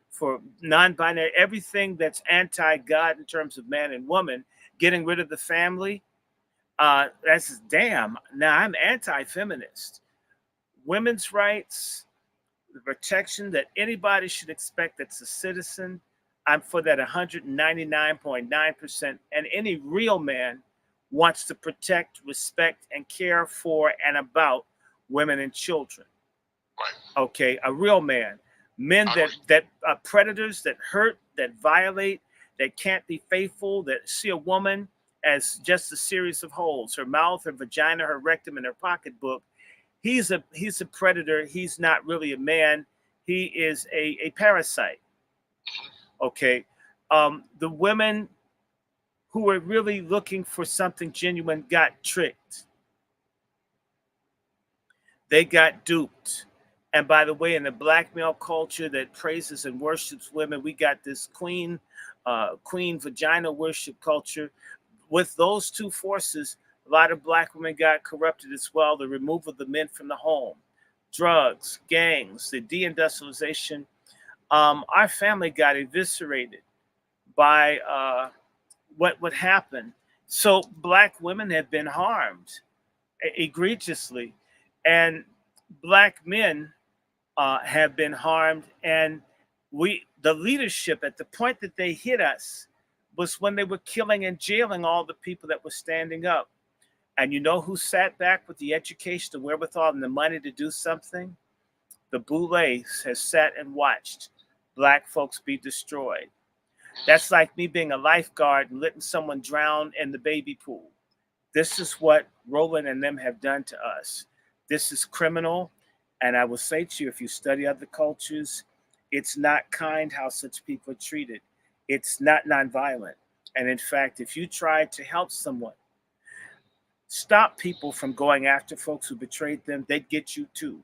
[SPEAKER 1] non-binary, everything that's anti-God in terms of man and woman, getting rid of the family. That's damn. Now I'm anti-feminist. Women's rights, the protection that anybody should expect that's a citizen, I'm for that 199.9%. And any real man wants to protect, respect, and care for and about women and children. Okay, a real man. Men that are predators, that hurt, that violate, that can't be faithful, that see a woman as just a series of holes, her mouth, her vagina, her rectum, and her pocketbook. He's a predator. He's not really a man. he is a parasite. Okay. The women who were really looking for something genuine got tricked. They got duped. And by the way, in the black male culture that praises and worships women, we got this queen vagina worship culture. With those two forces, a lot of black women got corrupted as well. The removal of the men from the home, drugs, gangs, the deindustrialization. Our family got eviscerated by what happened. So black women have been harmed egregiously, and black men have been harmed. And the leadership, at the point that they hit us, was when they were killing and jailing all the people that were standing up. And you know who sat back with the education, the wherewithal, and the money to do something? The Boulets has sat and watched black folks be destroyed. That's like me being a lifeguard and letting someone drown in the baby pool. This is what Roland and them have done to us. This is criminal. And I will say to you, if you study other cultures, it's not kind how such people are treated. It's not nonviolent. And in fact, if you try to help someone, stop people from going after folks who betrayed them, they'd get you too.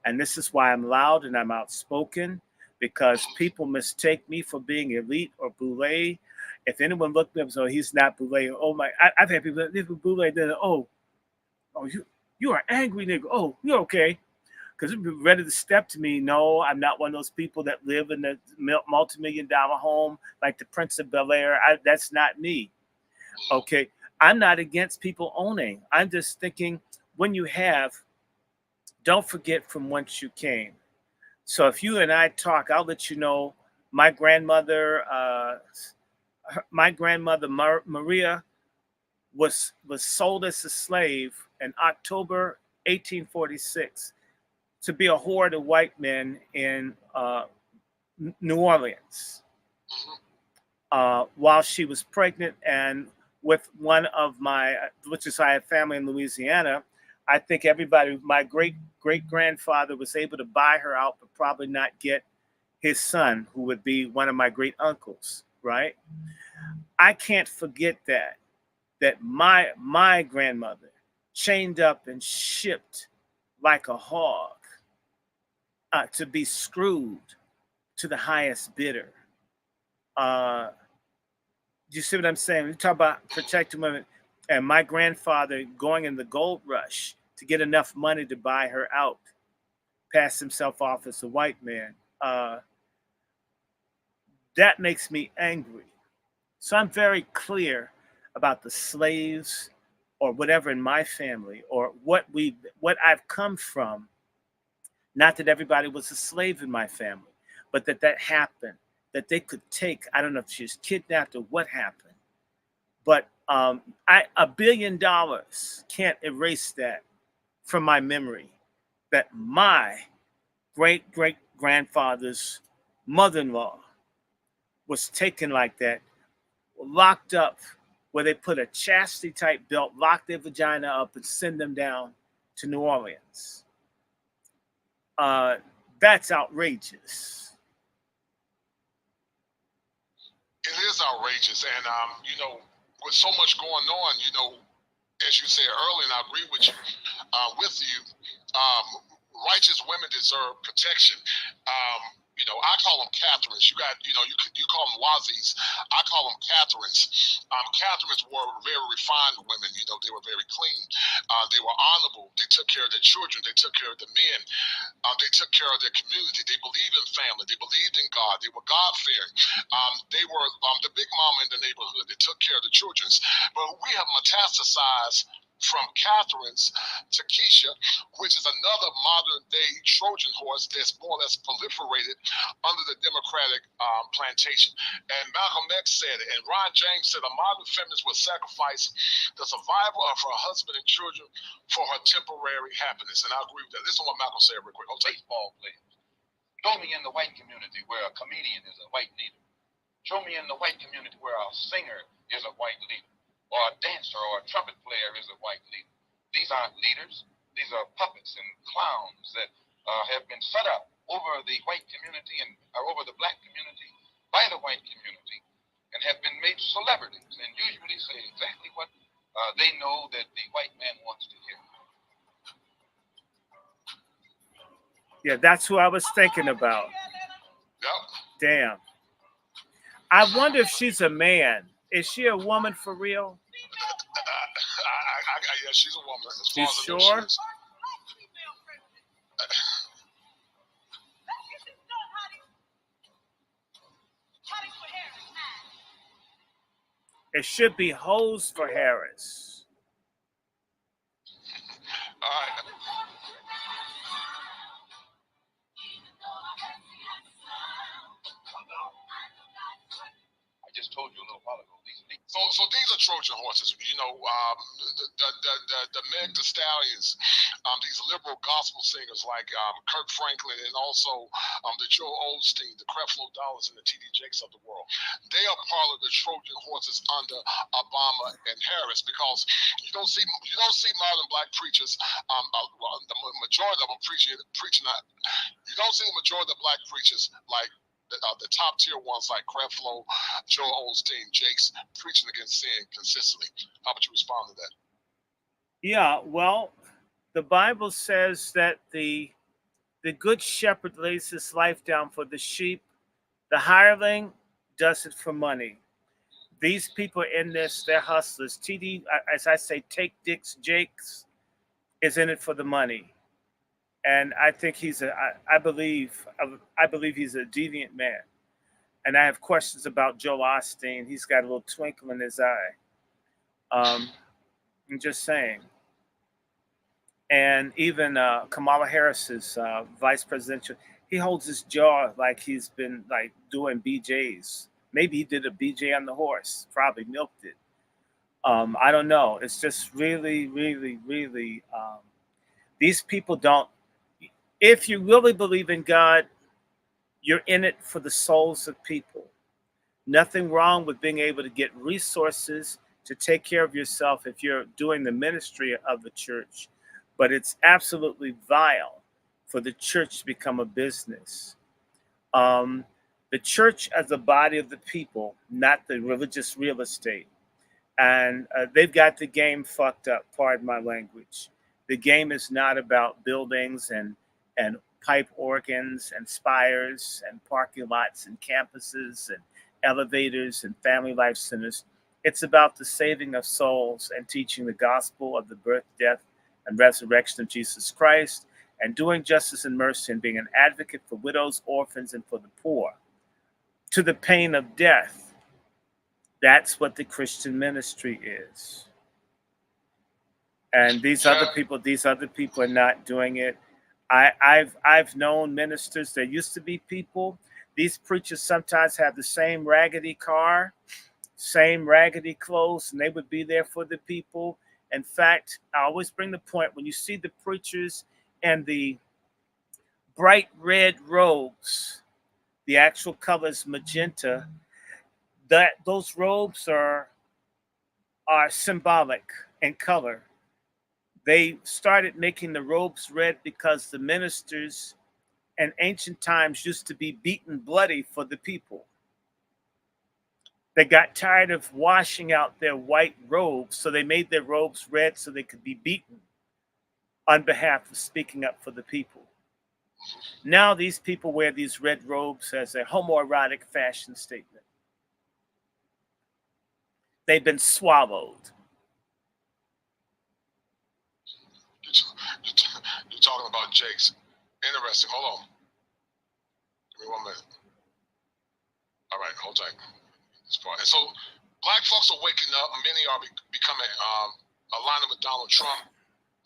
[SPEAKER 1] And this is why I'm loud and I'm outspoken, because people mistake me for being elite or boule. If anyone looked me up and said, oh, he's not boule, oh my, I've had people that boule, then oh, you are angry, nigga. Oh, you're okay. Because they're ready to step to me. No, I'm not one of those people that live in a multi-million-dollar home like the Prince of Bel-Air. That's not me. Okay. I'm not against people owning. I'm just thinking, when you have, don't forget from whence you came. So if you and I talk, I'll let you know my grandmother, Maria was sold as a slave in October 1846 to be a whore to white men in New Orleans while she was pregnant and with one of my, which is I have family in Louisiana. I think everybody, my great-grandfather was able to buy her out, but probably not get his son, who would be one of my great uncles, right? I can't forget that my grandmother chained up and shipped like a hog to be screwed to the highest bidder. Do you see what I'm saying? We talk about protecting women, and my grandfather going in the gold rush to get enough money to buy her out, passed himself off as a white man. That makes me angry. So I'm very clear about the slaves or whatever in my family or what I've come from. Not that everybody was a slave in my family, but that happened, that they could take, I don't know if she was kidnapped or what happened, but $1 billion can't erase that from my memory, that my great-great-grandfather's mother-in-law was taken like that, locked up, where they put a chastity type belt, lock their vagina up and send them down to New Orleans. That's outrageous.
[SPEAKER 7] It is outrageous, and with so much going on, as you said earlier, and I agree with you, righteous women deserve protection. I call them Catherines. You call them Wazis. I call them Catherines. Catherines were very refined women. They were very clean. They were honorable. They took care of their children. They took care of the men. They took care of their community. They believed in family. They believed in God. They were God-fearing. They were the big mama in the neighborhood. They took care of the children. But we have metastasized from Catherine's to Keisha, which is another modern-day Trojan horse that's more or less proliferated under the Democratic plantation. And Malcolm X said it, and Ron James said a modern feminist would sacrifice the survival of her husband and children for her temporary happiness. And I agree with that. Listen to what Malcolm said real quick.
[SPEAKER 9] Baseball players. Show me in the white community where a comedian is a white leader. Show me in the white community where a singer is a white leader, or a dancer or a trumpet player is a white leader. These aren't leaders. These are puppets and clowns that have been set up over the white community or over the black community by the white community, and have been made celebrities, and usually say exactly what they know that the white man wants to hear.
[SPEAKER 1] Yeah, that's who I was thinking about.
[SPEAKER 7] Yep.
[SPEAKER 1] Damn. I wonder if she's a man. Is she a woman for real?
[SPEAKER 7] Yeah, she's a woman. As far
[SPEAKER 1] You
[SPEAKER 7] as I know,
[SPEAKER 1] sure?
[SPEAKER 7] she is.
[SPEAKER 1] It should be hoes for Harris.
[SPEAKER 7] All right.
[SPEAKER 9] I just told you a little while ago.
[SPEAKER 7] So these are Trojan horses. You know, the Meg Thee Stallions, these liberal gospel singers like Kirk Franklin, and also the Joe Osteen, the Creflo Dollars, and the T.D. Jakes of the world. They are part of the Trojan horses under Obama and Harris, because you don't see modern black preachers. Well, the majority of them preaching that. You don't see the majority of black preachers like the top tier ones like Creflo, Joel Osteen, Jakes, preaching against sin consistently. How would you respond to that?
[SPEAKER 1] Yeah, well, the Bible says that the good shepherd lays his life down for the sheep. The hireling does it for money. These people in this, they're hustlers. TD, as I say, take Dick's Jakes is in it for the money. And I think I believe he's a deviant man. And I have questions about Joel Osteen. He's got a little twinkle in his eye. I'm just saying. And even Kamala Harris's vice presidential, he holds his jaw like he's been like doing BJs. Maybe he did a BJ on the horse. Probably milked it. I don't know. It's just really, really, really. These people don't. If you really believe in God, you're in it for the souls of people. Nothing wrong with being able to get resources to take care of yourself if you're doing the ministry of the church. But it's absolutely vile for the church to become a business. The church as a body of the people, not the religious real estate. And they've got the game fucked up, pardon my language. The game is not about buildings and pipe organs and spires and parking lots and campuses and elevators and family life centers. It's about the saving of souls and teaching the gospel of the birth, death, and resurrection of Jesus Christ, and doing justice and mercy and being an advocate for widows, orphans, and for the poor, to the pain of death. That's what the Christian ministry is. And these other people are not doing it. I've known ministers. There used to be people. These preachers sometimes have the same raggedy car, same raggedy clothes, and they would be there for the people. In fact, I always bring the point, when you see the preachers and the bright red robes, the actual color is magenta, that those robes are symbolic in color. They started making the robes red because the ministers in ancient times used to be beaten bloody for the people. They got tired of washing out their white robes, so they made their robes red so they could be beaten on behalf of speaking up for the people. Now these people wear these red robes as a homoerotic fashion statement. They've been swallowed.
[SPEAKER 7] You're talking about Jakes. Interesting. Hold on. Give me 1 minute. All right, hold tight. This part. And so, black folks are waking up. Many are becoming aligning with Donald Trump,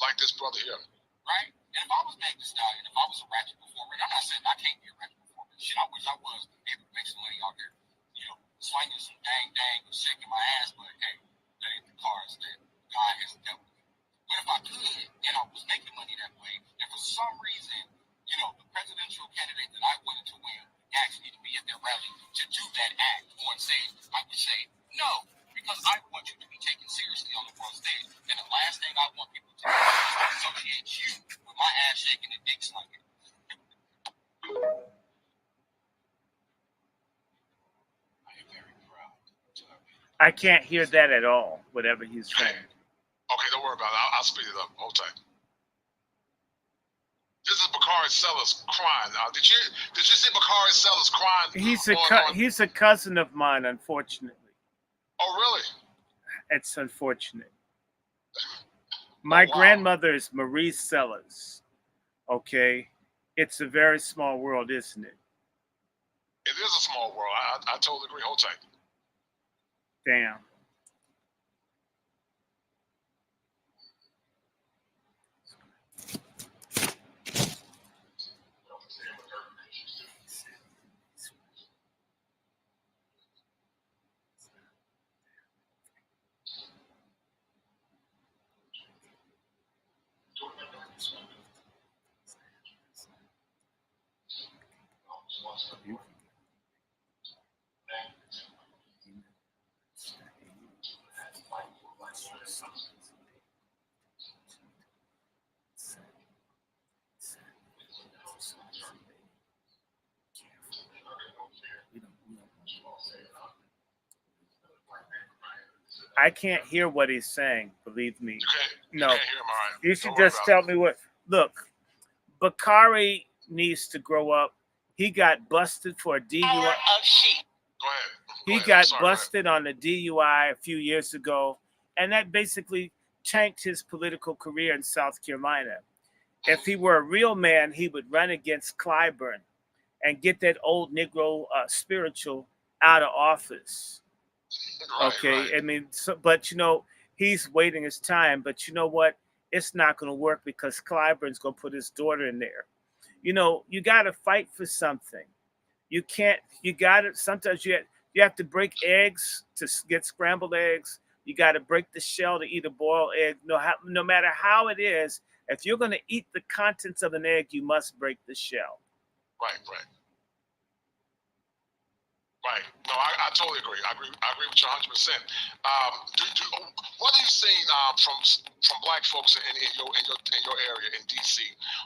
[SPEAKER 7] like this brother here.
[SPEAKER 9] Right? And if I was Meg Thee Stallion, if I was a ratchet performer, and I'm not saying I can't be a ratchet performer. Shit, I wish I was able to make some money out there, swinging some dang or shaking my ass, but hey, that ain't the cards that God has dealt with. But if I could, and I was making money that way, and for some reason, the presidential candidate that I wanted to win asked me to be at their rally to do that act on stage, I would say no, because I want you to be taken seriously on the world stage. And the last thing I want people to do is associate you with my ass shaking and dick slinging.
[SPEAKER 1] I can't hear that at all, whatever he's saying.
[SPEAKER 7] Okay, don't worry about it. I'll speed it up. Hold tight. This is Bakari Sellers crying. Did you see Bakari Sellers crying?
[SPEAKER 1] He's a cousin of mine, unfortunately.
[SPEAKER 7] Oh, really?
[SPEAKER 1] It's unfortunate. My grandmother is Marie Sellers. Okay, it's a very small world, isn't it?
[SPEAKER 7] It is a small world. I totally agree. Hold tight.
[SPEAKER 1] Damn. I can't hear what he's saying, believe me.
[SPEAKER 7] You can't hear him, all right.
[SPEAKER 1] You should just tell me what. Look, Bakari needs to grow up. He got busted for a DUI.
[SPEAKER 7] Go ahead.
[SPEAKER 1] He got busted on a DUI a few years ago, and that basically tanked his political career in South Carolina. If he were a real man, he would run against Clyburn and get that old Negro spiritual out of office. Okay, I mean, but he's waiting his time. But you know what? It's not going to work because Clyburn's going to put his daughter in there. You got to fight for something. You can't. You got to. Sometimes you have to break eggs to get scrambled eggs. You got to break the shell to eat a boiled egg. No matter how it is, if you're going to eat the contents of an egg, you must break the shell.
[SPEAKER 7] Right. Right. No, I totally agree. I agree with you 100%. What are you seeing from Black folks in your area in DC?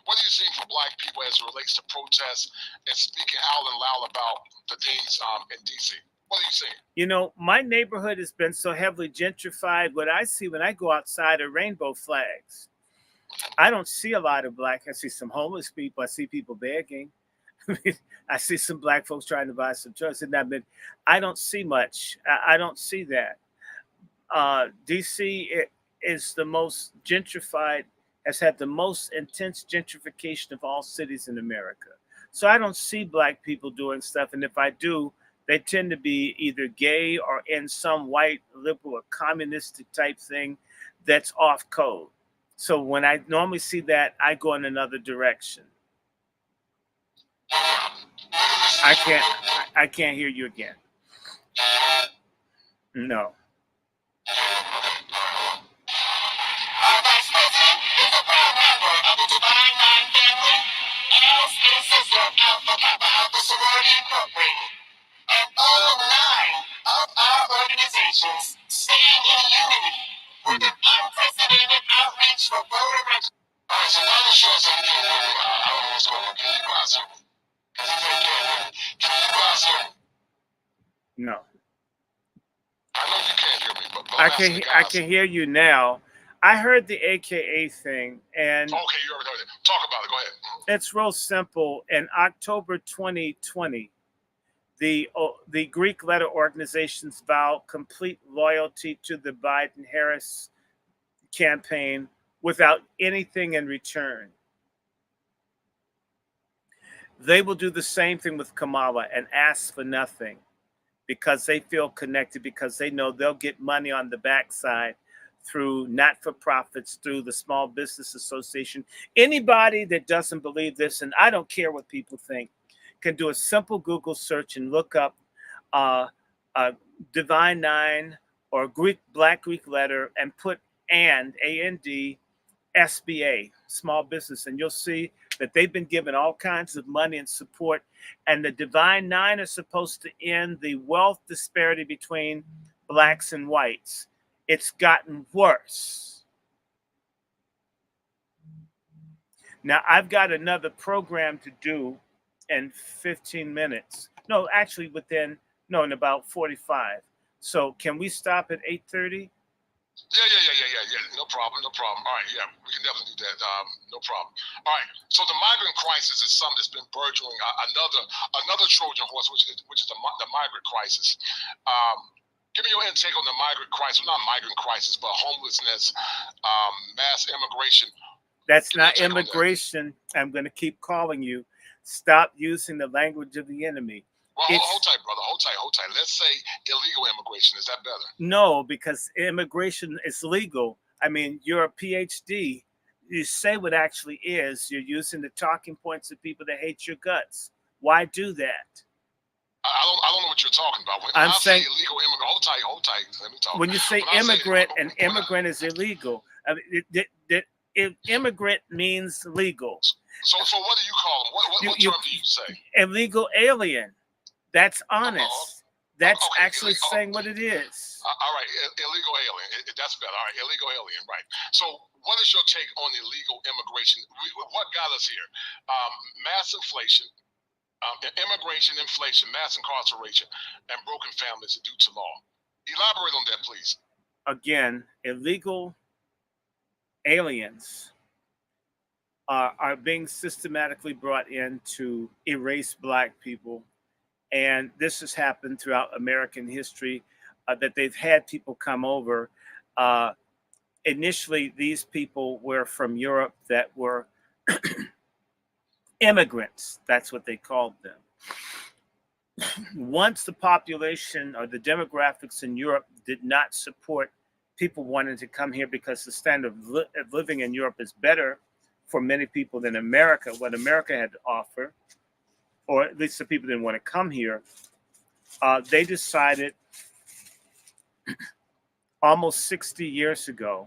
[SPEAKER 7] What are you seeing from Black people as it relates to protests and speaking out and loud about the things in DC? What are you seeing?
[SPEAKER 1] My neighborhood has been so heavily gentrified. What I see when I go outside are rainbow flags. I don't see a lot of Black. I see some homeless people. I see people begging. I see some Black folks trying to buy some drugs, I don't see much. I don't see that. DC is the most gentrified, has had the most intense gentrification of all cities in America. So I don't see Black people doing stuff, and if I do, they tend to be either gay or in some white liberal or communistic type thing that's off code. So when I normally see that, I go in another direction. I can't hear you again. No.
[SPEAKER 5] All 9 of our organizations stand in unity with the unprecedented outreach for voter registration.
[SPEAKER 1] No.
[SPEAKER 7] I know you can't hear me, but
[SPEAKER 1] I can hear you now. I heard the AKA thing, and
[SPEAKER 7] okay, you already heard it. Talk about it. Go ahead.
[SPEAKER 1] It's real simple. In October 2020, the Greek letter organizations vow complete loyalty to the Biden-Harris campaign without anything in return. They will do the same thing with Kamala and ask for nothing because they feel connected, because they know they'll get money on the backside through not-for-profits, through the Small Business Association. Anybody that doesn't believe this, and I don't care what people think, can do a simple Google search and look up Divine Nine or Black Greek letter and put A-N-D, SBA, small business, and you'll see that they've been given all kinds of money and support. And the Divine Nine is supposed to end the wealth disparity between Blacks and whites. It's gotten worse. Now, I've got another program to do in 15 minutes. No, actually in about 45. So can we stop at 8:30?
[SPEAKER 7] Yeah. No problem. All right, yeah, we can definitely do that. No problem. All right. So the migrant crisis is something that's been burgeoning. Another Trojan horse, which is the migrant crisis. Give me your intake on the migrant crisis. Not migrant crisis, but homelessness, mass immigration.
[SPEAKER 1] That's not immigration. I'm going to keep calling you. Stop using the language of the enemy.
[SPEAKER 7] Well, hold tight, brother. Hold tight. Let's say illegal immigration. Is that better?
[SPEAKER 1] No, because immigration is legal. I mean, you're a PhD. You say what actually is. You're using the talking points of people that hate your guts. Why do that?
[SPEAKER 7] I don't know what you're talking about. When
[SPEAKER 1] I'm
[SPEAKER 7] I
[SPEAKER 1] saying
[SPEAKER 7] say illegal immigrant. Hold tight. Let me talk.
[SPEAKER 1] When you say immigrant, an immigrant is illegal. I mean, immigrant means legal.
[SPEAKER 7] So what do you call them? What term do you say?
[SPEAKER 1] Illegal alien. That's honest. That's actually saying what it is.
[SPEAKER 7] All right, illegal alien. That's better. All right, illegal alien. Right. So, what is your take on illegal immigration? What got us here? Mass inflation, immigration, inflation, mass incarceration, and broken families due to law. Elaborate on that, please.
[SPEAKER 1] Again, illegal aliens are being systematically brought in to erase Black people. And this has happened throughout American history, that they've had people come over. Initially, these people were from Europe that were immigrants. That's what they called them. Once the population or the demographics in Europe did not support people wanting to come here because the standard of living in Europe is better for many people than America, what America had to offer, or at least the people didn't want to come here, they decided almost 60 years ago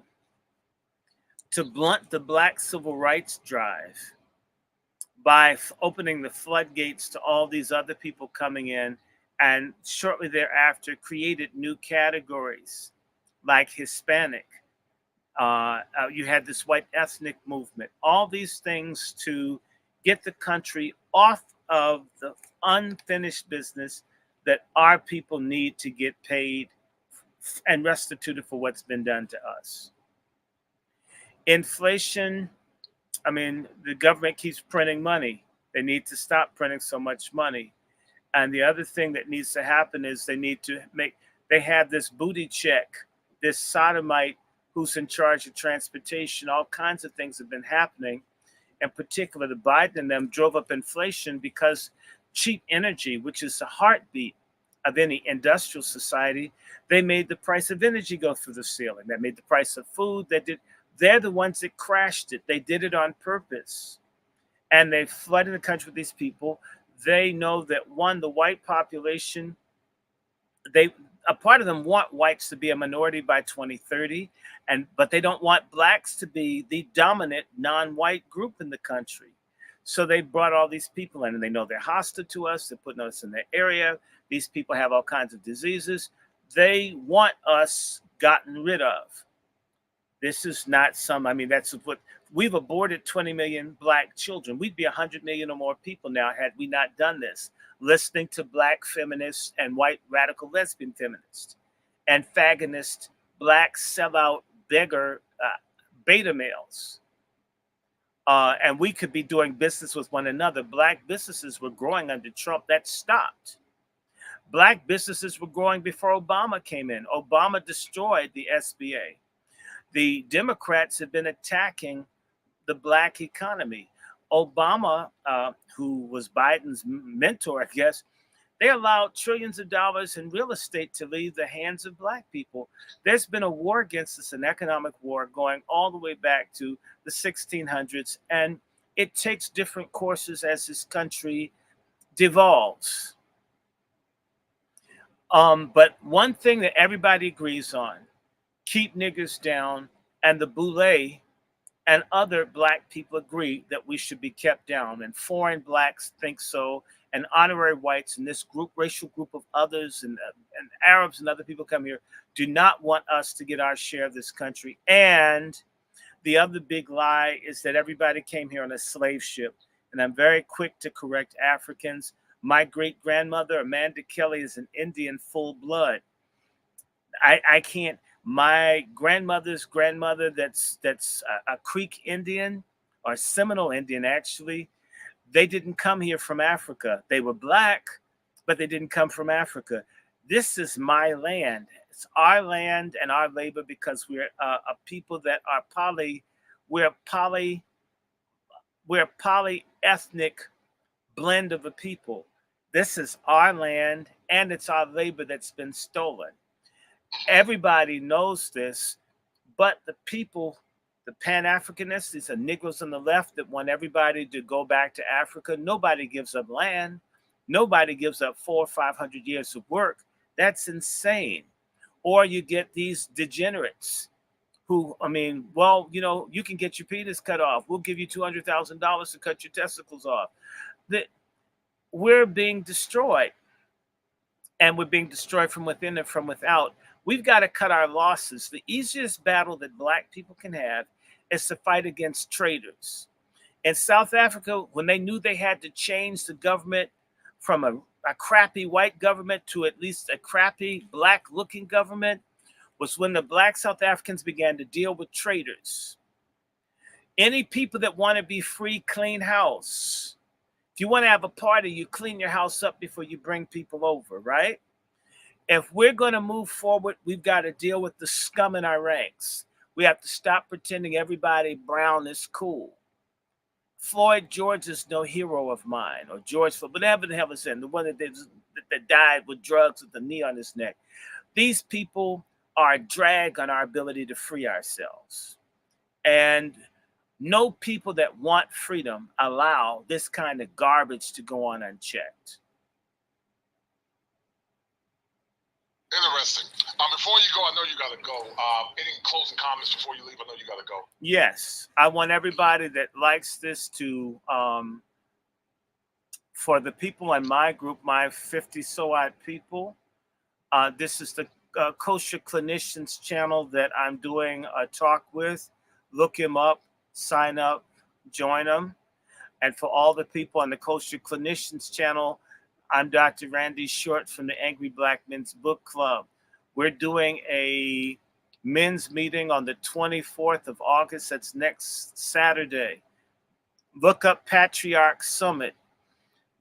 [SPEAKER 1] to blunt the Black civil rights drive by opening the floodgates to all these other people coming in, and shortly thereafter created new categories like Hispanic. You had this white ethnic movement, all these things to get the country off of the unfinished business that our people need to get paid and restituted for what's been done to us. Inflation, I mean, the government keeps printing money. They need to stop printing so much money. And the other thing that needs to happen is they have this booty check, this sodomite who's in charge of transportation. All kinds of things have been happening. In particular, the Biden and them drove up inflation because cheap energy, which is the heartbeat of any industrial society, they made the price of energy go through the ceiling. That made the price of food. They're the ones that crashed it. They did it on purpose. And they flooded the country with these people. They know that, one, the white population, a part of them want whites to be a minority by 2030, but they don't want Blacks to be the dominant non-white group in the country. So they brought all these people in, and they know they're hostile to us. They're putting us in their area. These people have all kinds of diseases. They want us gotten rid of. This is not that's what we've aborted 20 million Black children. We'd be 100 million or more people now had we not done this. Listening to Black feminists and white radical lesbian feminists and fagonist Black sellout beggar beta males. And we could be doing business with one another. Black businesses were growing under Trump. That stopped. Black businesses were growing before Obama came in. Obama destroyed the SBA. The Democrats have been attacking the Black economy. Obama, who was Biden's mentor, I guess, they allowed trillions of dollars in real estate to leave the hands of Black people. There's been a war against us, an economic war going all the way back to the 1600s, and it takes different courses as this country devolves. But one thing that everybody agrees on, keep niggers down, and the Boule and other Black people agree that we should be kept down, and foreign Blacks think so, and honorary whites and this group, racial group of others, and Arabs and other people come here, do not want us to get our share of this country. And the other big lie is that everybody came here on a slave ship, and I'm very quick to correct Africans. My great-grandmother, Amanda Kelly, is an Indian full blood. I can't. My grandmother's grandmother, that's a Creek Indian or Seminole Indian, actually. They didn't come here from Africa. They were black, but they didn't come from Africa. This is my land. It's our land and our labor because we're a people that are we're poly, we're a polyethnic blend of a people. This is our land and it's our labor that's been stolen. Everybody knows this, but the people, the Pan Africanists, these are Negroes on the left that want everybody to go back to Africa. Nobody gives up land. Nobody gives up 400 or 500 years of work. That's insane. Or you get these degenerates who, I mean, well, you can get your penis cut off. We'll give you $200,000 to cut your testicles off. We're being destroyed, and we're being destroyed from within and from without. We've got to cut our losses. The easiest battle that black people can have is to fight against traitors. In South Africa, when they knew they had to change the government from a crappy white government to at least a crappy black-looking government, was when the black South Africans began to deal with traitors. Any people that want to be free, clean house. If you want to have a party, you clean your house up before you bring people over, right? If we're going to move forward, we've got to deal with the scum in our ranks. We have to stop pretending everybody brown is cool. Floyd George is no hero of mine, or George, whatever the hell is in, the one that died with drugs with the knee on his neck. These people are a drag on our ability to free ourselves. And no people that want freedom allow this kind of garbage to go on unchecked.
[SPEAKER 7] Interesting. Before you go, I know you got to go. Any closing comments before you leave? I know you got to go.
[SPEAKER 1] Yes. I want everybody that likes this to, for the people in my group, my 50 so odd people, this is the Kosher Clinicians channel that I'm doing a talk with. Look him up, sign up, join him. And for all the people on the Kosher Clinicians channel, I'm Dr. Randy Short from the Angry Black Men's Book Club. We're doing a men's meeting on the 24th of August. That's next Saturday. Look up Patriarch Summit.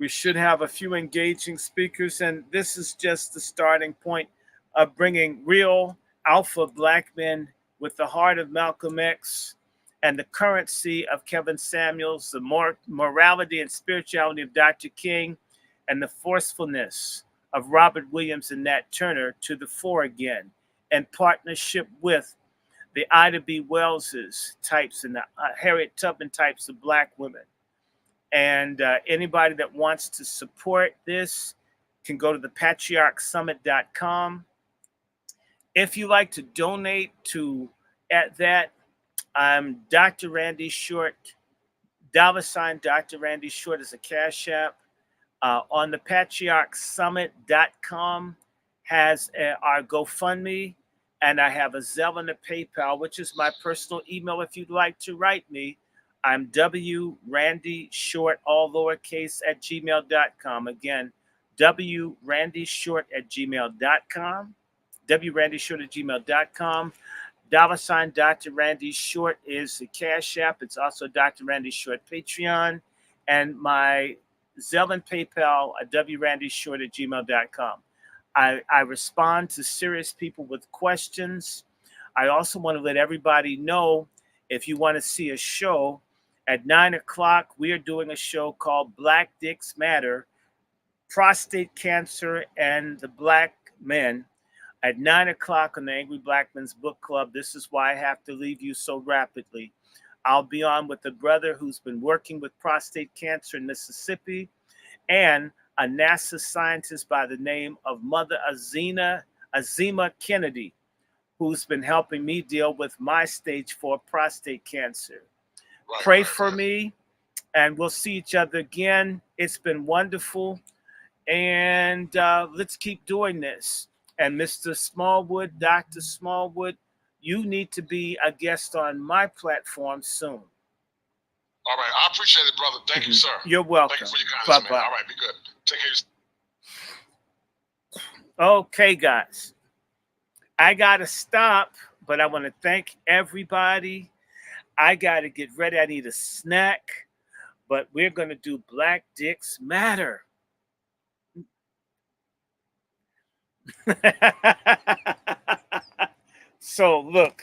[SPEAKER 1] We should have a few engaging speakers, and this is just the starting point of bringing real alpha black men with the heart of Malcolm X and the currency of Kevin Samuels, the morality and spirituality of Dr. King, and the forcefulness of Robert Williams and Nat Turner to the fore again, in partnership with the Ida B. Wells's types and the Harriet Tubman types of black women. And anybody that wants to support this can go to thepatriarchsummit.com. If you like to donate to at that, I'm Dr. Randy Short. $ Dr. Randy Short is a Cash App. On the patriarchsummit.com has our GoFundMe, and I have a Zelle and a PayPal, which is my personal email if you'd like to write me. I'm WRandyShort, all lowercase, at gmail.com. Again, WRandyShort at gmail.com. WRandyShort at gmail.com. $ Dr. Randy Short is the Cash App. It's also Dr. Randy Short Patreon. And my Zelle and PayPal at WRandyShort at gmail.com. I respond to serious people with questions. I also want to let everybody know, if you want to see a show, at 9 o'clock, we are doing a show called Black Dicks Matter, Prostate Cancer and the Black Men, at 9 o'clock on the Angry Black Men's Book Club. This is why I have to leave you so rapidly. I'll be on with a brother who's been working with prostate cancer in Mississippi, and a NASA scientist by the name of Mother Azima Kennedy, who's been helping me deal with my stage 4 prostate cancer. Pray for me, and we'll see each other again. It's been wonderful, and let's keep doing this. And Mr. Smallwood, Dr. Smallwood, you need to be a guest on my platform soon.
[SPEAKER 7] All right. I appreciate it, brother. Thank you, sir.
[SPEAKER 1] You're welcome.
[SPEAKER 7] Thank you for your kindness,
[SPEAKER 1] Bye-bye.
[SPEAKER 7] man. All right. Be good. Take care.
[SPEAKER 1] Okay, guys. I got to stop, but I want to thank everybody. I got to get ready. I need a snack, but we're going to do Black Dicks Matter. So, look,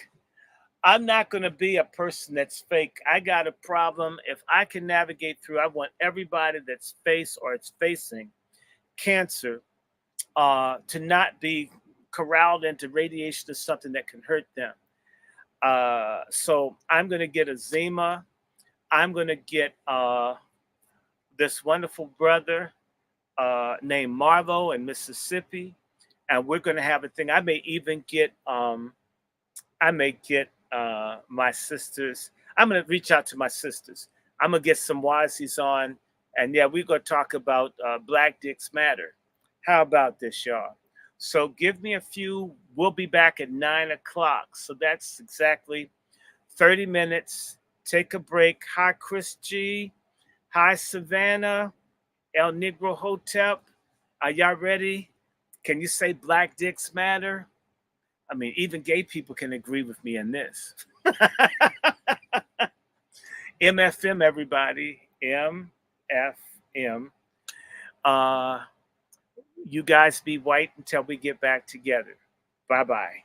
[SPEAKER 1] I'm not going to be a person that's fake. I got a problem. If I can navigate through, I want everybody that's faced or is facing cancer to not be corralled into radiation or something that can hurt them. So I'm going to get a Zima. I'm going to get this wonderful brother named Marlo in Mississippi, and we're going to have a thing. I may even get my sisters. I'm going to reach out to my sisters. I'm going to get some Wazies on, and yeah, we're going to talk about Black Dicks Matter. How about this, y'all? So give me a few. We'll be back at 9 o'clock. So that's exactly 30 minutes. Take a break. Hi, Chris G. Hi, Savannah. El Negro Hotep. Are y'all ready? Can you say Black Dicks Matter? I mean, even gay people can agree with me in this. MFM, everybody. MFM. You guys be white until we get back together. Bye-bye.